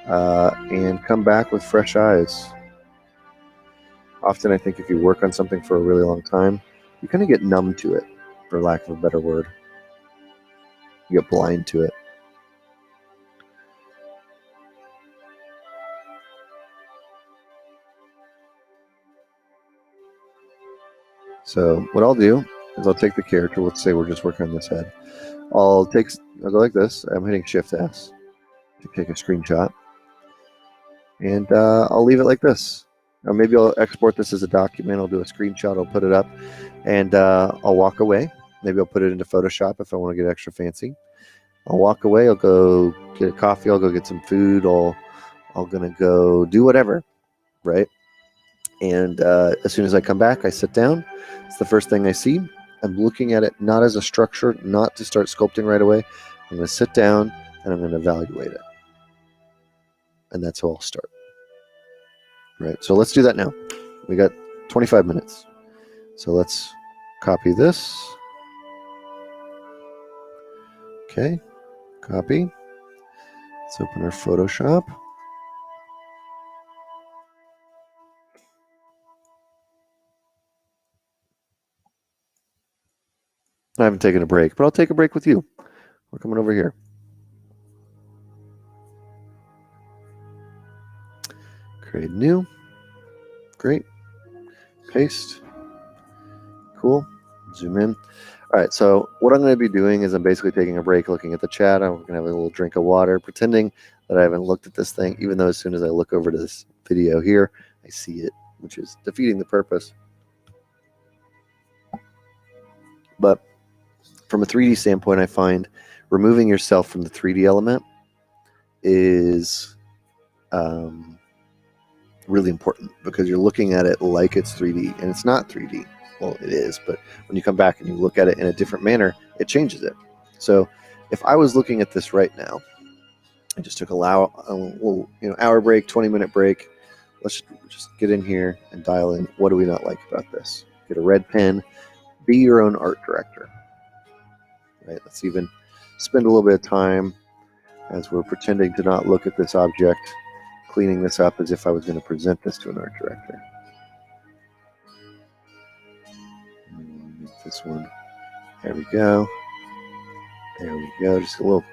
and come back with fresh eyes. Often I think if you work on something for a really long time, you kind of get numb to it, for lack of a better word. You get blind to it. So what I'll do is I'll take the character. Let's say we're just working on this head. I'll go like this. I'm hitting Shift S to take a screenshot. And I'll leave it like this. Or maybe I'll export this as a document. I'll do a screenshot. I'll put it up. And I'll walk away. Maybe I'll put it into Photoshop if I want to get extra fancy. I'll walk away. I'll go get a coffee. I'll go get some food. I'm going to go do whatever, right? And as soon as I come back, I sit down. It's the first thing I see. I'm looking at it not as a structure, not to start sculpting right away. I'm going to sit down and I'm going to evaluate it. And that's how I'll start. Right, so let's do that now. We got 25 minutes. So let's copy this. Okay, copy. Let's open our Photoshop. I haven't taken a break, but I'll take a break with you. We're coming over here. Create new. Great. Paste. Cool. Zoom in. All right, so what I'm going to be doing is I'm basically taking a break, looking at the chat. I'm going to have a little drink of water, pretending that I haven't looked at this thing, even though as soon as I look over to this video here, I see it, which is defeating the purpose. But from a 3D standpoint, I find removing yourself from the 3D element is really important because you're looking at it like it's 3D, and it's not 3D. Well, it is, but when you come back and you look at it in a different manner, it changes it. So if I was looking at this right now, I just took a little, hour break, 20-minute break. Let's just get in here and dial in. What do we not like about this? Get a red pen. Be your own art director. Right? Let's even spend a little bit of time as we're pretending to not look at this object, cleaning this up as if I was going to present this to an art director. This one. There we go. There we go. Just a little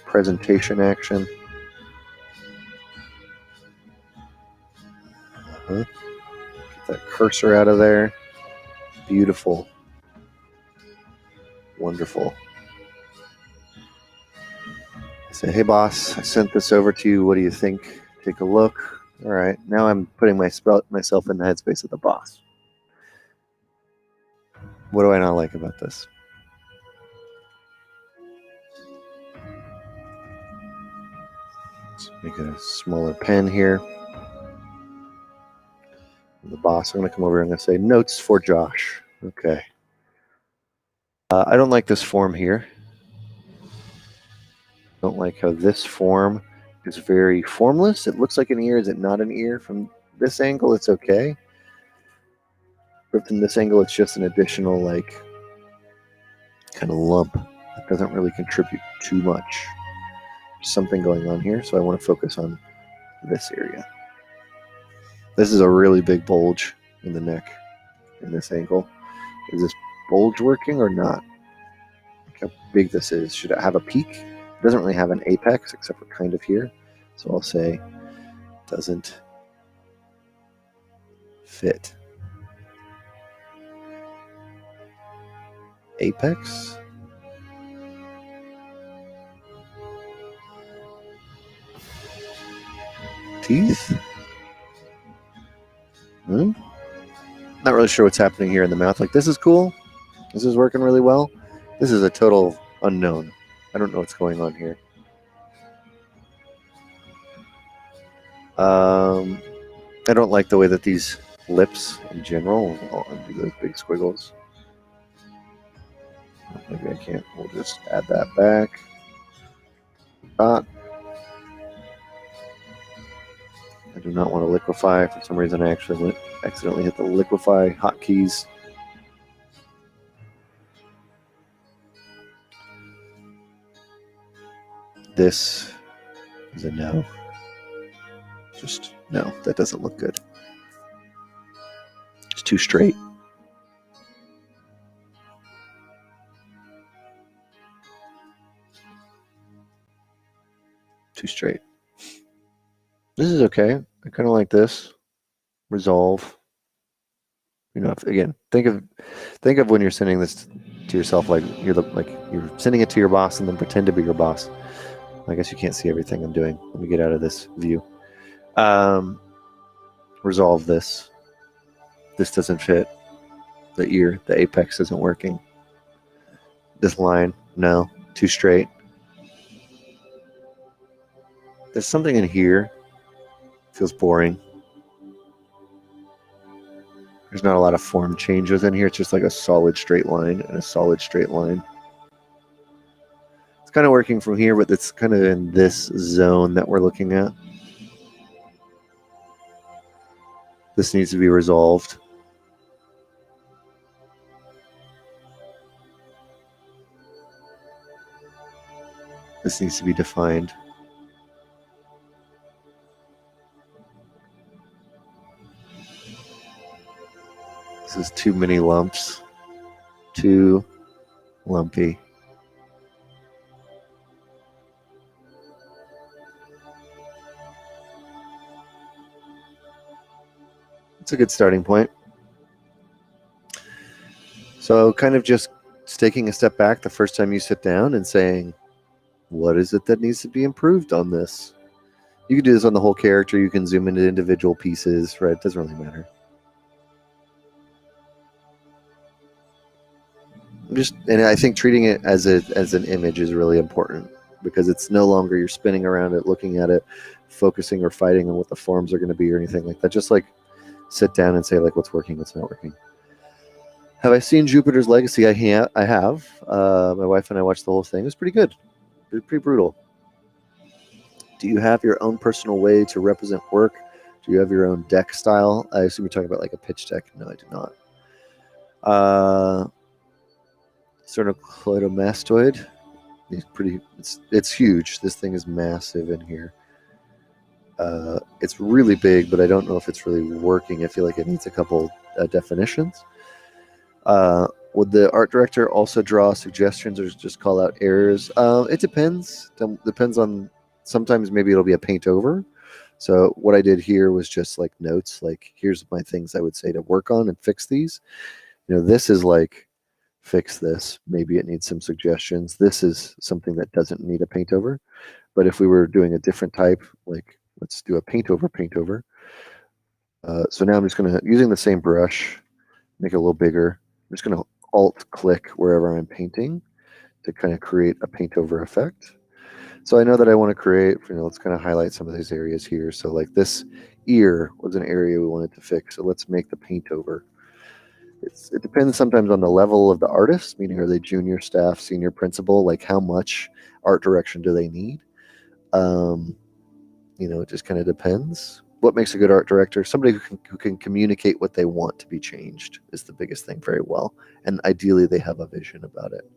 presentation action. Get that cursor out of there. Beautiful. Wonderful. I say, hey boss, I sent this over to you. What do you think? Take a look. All right. Now I'm putting myself in the headspace of the boss. What do I not like about this? Let's make a smaller pen here. the boss. I'm going to come over and I'm going to say notes for Josh. Okay. I don't like this form here. Don't like how this form is very formless. It looks like an ear. Is it not an ear? From this angle, it's okay. But from this angle, it's just an additional, like, kind of lump. It doesn't really contribute too much. There's something going on here, so I want to focus on this area. This is a really big bulge in the neck in this angle. Is this bulge working or not? Look how big this is. Should it have a peak? It doesn't really have an apex except for kind of here. So I'll say doesn't fit. Apex? Teeth? Not really sure what's happening here in the mouth. Like, this is cool. This is working really well. This is a total unknown. I don't know what's going on here. I don't like the way that these lips in general, I'll undo those big squiggles. Maybe I can't. We'll just add that back. I do not want to liquefy. For some reason, I actually accidentally hit the liquefy hotkeys. This is a no. Just no, that doesn't look good. It's too straight. Too straight. This is okay. I kind of like this. Resolve. You know, again, think of when you're sending this to yourself, like you're sending it to your boss, and then pretend to be your boss. I guess you can't see everything I'm doing. Let me get out of this view. Resolve this. This doesn't fit. The ear, the apex isn't working. This line, no, too straight. There's something in here. Feels boring. There's not a lot of form changes in here. It's just like a solid straight line and a solid straight line. It's kind of working from here, but it's kind of in this zone that we're looking at. This needs to be resolved. This needs to be defined. This is too many lumps. Too lumpy. It's a good starting point. So kind of just taking a step back the first time you sit down and saying, what is it that needs to be improved on this? You can do this on the whole character. You can zoom into individual pieces, right? It doesn't really matter. And I think treating it as an image is really important, because it's no longer you're spinning around it, looking at it, focusing or fighting on what the forms are going to be or anything like that. Just like sit down and say, like, what's working, what's not working. Have I seen Jupiter's Legacy? I have. My wife and I watched the whole thing. It was pretty good. Pretty brutal. Do you have your own personal way to represent work? Do you have your own deck style? I assume you're talking about like a pitch deck. No, I do not. Sternocleidomastoid. It's huge. This thing is massive in here. It's really big, but I don't know if it's really working. I feel like it needs a couple definitions. Would the art director also draw suggestions or just call out errors? It depends. Depends on, sometimes maybe it'll be a paint over. So what I did here was just like notes, like here's my things I would say to work on and fix these. You know, this is like, fix this. Maybe it needs some suggestions. This is something that doesn't need a paint over. But if we were doing a different type, like let's do a paint over. So now I'm just going to, using the same brush, make it a little bigger. I'm just going to alt click wherever I'm painting to kind of create a paint over effect. So I know that I want to create, let's kind of highlight some of these areas here. So like this ear was an area we wanted to fix, so let's make the paint over. It depends sometimes on the level of the artist, meaning are they junior staff, senior principal, like how much art direction do they need? It just kind of depends. What makes a good art director? Somebody who can communicate what they want to be changed is the biggest thing very well. And ideally, they have a vision about it.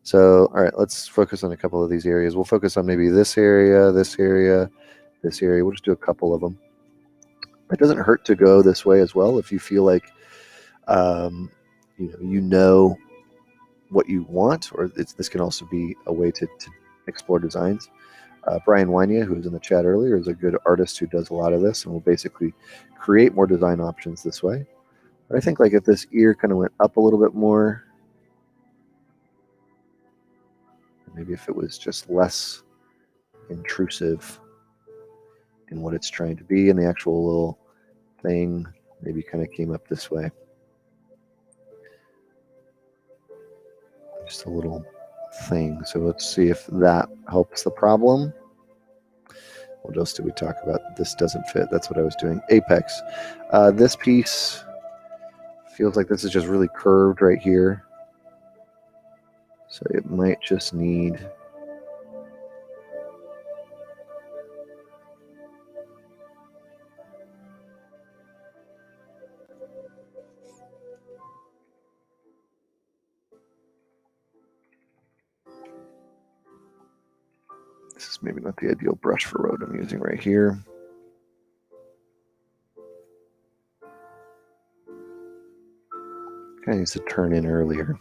So, all right, let's focus on a couple of these areas. We'll focus on maybe this area, this area, this area. We'll just do a couple of them. It doesn't hurt to go this way as well if you feel like you know what you want, or this can also be a way to explore designs. Brian Wynia, who was in the chat earlier, is a good artist who does a lot of this and will basically create more design options this way. But I think like if this ear kind of went up a little bit more, maybe if it was just less intrusive in what it's trying to be, and the actual little thing maybe kind of came up this way. Just a little thing. So let's see if that helps the problem. What else did we talk about? This doesn't fit. That's what I was doing. Apex. This piece feels like this is just really curved right here. So it might just need this is maybe not the ideal brush for road I'm using right here. Kind of needs to turn in earlier.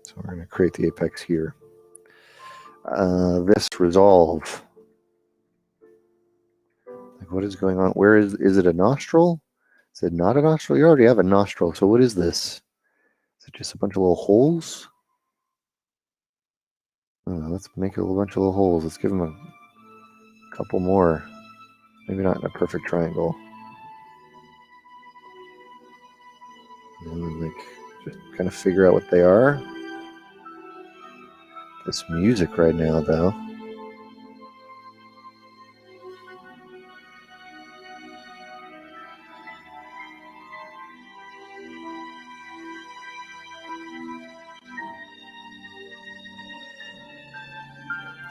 So we're going to create the apex here. This resolve. Like what is going on? Where is it a nostril? Is it not a nostril? You already have a nostril. So what is this? Is it just a bunch of little holes? Let's make it a bunch of little holes. Let's give them a couple more. Maybe not in a perfect triangle. And like just kind of figure out what they are. This music right now, though.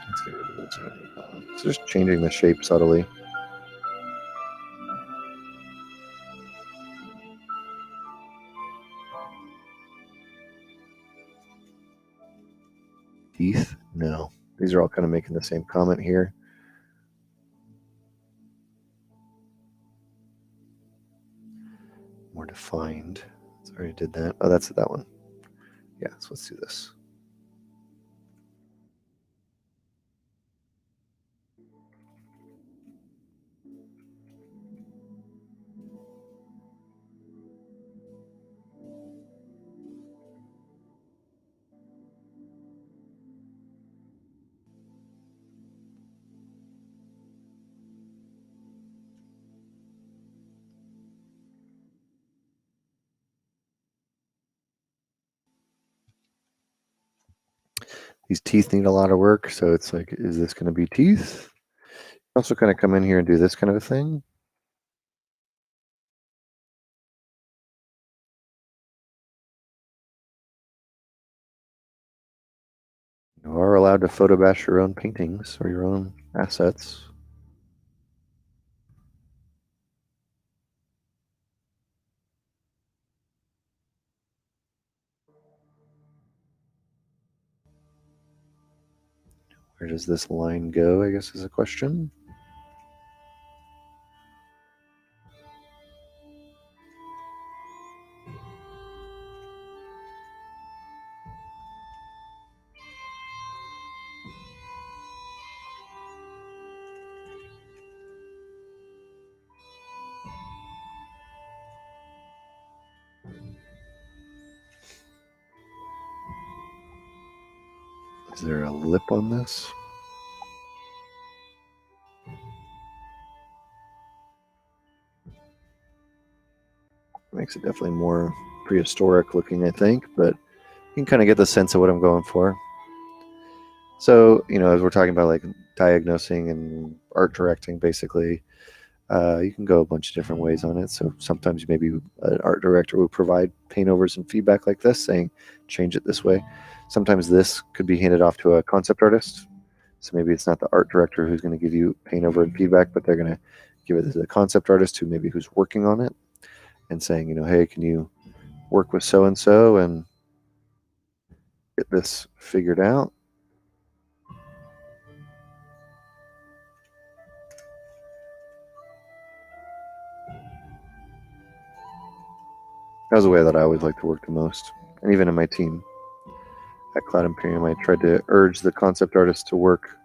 Let's get rid of this. It's just changing the shape subtly. Teeth? No. These are all kind of making the same comment here. More defined. I already did that. Oh, that's that one. Yeah, so let's do this. These teeth need a lot of work, so it's like, is this going to be teeth? Also kind of come in here and do this kind of a thing. You are allowed to photo bash your own paintings or your own assets. Where does this line go, I guess is a question. Is there a lip on this? Makes it definitely more prehistoric looking, I think, but you can kind of get the sense of what I'm going for. So, as we're talking about like diagnosing and art directing, basically, you can go a bunch of different ways on it. So sometimes maybe an art director will provide paint overs and feedback like this, saying, change it this way. Sometimes this could be handed off to a concept artist. So maybe it's not the art director who's going to give you paint over and feedback, but they're going to give it to the concept artist who's working on it and saying, hey, can you work with so-and-so and get this figured out? That was the way that I always like to work the most. And even in my team at Cloud Imperium, I tried to urge the concept artists to work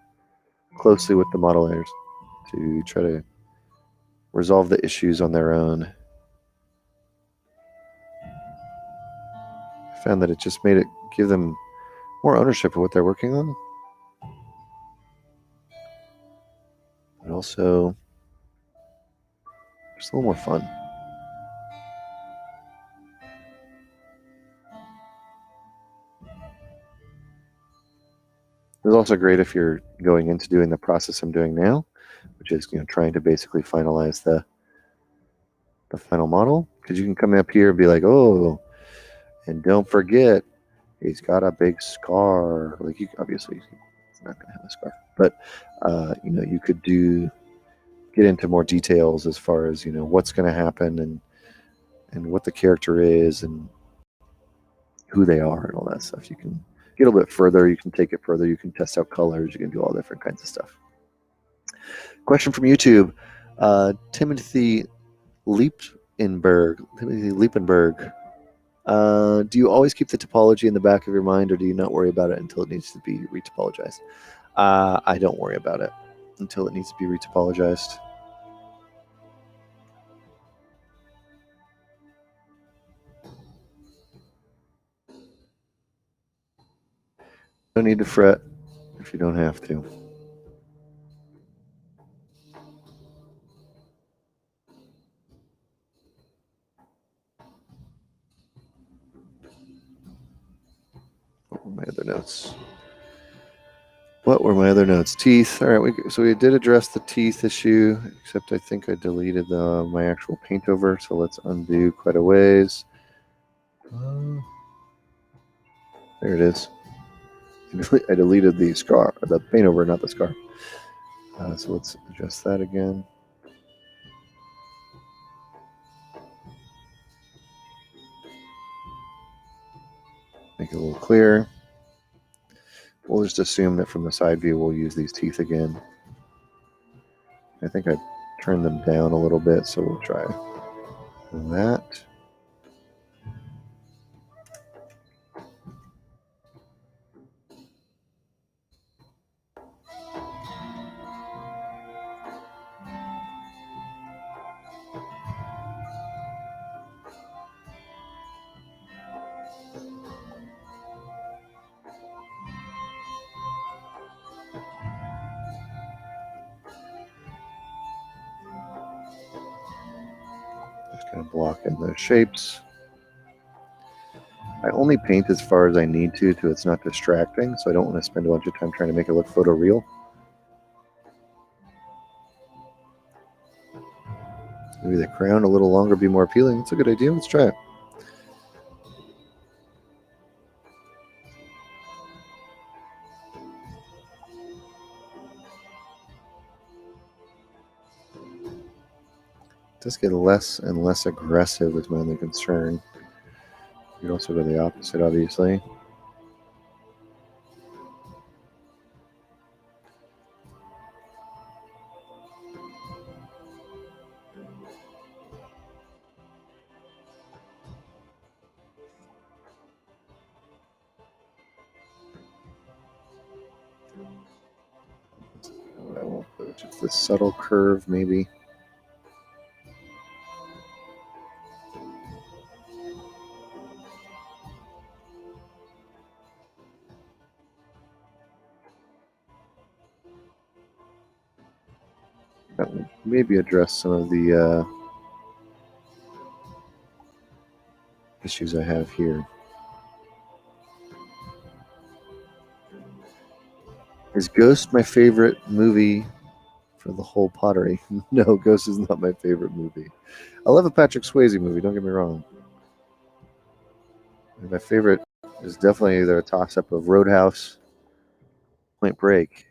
closely with the modelers to try to resolve the issues on their own. I found that it just made it give them more ownership of what they're working on. But also just a little more fun. It's also great if you're going into doing the process I'm doing now, which is trying to basically finalize the final model, because you can come up here and be like, oh, and don't forget he's got a big scar. Like, you obviously he's not going to have a scar, but you could get into more details as far as what's going to happen and what the character is and who they are and all that stuff. You can get a little bit further. You can take it further. You can test out colors. You can do all different kinds of stuff. Question from YouTube. Timothy Liepenberg. Do you always keep the topology in the back of your mind, or do you not worry about it until it needs to be retopologized? I don't worry about it until it needs to be retopologized. No need to fret if you don't have to. What were my other notes? Teeth. All right, so we did address the teeth issue, except I think I deleted my actual paint over, so let's undo quite a ways. There it is. I deleted the scar, the paint over, not the scar. So let's adjust that again. Make it a little clearer. We'll just assume that from the side view we'll use these teeth again. I think I turned them down a little bit, so we'll try that. Just kind of block in those shapes. I only paint as far as I need to it's not distracting, so I don't want to spend a bunch of time trying to make it look photoreal. Maybe the crown a little longer, be more appealing. It's a good idea. Let's try it. Just get less and less aggressive is my only concern. You can also go the opposite, obviously. I won't put just the subtle curve, maybe. That will maybe address some of the issues I have here. Is Ghost my favorite movie for the whole pottery? No, Ghost is not my favorite movie. I love a Patrick Swayze movie, don't get me wrong. My favorite is definitely either a toss-up of Roadhouse, Point Break.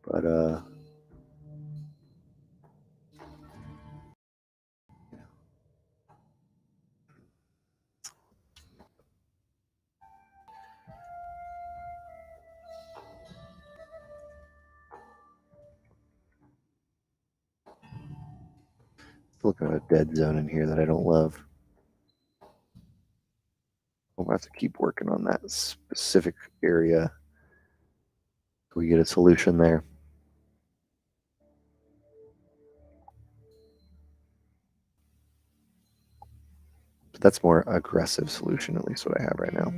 But looking at a dead zone in here that I don't love. We'll have to keep working on that specific area. We get a solution there. But that's more aggressive solution, at least what I have right now.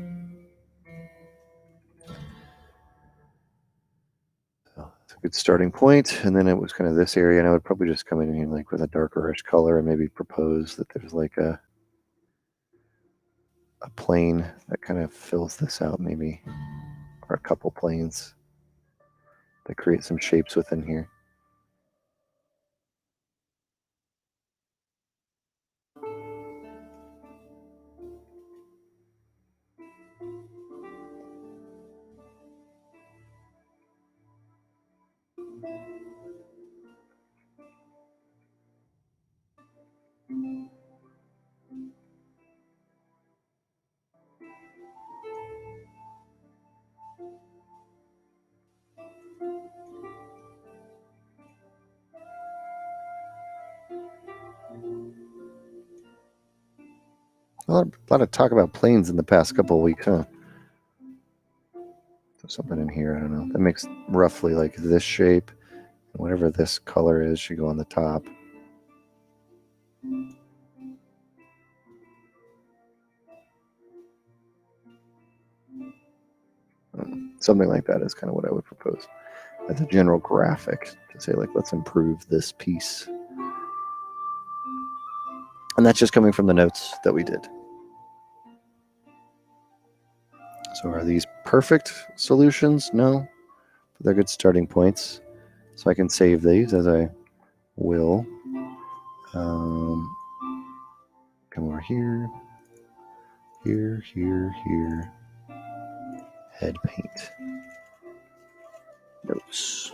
So it's a good starting point. And then it was kind of this area, and I would probably just come in here like with a darkerish color and maybe propose that there's like a plane that kind of fills this out, maybe, or a couple planes that create some shapes within here. A lot of talk about planes in the past couple of weeks, huh? There's something in here, I don't know. That makes roughly like this shape. And whatever this color is should go on the top. Something like that is kind of what I would propose as a general graphic to say, like, let's improve this piece. And that's just coming from the notes that we did. So are these perfect solutions? No, but they're good starting points. So I can save these as I will. Come over here, here, here, here. Head paint. Notes.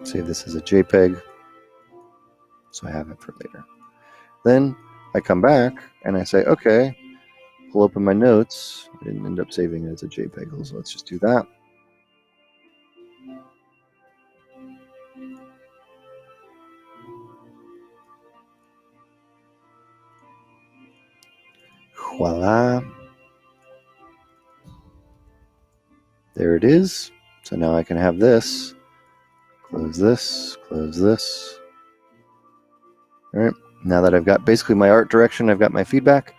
Save this as a JPEG, so I have it for later. Then I come back and I say, okay, pull open my notes. I didn't end up saving it as a JPEG, so let's just do that. Voila. There it is. So now I can have this. Close this, close this. All right. Now that I've got basically my art direction, I've got my feedback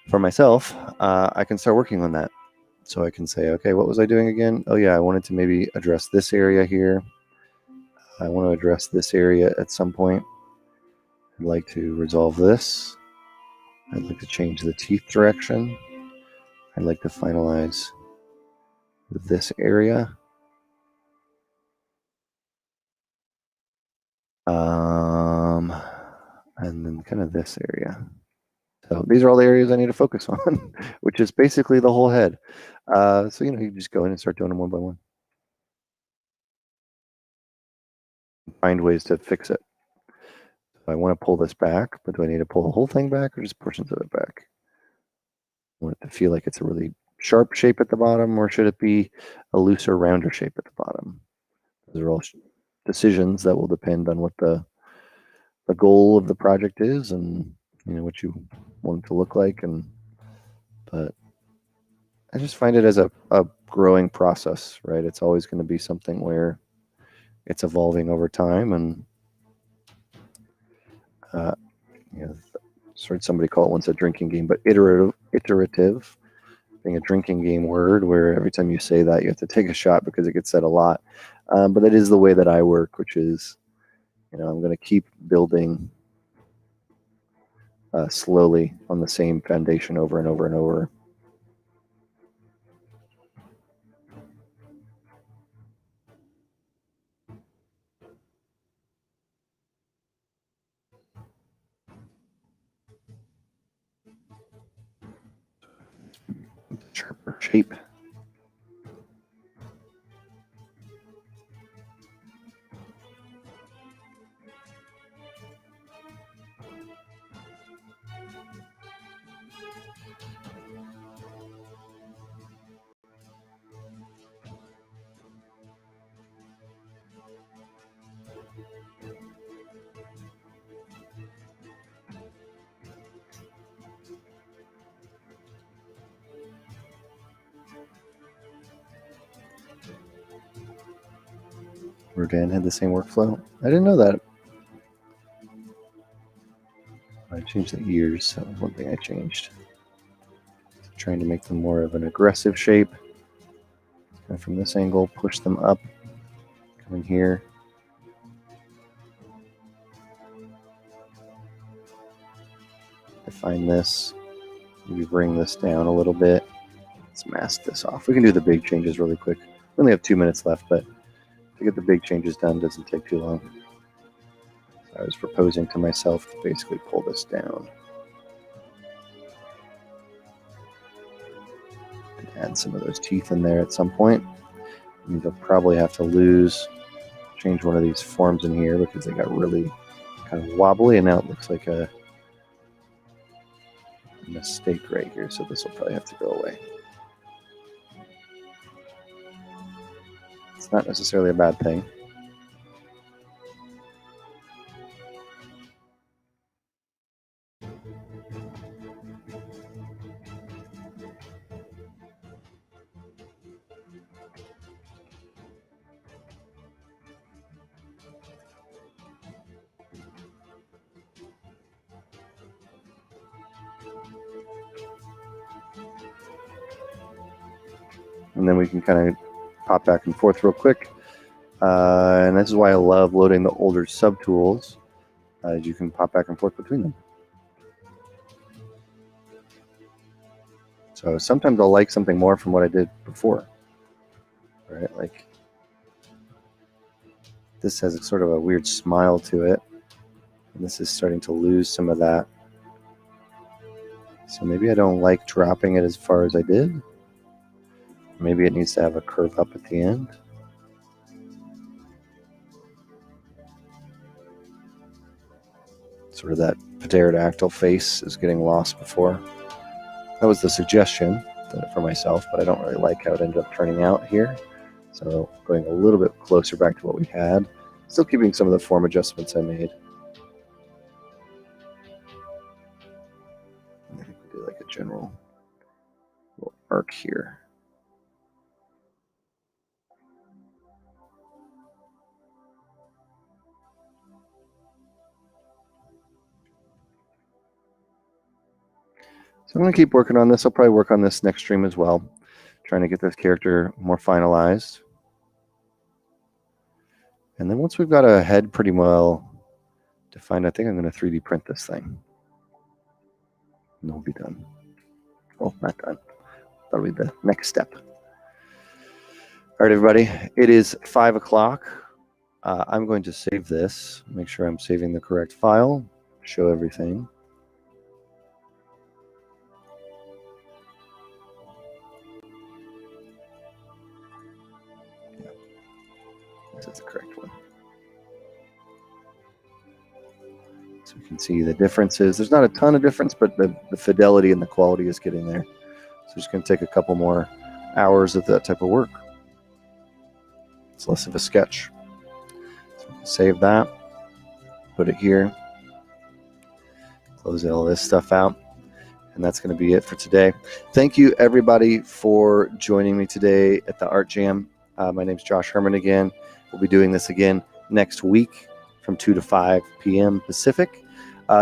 for myself, I can start working on that. So I can say, okay, what was I doing again? Oh yeah, I wanted to maybe address this area here. I want to address this area at some point. I'd like to resolve this. I'd like to change the teeth direction. I'd like to finalize this area. And then kind of this area. So these are all the areas I need to focus on, which is basically the whole head. So, you know, you just go in and start doing them one by one. Find ways to fix it. So I want to pull this back, but do I need to pull the whole thing back or just portions of it back? I want it to feel like it's a really sharp shape at the bottom, or should it be a looser, rounder shape at the bottom? Those are all decisions that will depend on what the goal of the project is, and you know what you want it to look like. But I just find it as a growing process, right? It's always going to be something where it's evolving over time, and you know, heard somebody call it once a drinking game, but iterative being a drinking game word, where every time you say that, you have to take a shot because it gets said a lot. But that is the way that I work, which is, you know, I'm going to keep building slowly on the same foundation over and over and over. Sharper shape. Rodan had the same workflow. I didn't know that. I changed the ears, so that was one thing I changed. So trying to make them more of an aggressive shape. And from this angle, push them up. Come in here. Define this. Maybe bring this down a little bit. Let's mask this off. We can do the big changes really quick. We only have 2 minutes left, but to get the big changes done doesn't take too long. So I was proposing to myself to basically pull this down. And add some of those teeth in there at some point. And you'll probably have to change one of these forms in here because they got really kind of wobbly, and now it looks like a mistake right here. So this will probably have to go away. It's not necessarily a bad thing. And then we can kind of pop back and forth real quick. And this is why I love loading the older subtools, as you can pop back and forth between them. So sometimes I'll like something more from what I did before, right? Like this has sort of a weird smile to it, and this is starting to lose some of that. So maybe I don't like dropping it as far as I did. Maybe it needs to have a curve up at the end. Sort of that pterodactyl face is getting lost before. That was the suggestion for myself, but I don't really like how it ended up turning out here. So going a little bit closer back to what we had, still keeping some of the form adjustments I made. I think we do like a general little arc here. So I'm going to keep working on this. I'll probably work on this next stream as well, trying to get this character more finalized. And then once we've got a head pretty well defined, I think I'm going to 3D print this thing. And we'll be done. Well, not done. That'll be the next step. All right, everybody. It is 5 o'clock. I'm going to save this. Make sure I'm saving the correct file. Show everything. That's the correct one. So you can see the differences. There's not a ton of difference, but the fidelity and the quality is getting there. So it's going to take a couple more hours of that type of work. It's less of a sketch. So save that. Put it here. Close all this stuff out. And that's going to be it for today. Thank you, everybody, for joining me today at the Art Jam. My name's Josh Herman again. We'll be doing this again next week from 2 to 5 p.m. Pacific.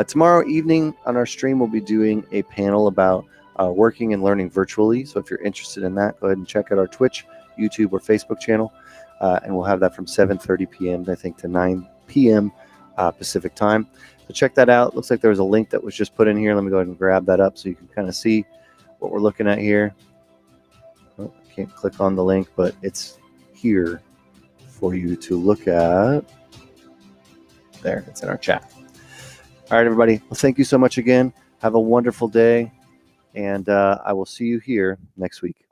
Tomorrow evening on our stream, we'll be doing a panel about working and learning virtually. So if you're interested in that, go ahead and check out our Twitch, YouTube, or Facebook channel. And we'll have that from 7:30 p.m. I think to 9 p.m. Pacific time. So check that out. Looks like there was a link that was just put in here. Let me go ahead and grab that up so you can kind of see what we're looking at here. Oh, I can't click on the link, but it's here for you to look at. There, it's in our chat. All right, everybody. Well, thank you so much again. Have a wonderful day, and I will see you here next week.